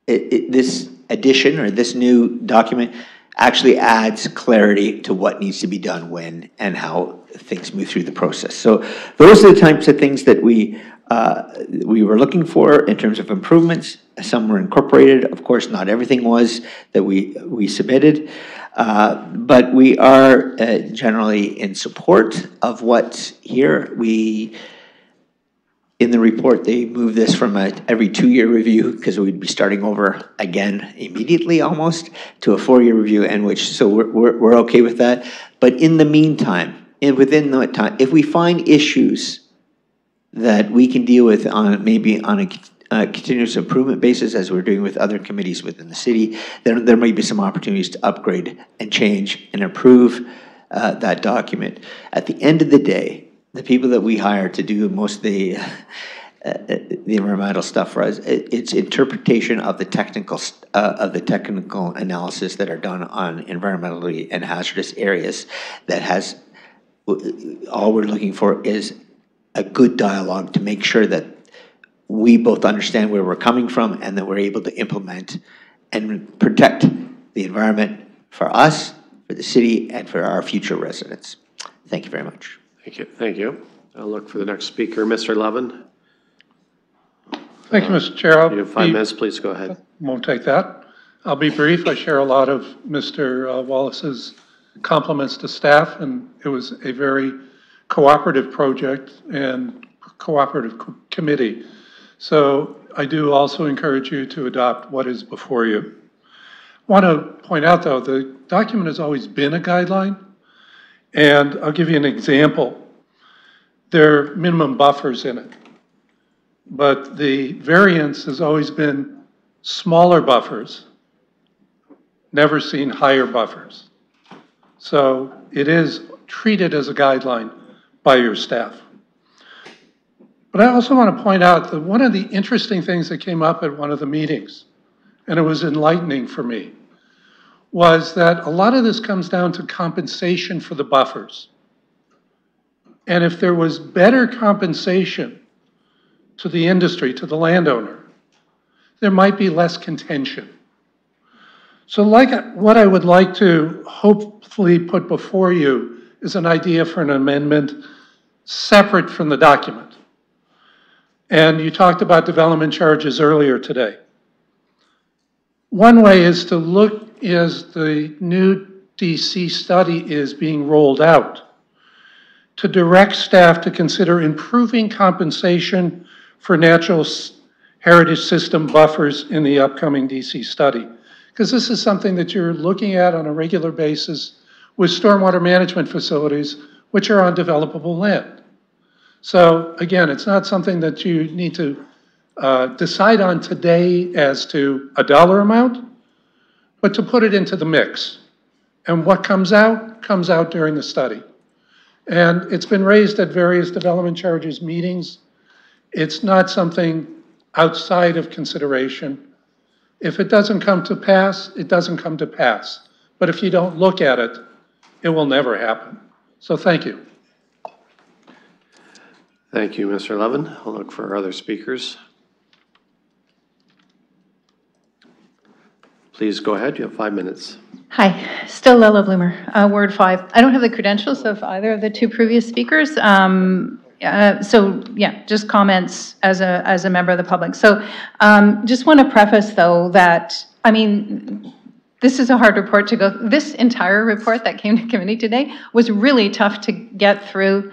this addition or this new document actually adds clarity to what needs to be done when and how things move through the process. So those are the types of things that we were looking for in terms of improvements. Some were incorporated. Of course, not everything was that we submitted, but we are generally in support of what's here. In the report, they moved this from every 2-year review, because we'd be starting over again immediately almost, to a 4-year review, so we're okay with that. But in the meantime, within that time, if we find issues that we can deal with maybe on a continuous improvement basis, as we're doing with other committees within the city, then there might be some opportunities to upgrade and change and improve that document. At the end of the day, the people that we hire to do most of the environmental stuff for us, it's interpretation of the technical analysis that are done on environmentally and hazardous areas. That has all we're looking for is a good dialogue to make sure that we both understand where we're coming from and that we're able to implement and protect the environment for us, for the city, and for our future residents. Thank you very much. Thank you. I'll look for the next speaker, Mr. Levin. Thank you, Mr. Chair. You have 5 minutes, please go ahead. Won't take that. I'll be brief. I share a lot of Mr. Wallace's compliments to staff, and it was a very cooperative project and cooperative committee. So I do also encourage you to adopt what is before you. I want to point out, though, the document has always been a guideline. And I'll give you an example. There are minimum buffers in it, but the variance has always been smaller buffers, never seen higher buffers. So it is treated as a guideline by your staff. But I also want to point out that one of the interesting things that came up at one of the meetings, and it was enlightening for me, was that a lot of this comes down to compensation for the buffers. And if there was better compensation to the industry, to the landowner, there might be less contention. So what I would like to hopefully put before you is an idea for an amendment separate from the document. And you talked about development charges earlier today. One way is to look as the new DC study is being rolled out, to direct staff to consider improving compensation for natural heritage system buffers in the upcoming DC study. Because this is something that you're looking at on a regular basis with stormwater management facilities, which are on developable land. So again, it's not something that you need to decide on today as to a dollar amount, but to put it into the mix. And what comes out during the study. And it's been raised at various development charges meetings. It's not something outside of consideration. If it doesn't come to pass, it doesn't come to pass. But if you don't look at it, it will never happen. So thank you. Thank you, Mr. Levin. I'll look for other speakers. Please go ahead. You have 5 minutes. Hi, still Lella Bloomer, Ward 5. I don't have the credentials of either of the 2 previous speakers. So yeah, just comments as a member of the public. So just want to preface though that, I mean, this is a hard report to go. This entire report that came to committee today was really tough to get through.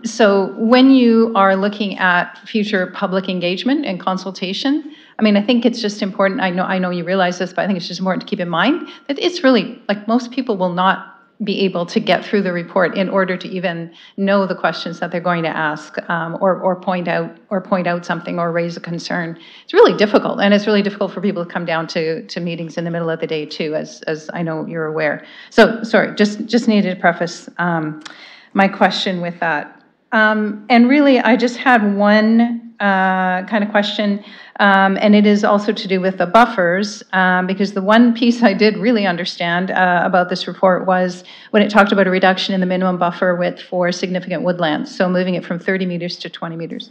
So when you are looking at future public engagement and consultation, I mean, I think it's just important, I know you realize this, but I think it's just important to keep in mind that it's really, like most people will not be able to get through the report in order to even know the questions that they're going to ask, or point out something or raise a concern. It's really difficult, and it's really difficult for people to come down to meetings in the middle of the day too, as I know you're aware. So sorry, just needed to preface my question with that. And really, I just had one kind of question, and it is also to do with the buffers, because the one piece I did really understand about this report was when it talked about a reduction in the minimum buffer width for significant woodlands, so moving it from 30 meters to 20 meters.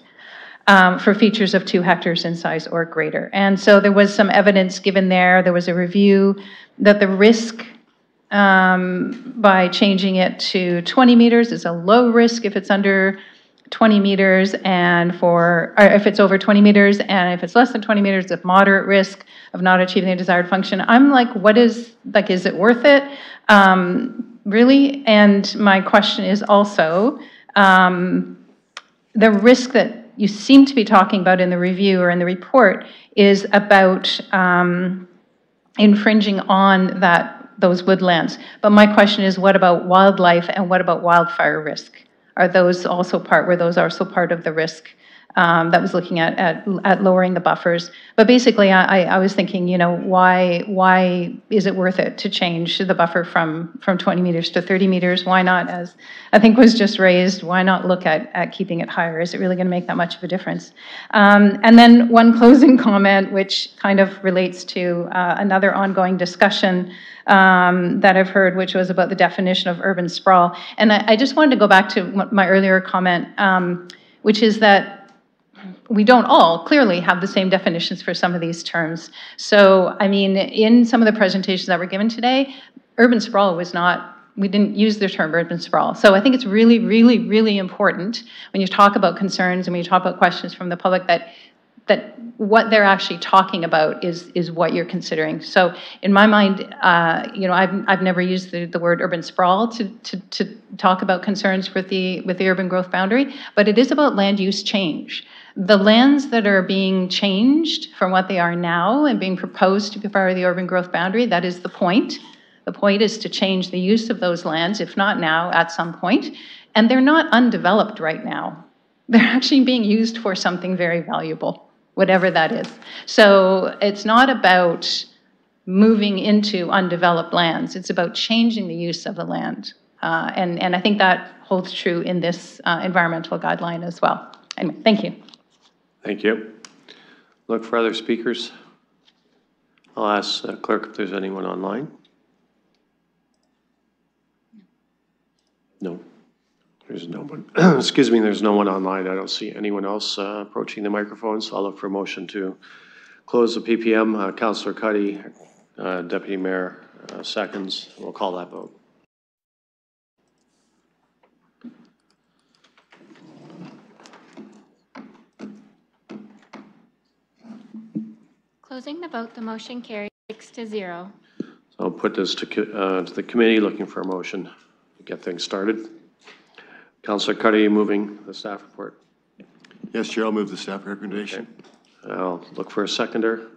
For features of 2 hectares in size or greater. And so there was some evidence given there. There was a review that the risk by changing it to 20 meters is a low risk if it's under 20 meters, and or if it's over 20 meters, and if it's less than 20 meters, it's moderate risk of not achieving the desired function. I'm like, is it worth it? Really? And my question is also, the risk that you seem to be talking about in the review or in the report is about infringing on those woodlands. But my question is, what about wildlife and what about wildfire risk? Were those also part of the risk that was looking at lowering the buffers? But basically, I was thinking, why is it worth it to change the buffer from 20 meters to 30 meters? Why not, as I think was just raised, why not look at keeping it higher? Is it really going to make that much of a difference? And then one closing comment, which kind of relates to another ongoing discussion that I've heard, which was about the definition of urban sprawl. And I just wanted to go back to my earlier comment, which is that we don't all clearly have the same definitions for some of these terms. So, I mean, in some of the presentations that were given today, urban sprawl was not, we didn't use the term urban sprawl. So I think it's really, really, really important when you talk about concerns and when you talk about questions from the public that what they're actually talking about is what you're considering. So in my mind, I've never used the word urban sprawl to talk about concerns with the urban growth boundary, but it is about land use change. The lands that are being changed from what they are now and being proposed to be part of the urban growth boundary, that is the point. The point is to change the use of those lands, if not now, at some point. And they're not undeveloped right now. They're actually being used for something very valuable, whatever that is. So it's not about moving into undeveloped lands. It's about changing the use of the land. And I think that holds true in this environmental guideline as well. Anyway, thank you. Thank you. Look for other speakers. I'll ask clerk if there's anyone online. No, there's no one. Excuse me, there's no one online. I don't see anyone else approaching the microphone, so I'll look for a motion to close the PPM. Councillor Cuddy, Deputy Mayor, seconds. We'll call that vote. Closing the vote, the motion carries 6-0. So I'll put this to the committee, looking for a motion to get things started. Councillor Cuddy, moving the staff report. Yes, Chair, I'll move the staff recommendation. Okay. I'll look for a seconder.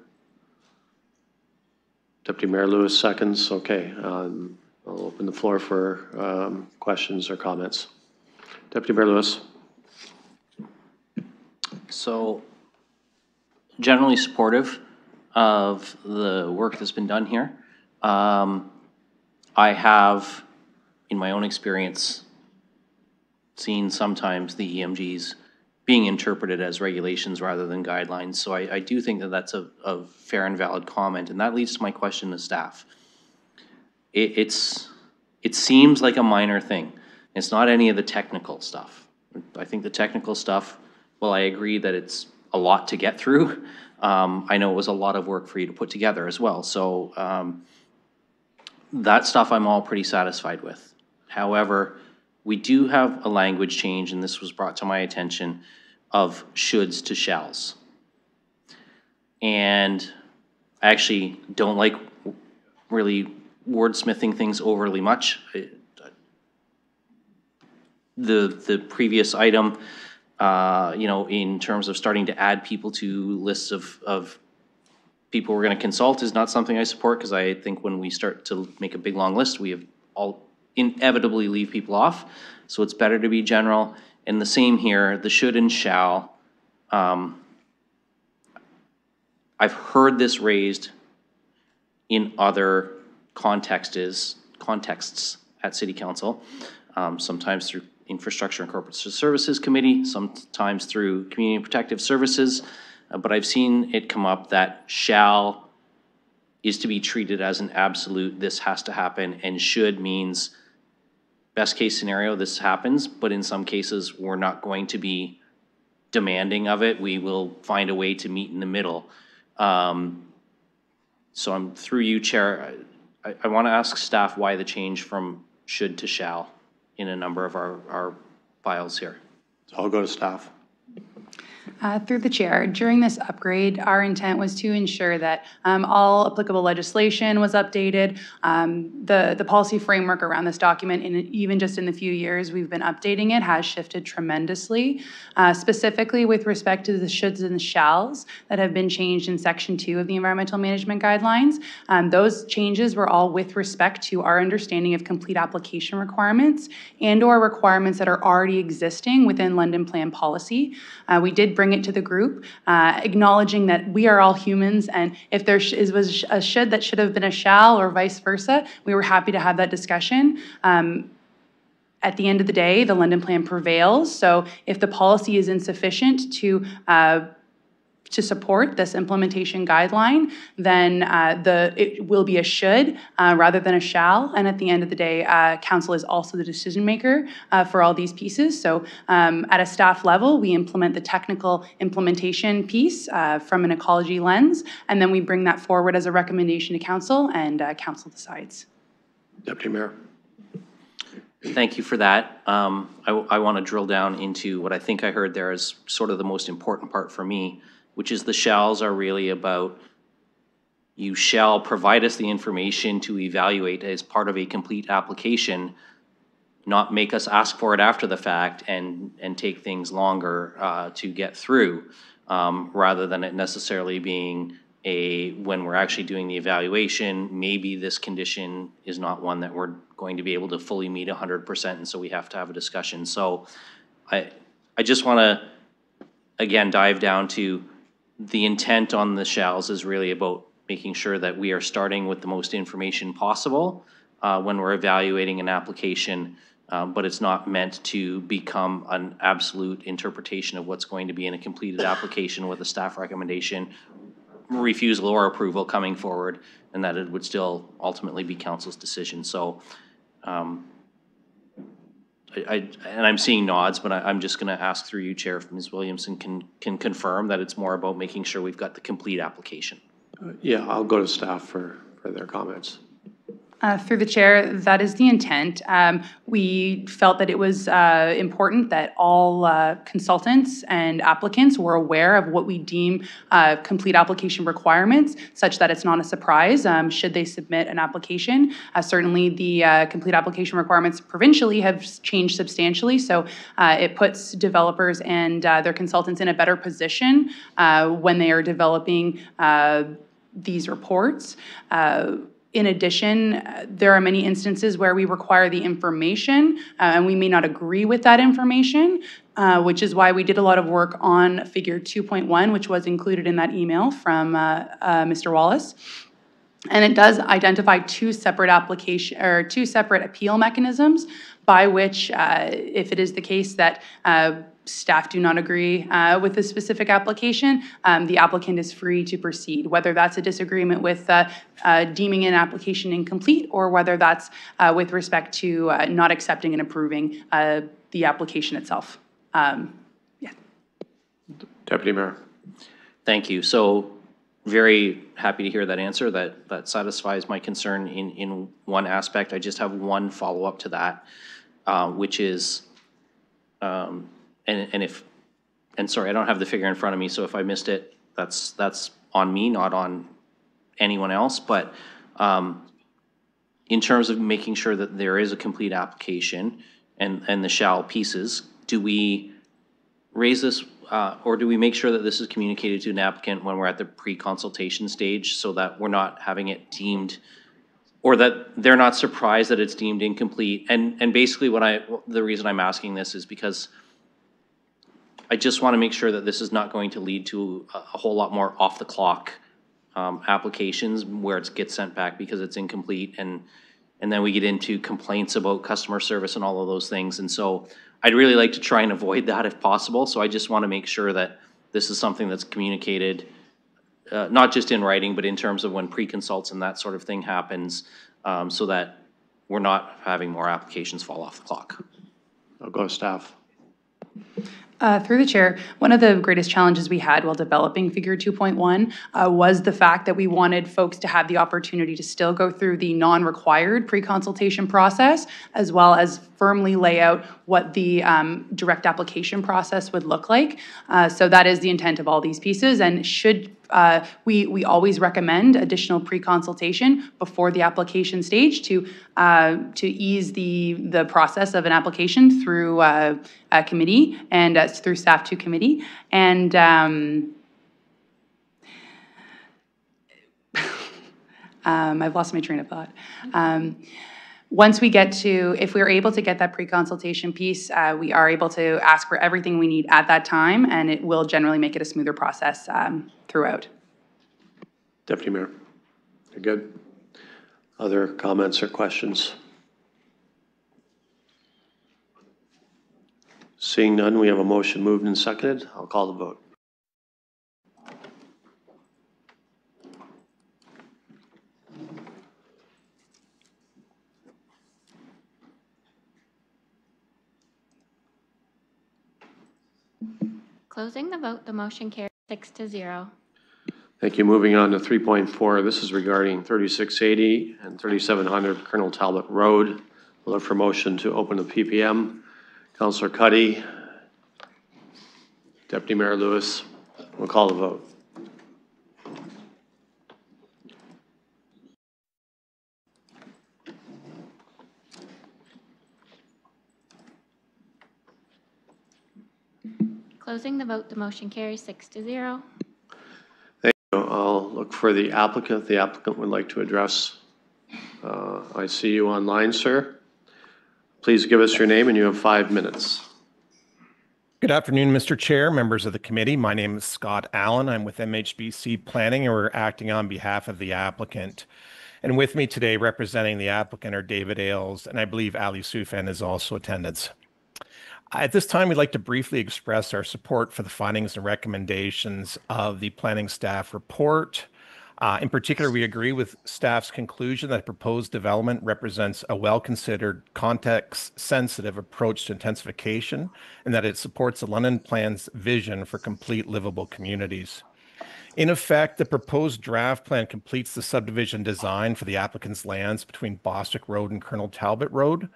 Deputy Mayor Lewis seconds. Okay. I'll open the floor for questions or comments. Deputy Mayor Lewis. So, generally supportive of the work that's been done here. I have, in my own experience, seen sometimes the EMGs being interpreted as regulations rather than guidelines. So I do think that that's a fair and valid comment, and that leads to my question to staff. It seems like a minor thing. It's not any of the technical stuff. I think the technical stuff, well, I agree that it's a lot to get through. I know it was a lot of work for you to put together as well. So that stuff I'm all pretty satisfied with. However, we do have a language change, and this was brought to my attention, of shoulds to shalls. And I actually don't like really wordsmithing things overly much. The previous item, in terms of starting to add people to lists of people we're going to consult is not something I support, because I think when we start to make a big long list, we have inevitably leave people off. So it's better to be general. And the same here, the should and shall. I've heard this raised in other contexts at City Council, sometimes through Infrastructure and Corporate Services Committee, sometimes through Community and Protective Services, but I've seen it come up that shall is to be treated as an absolute, this has to happen, and should means best case scenario, this happens, but in some cases, we're not going to be demanding of it. We will find a way to meet in the middle. So I'm through you, Chair. I want to ask staff why the change from should to shall in a number of our files here. So I'll go to staff. Through the chair, during this upgrade, our intent was to ensure that all applicable legislation was updated. The policy framework around this document, and even just in the few years we've been updating it, has shifted tremendously, specifically with respect to the shoulds and the shalls that have been changed in Section 2 of the Environmental Management Guidelines. Those changes were all with respect to our understanding of complete application requirements and/or requirements that are already existing within London Plan policy. We did bring it to the group, acknowledging that we are all humans, and if there was a should that should have been a shall or vice versa, we were happy to have that discussion. At the end of the day, the London Plan prevails, so if the policy is insufficient to support this implementation guideline, then it will be a should rather than a shall. And at the end of the day, council is also the decision maker for all these pieces. So at a staff level, we implement the technical implementation piece from an ecology lens, and then we bring that forward as a recommendation to council, and council decides. Deputy Mayor. Thank you for that. I want to drill down into what I think I heard there as sort of the most important part for me, which is the shalls are really about you shall provide us the information to evaluate as part of a complete application, not make us ask for it after the fact and take things longer to get through, rather than it necessarily being when we're actually doing the evaluation, maybe this condition is not one that we're going to be able to fully meet 100%, and so we have to have a discussion. So I just want to, again, dive down to the intent on the shalls is really about making sure that we are starting with the most information possible when we're evaluating an application, but it's not meant to become an absolute interpretation of what's going to be in a completed application with a staff recommendation, refusal or approval coming forward, and that it would still ultimately be council's decision. So and I'm seeing nods, but I'm just going to ask through you, Chair, if Ms. Williamson can confirm that it's more about making sure we've got the complete application. Yeah, I'll go to staff for their comments. Through the chair, that is the intent. We felt that it was important that all consultants and applicants were aware of what we deem complete application requirements, such that it's not a surprise should they submit an application. Certainly the complete application requirements provincially have changed substantially, so it puts developers and their consultants in a better position when they are developing these reports. In addition, there are many instances where we require the information and we may not agree with that information, which is why we did a lot of work on Figure 2.1, which was included in that email from Mr. Wallace. And it does identify two separate appeal mechanisms by which, if it is the case that staff do not agree with a specific application, the applicant is free to proceed, whether that's a disagreement with deeming an application incomplete or whether that's with respect to not accepting and approving the application itself. Deputy Mayor. Thank you. So very happy to hear that answer. That satisfies my concern in one aspect. I just have one follow-up to that, which is, and sorry, I don't have the figure in front of me, so if I missed it, that's on me, not on anyone else. But in terms of making sure that there is a complete application and the shall pieces, do we raise this or do we make sure that this is communicated to an applicant when we're at the pre-consultation stage so that we're not having it deemed or that they're not surprised that it's deemed incomplete. And basically the reason I'm asking this is because I just want to make sure that this is not going to lead to a whole lot more off the clock applications where it gets sent back because it's incomplete, and then we get into complaints about customer service and all of those things. And so I'd really like to try and avoid that if possible. So I just want to make sure that this is something that's communicated, not just in writing, but in terms of when pre-consults and that sort of thing happens, so that we're not having more applications fall off the clock. I'll go to staff. Through the chair, one of the greatest challenges we had while developing Figure 2.1 was the fact that we wanted folks to have the opportunity to still go through the non-required pre-consultation process, as well as firmly lay out what the direct application process would look like. So that is the intent of all these pieces, and should we always recommend additional pre-consultation before the application stage to ease the process of an application through a committee and through staff to committee. And I've lost my train of thought. Once we get to, if we're able to get that pre-consultation piece, we are able to ask for everything we need at that time, and it will generally make it a smoother process throughout. Deputy Mayor, you're good. Other comments or questions? Seeing none, we have a motion moved and seconded. I'll call the vote. Closing the vote, the motion carries 6-0. Thank you. Moving on to 3.4. This is regarding 3680 and 3700 Colonel Talbot Road. We'll look for motion to open the PPM. Councillor Cuddy, Deputy Mayor Lewis, we'll call the vote. Closing the vote, the motion carries 6-0. Thank you. I'll look for the applicant. The applicant would like to address. I see you online, sir. Please give us your name, and you have 5 minutes. Good afternoon, Mr. Chair, members of the committee. My name is Scott Allen. I'm with MHBC Planning, and we're acting on behalf of the applicant. And with me today representing the applicant are David Ailes, and I believe Ali Soufan is also attendance. At this time, we'd like to briefly express our support for the findings and recommendations of the planning staff report. In particular, we agree with staff's conclusion that proposed development represents a well-considered, context-sensitive approach to intensification, and that it supports the London Plan's vision for complete livable communities. In effect, the proposed draft plan completes the subdivision design for the applicant's lands between Bostwick Road and Colonel Talbot Road,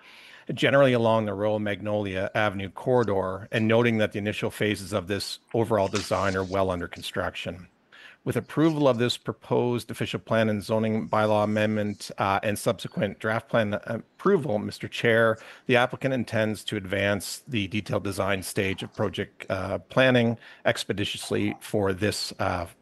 generally along the Royal Magnolia Avenue corridor, and noting that the initial phases of this overall design are well under construction. With approval of this proposed official plan and zoning bylaw amendment and subsequent draft plan approval, Mr. Chair, the applicant intends to advance the detailed design stage of project planning expeditiously for this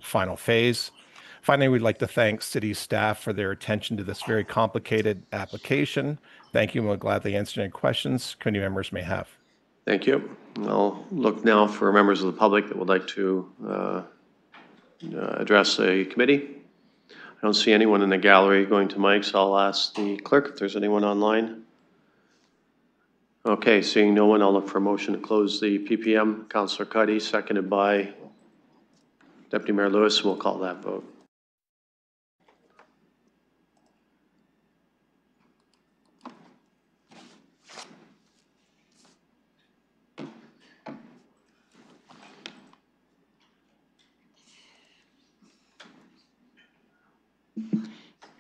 final phase. Finally, we'd like to thank city staff for their attention to this very complicated application. Thank you, and we'll gladly answer any questions committee members may have. Thank you. I'll look now for members of the public that would like to address the committee. I don't see anyone in the gallery going to mic, so I'll ask the clerk if there's anyone online. Okay, seeing no one, I'll look for a motion to close the PPM. Councillor Cuddy, seconded by Deputy Mayor Lewis. We'll call that vote.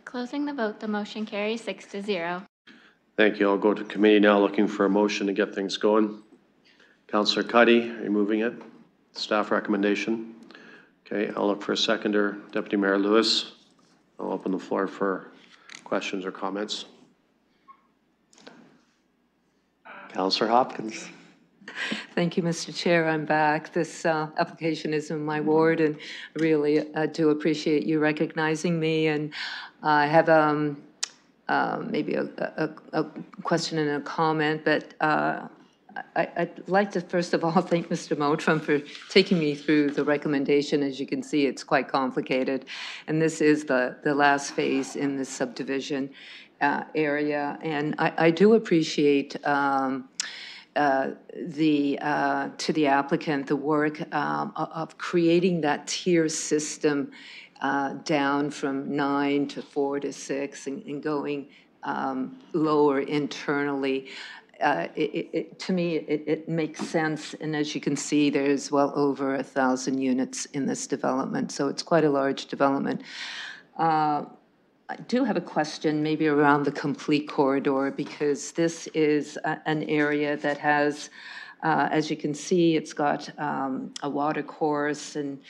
Closing the vote, the motion carries 6-0. Thank you. I'll go to committee now, looking for a motion to get things going. Councillor Cuddy, are you moving it? Staff recommendation. Okay, I'll look for a seconder. Deputy Mayor Lewis. I'll open the floor for questions or comments. Councillor Hopkins. Thank you, Mr. Chair. I'm back. This application is in my ward, and I really do appreciate you recognizing me. And I have maybe a question and a comment, but I'd like to first of all thank Mr. Mottram for taking me through the recommendation. As you can see, it's quite complicated, and this is the last phase in this subdivision area. And I do appreciate to the applicant the work of creating that tier system down from 9 to 4 to 6 and going lower internally. To me, it makes sense, and as you can see, there's well over 1,000 units in this development, so it's quite a large development. I do have a question maybe around the complete corridor, because this is an area that has, as you can see, it's got a water course and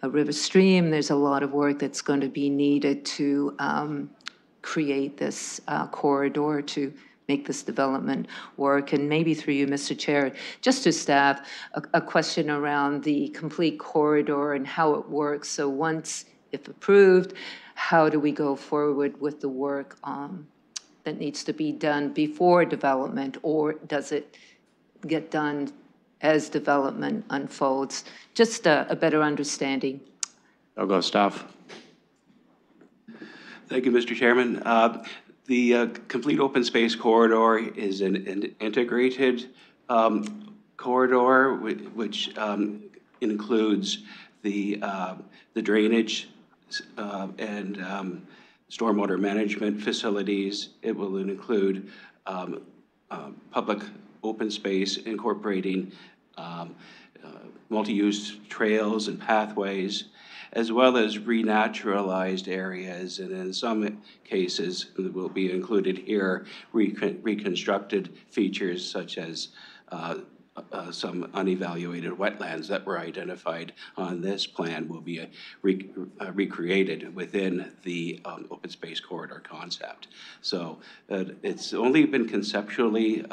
a river stream. There's a lot of work that's going to be needed to create this corridor to make this development work. And maybe through you, Mr. Chair, just to staff, a question around the complete corridor and how it works. So once, if approved, how do we go forward with the work that needs to be done before development, or does it get done as development unfolds? Just a better understanding. I'll go staff. Thank you, Mr. Chairman. The complete open space corridor is an integrated corridor which includes the drainage and stormwater management facilities. It will include public open space incorporating multi-use trails and pathways, as well as renaturalized areas, and in some cases will be included here reconstructed features such as some unevaluated wetlands that were identified on this plan will be recreated within the open space corridor concept. So it's only been conceptually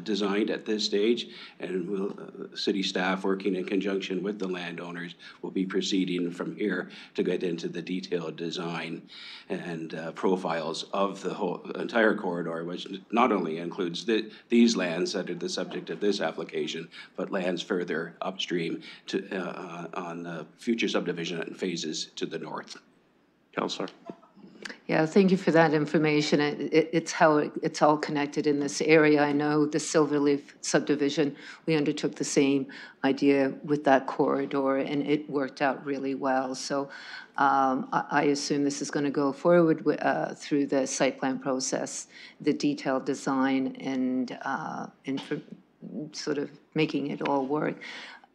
designed at this stage, and city staff working in conjunction with the landowners will be proceeding from here to get into the detailed design and profiles of the whole entire corridor, which not only includes these lands that are the subject of this application, but lands further upstream to on the future subdivision phases to the north. Councillor. Yeah, thank you for that information. It's how it's all connected in this area. I know the Silverleaf subdivision, we undertook the same idea with that corridor, and it worked out really well. So I assume this is going to go forward through the site plan process, the detailed design, and sort of making it all work.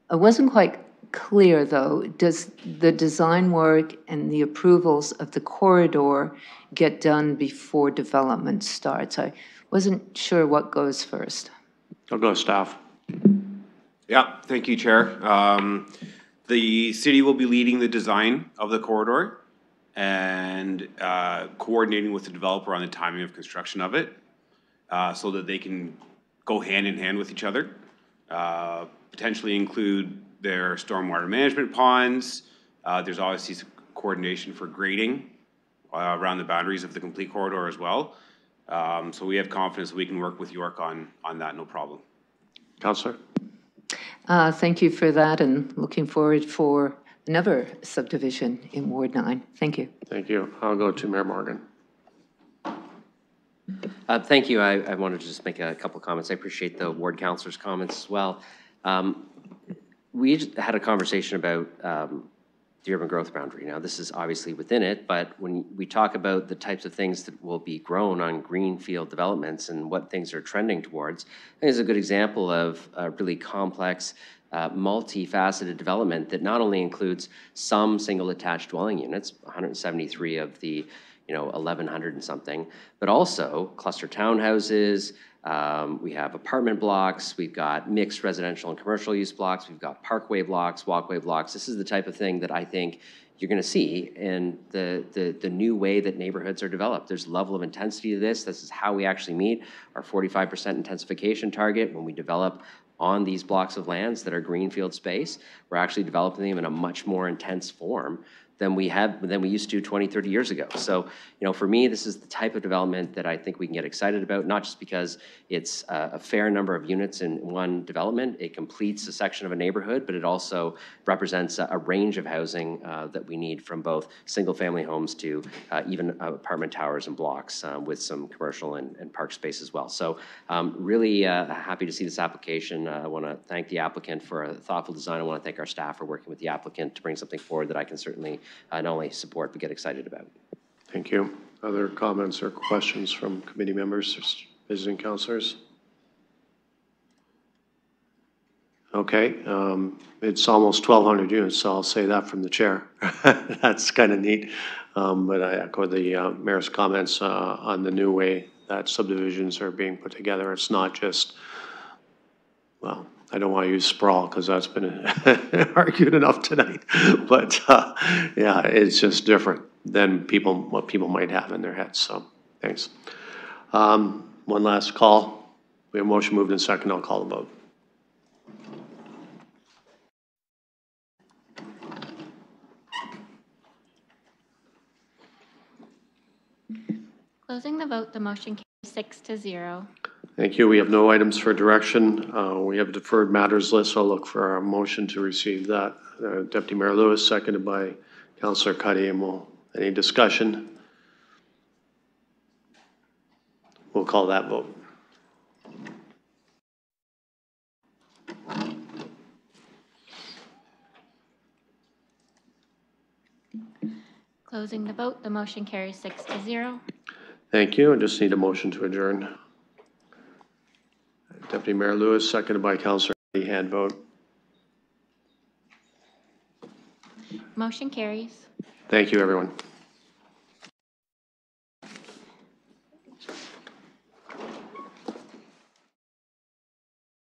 I wasn't quite clear, though. Does the design work and the approvals of the corridor get done before development starts? I wasn't sure what goes first. I'll go staff. Yeah, thank you, Chair. The city will be leading the design of the corridor and coordinating with the developer on the timing of construction of it so that they can go hand in hand with each other, potentially include their stormwater management ponds. There's obviously coordination for grading around the boundaries of the complete corridor as well. So we have confidence that we can work with York on that, no problem. Councillor. Thank you for that, and looking forward for another subdivision in Ward 9. Thank you. Thank you. I'll go to Mayor Morgan. Thank you. I wanted to just make a couple comments. I appreciate the ward councillor's comments as well. We had a conversation about the urban growth boundary. Now, this is obviously within it, but when we talk about the types of things that will be grown on greenfield developments and what things are trending towards, I think it's a good example of a really complex, multifaceted development that not only includes some single attached dwelling units, 173 of the 1,100 and something, but also cluster townhouses. We have apartment blocks, we've got mixed residential and commercial use blocks, we've got parkway blocks, walkway blocks. This is the type of thing that I think you're going to see in the new way that neighborhoods are developed. There's a level of intensity to this. This is how we actually meet our 45% intensification target when we develop on these blocks of lands that are greenfield space. We're actually developing them in a much more intense form than we used to 20, 30 years ago. So, for me, this is the type of development that I think we can get excited about, not just because it's a fair number of units in one development. It completes a section of a neighborhood, but it also represents a range of housing that we need, from both single-family homes to even apartment towers and blocks with some commercial and park space as well. So really happy to see this application. I want to thank the applicant for a thoughtful design. I want to thank our staff for working with the applicant to bring something forward that I can certainly not only support but get excited about. Thank you. Other comments or questions from committee members or visiting councilors? Okay, it's almost 1,200 units, so I'll say that from the chair. That's kind of neat. But I echo the mayor's comments on the new way that subdivisions are being put together. It's not just, well, I don't want to use sprawl because that's been argued enough tonight. But yeah, it's just different than what people might have in their heads. So thanks. One last call. We have a motion moved and second. I'll call the vote. Closing the vote, the motion carries 6-0. Thank you. We have no items for direction. We have deferred matters list, so I'll look for a motion to receive that. Deputy Mayor Lewis, seconded by Councillor Cuddy, and any discussion? We'll call that vote. Closing the vote, the motion carries 6-0. Thank you. I just need a motion to adjourn. Deputy Mayor Lewis, seconded by Councillor Cuddy. Hand vote. Motion carries. Thank you, everyone.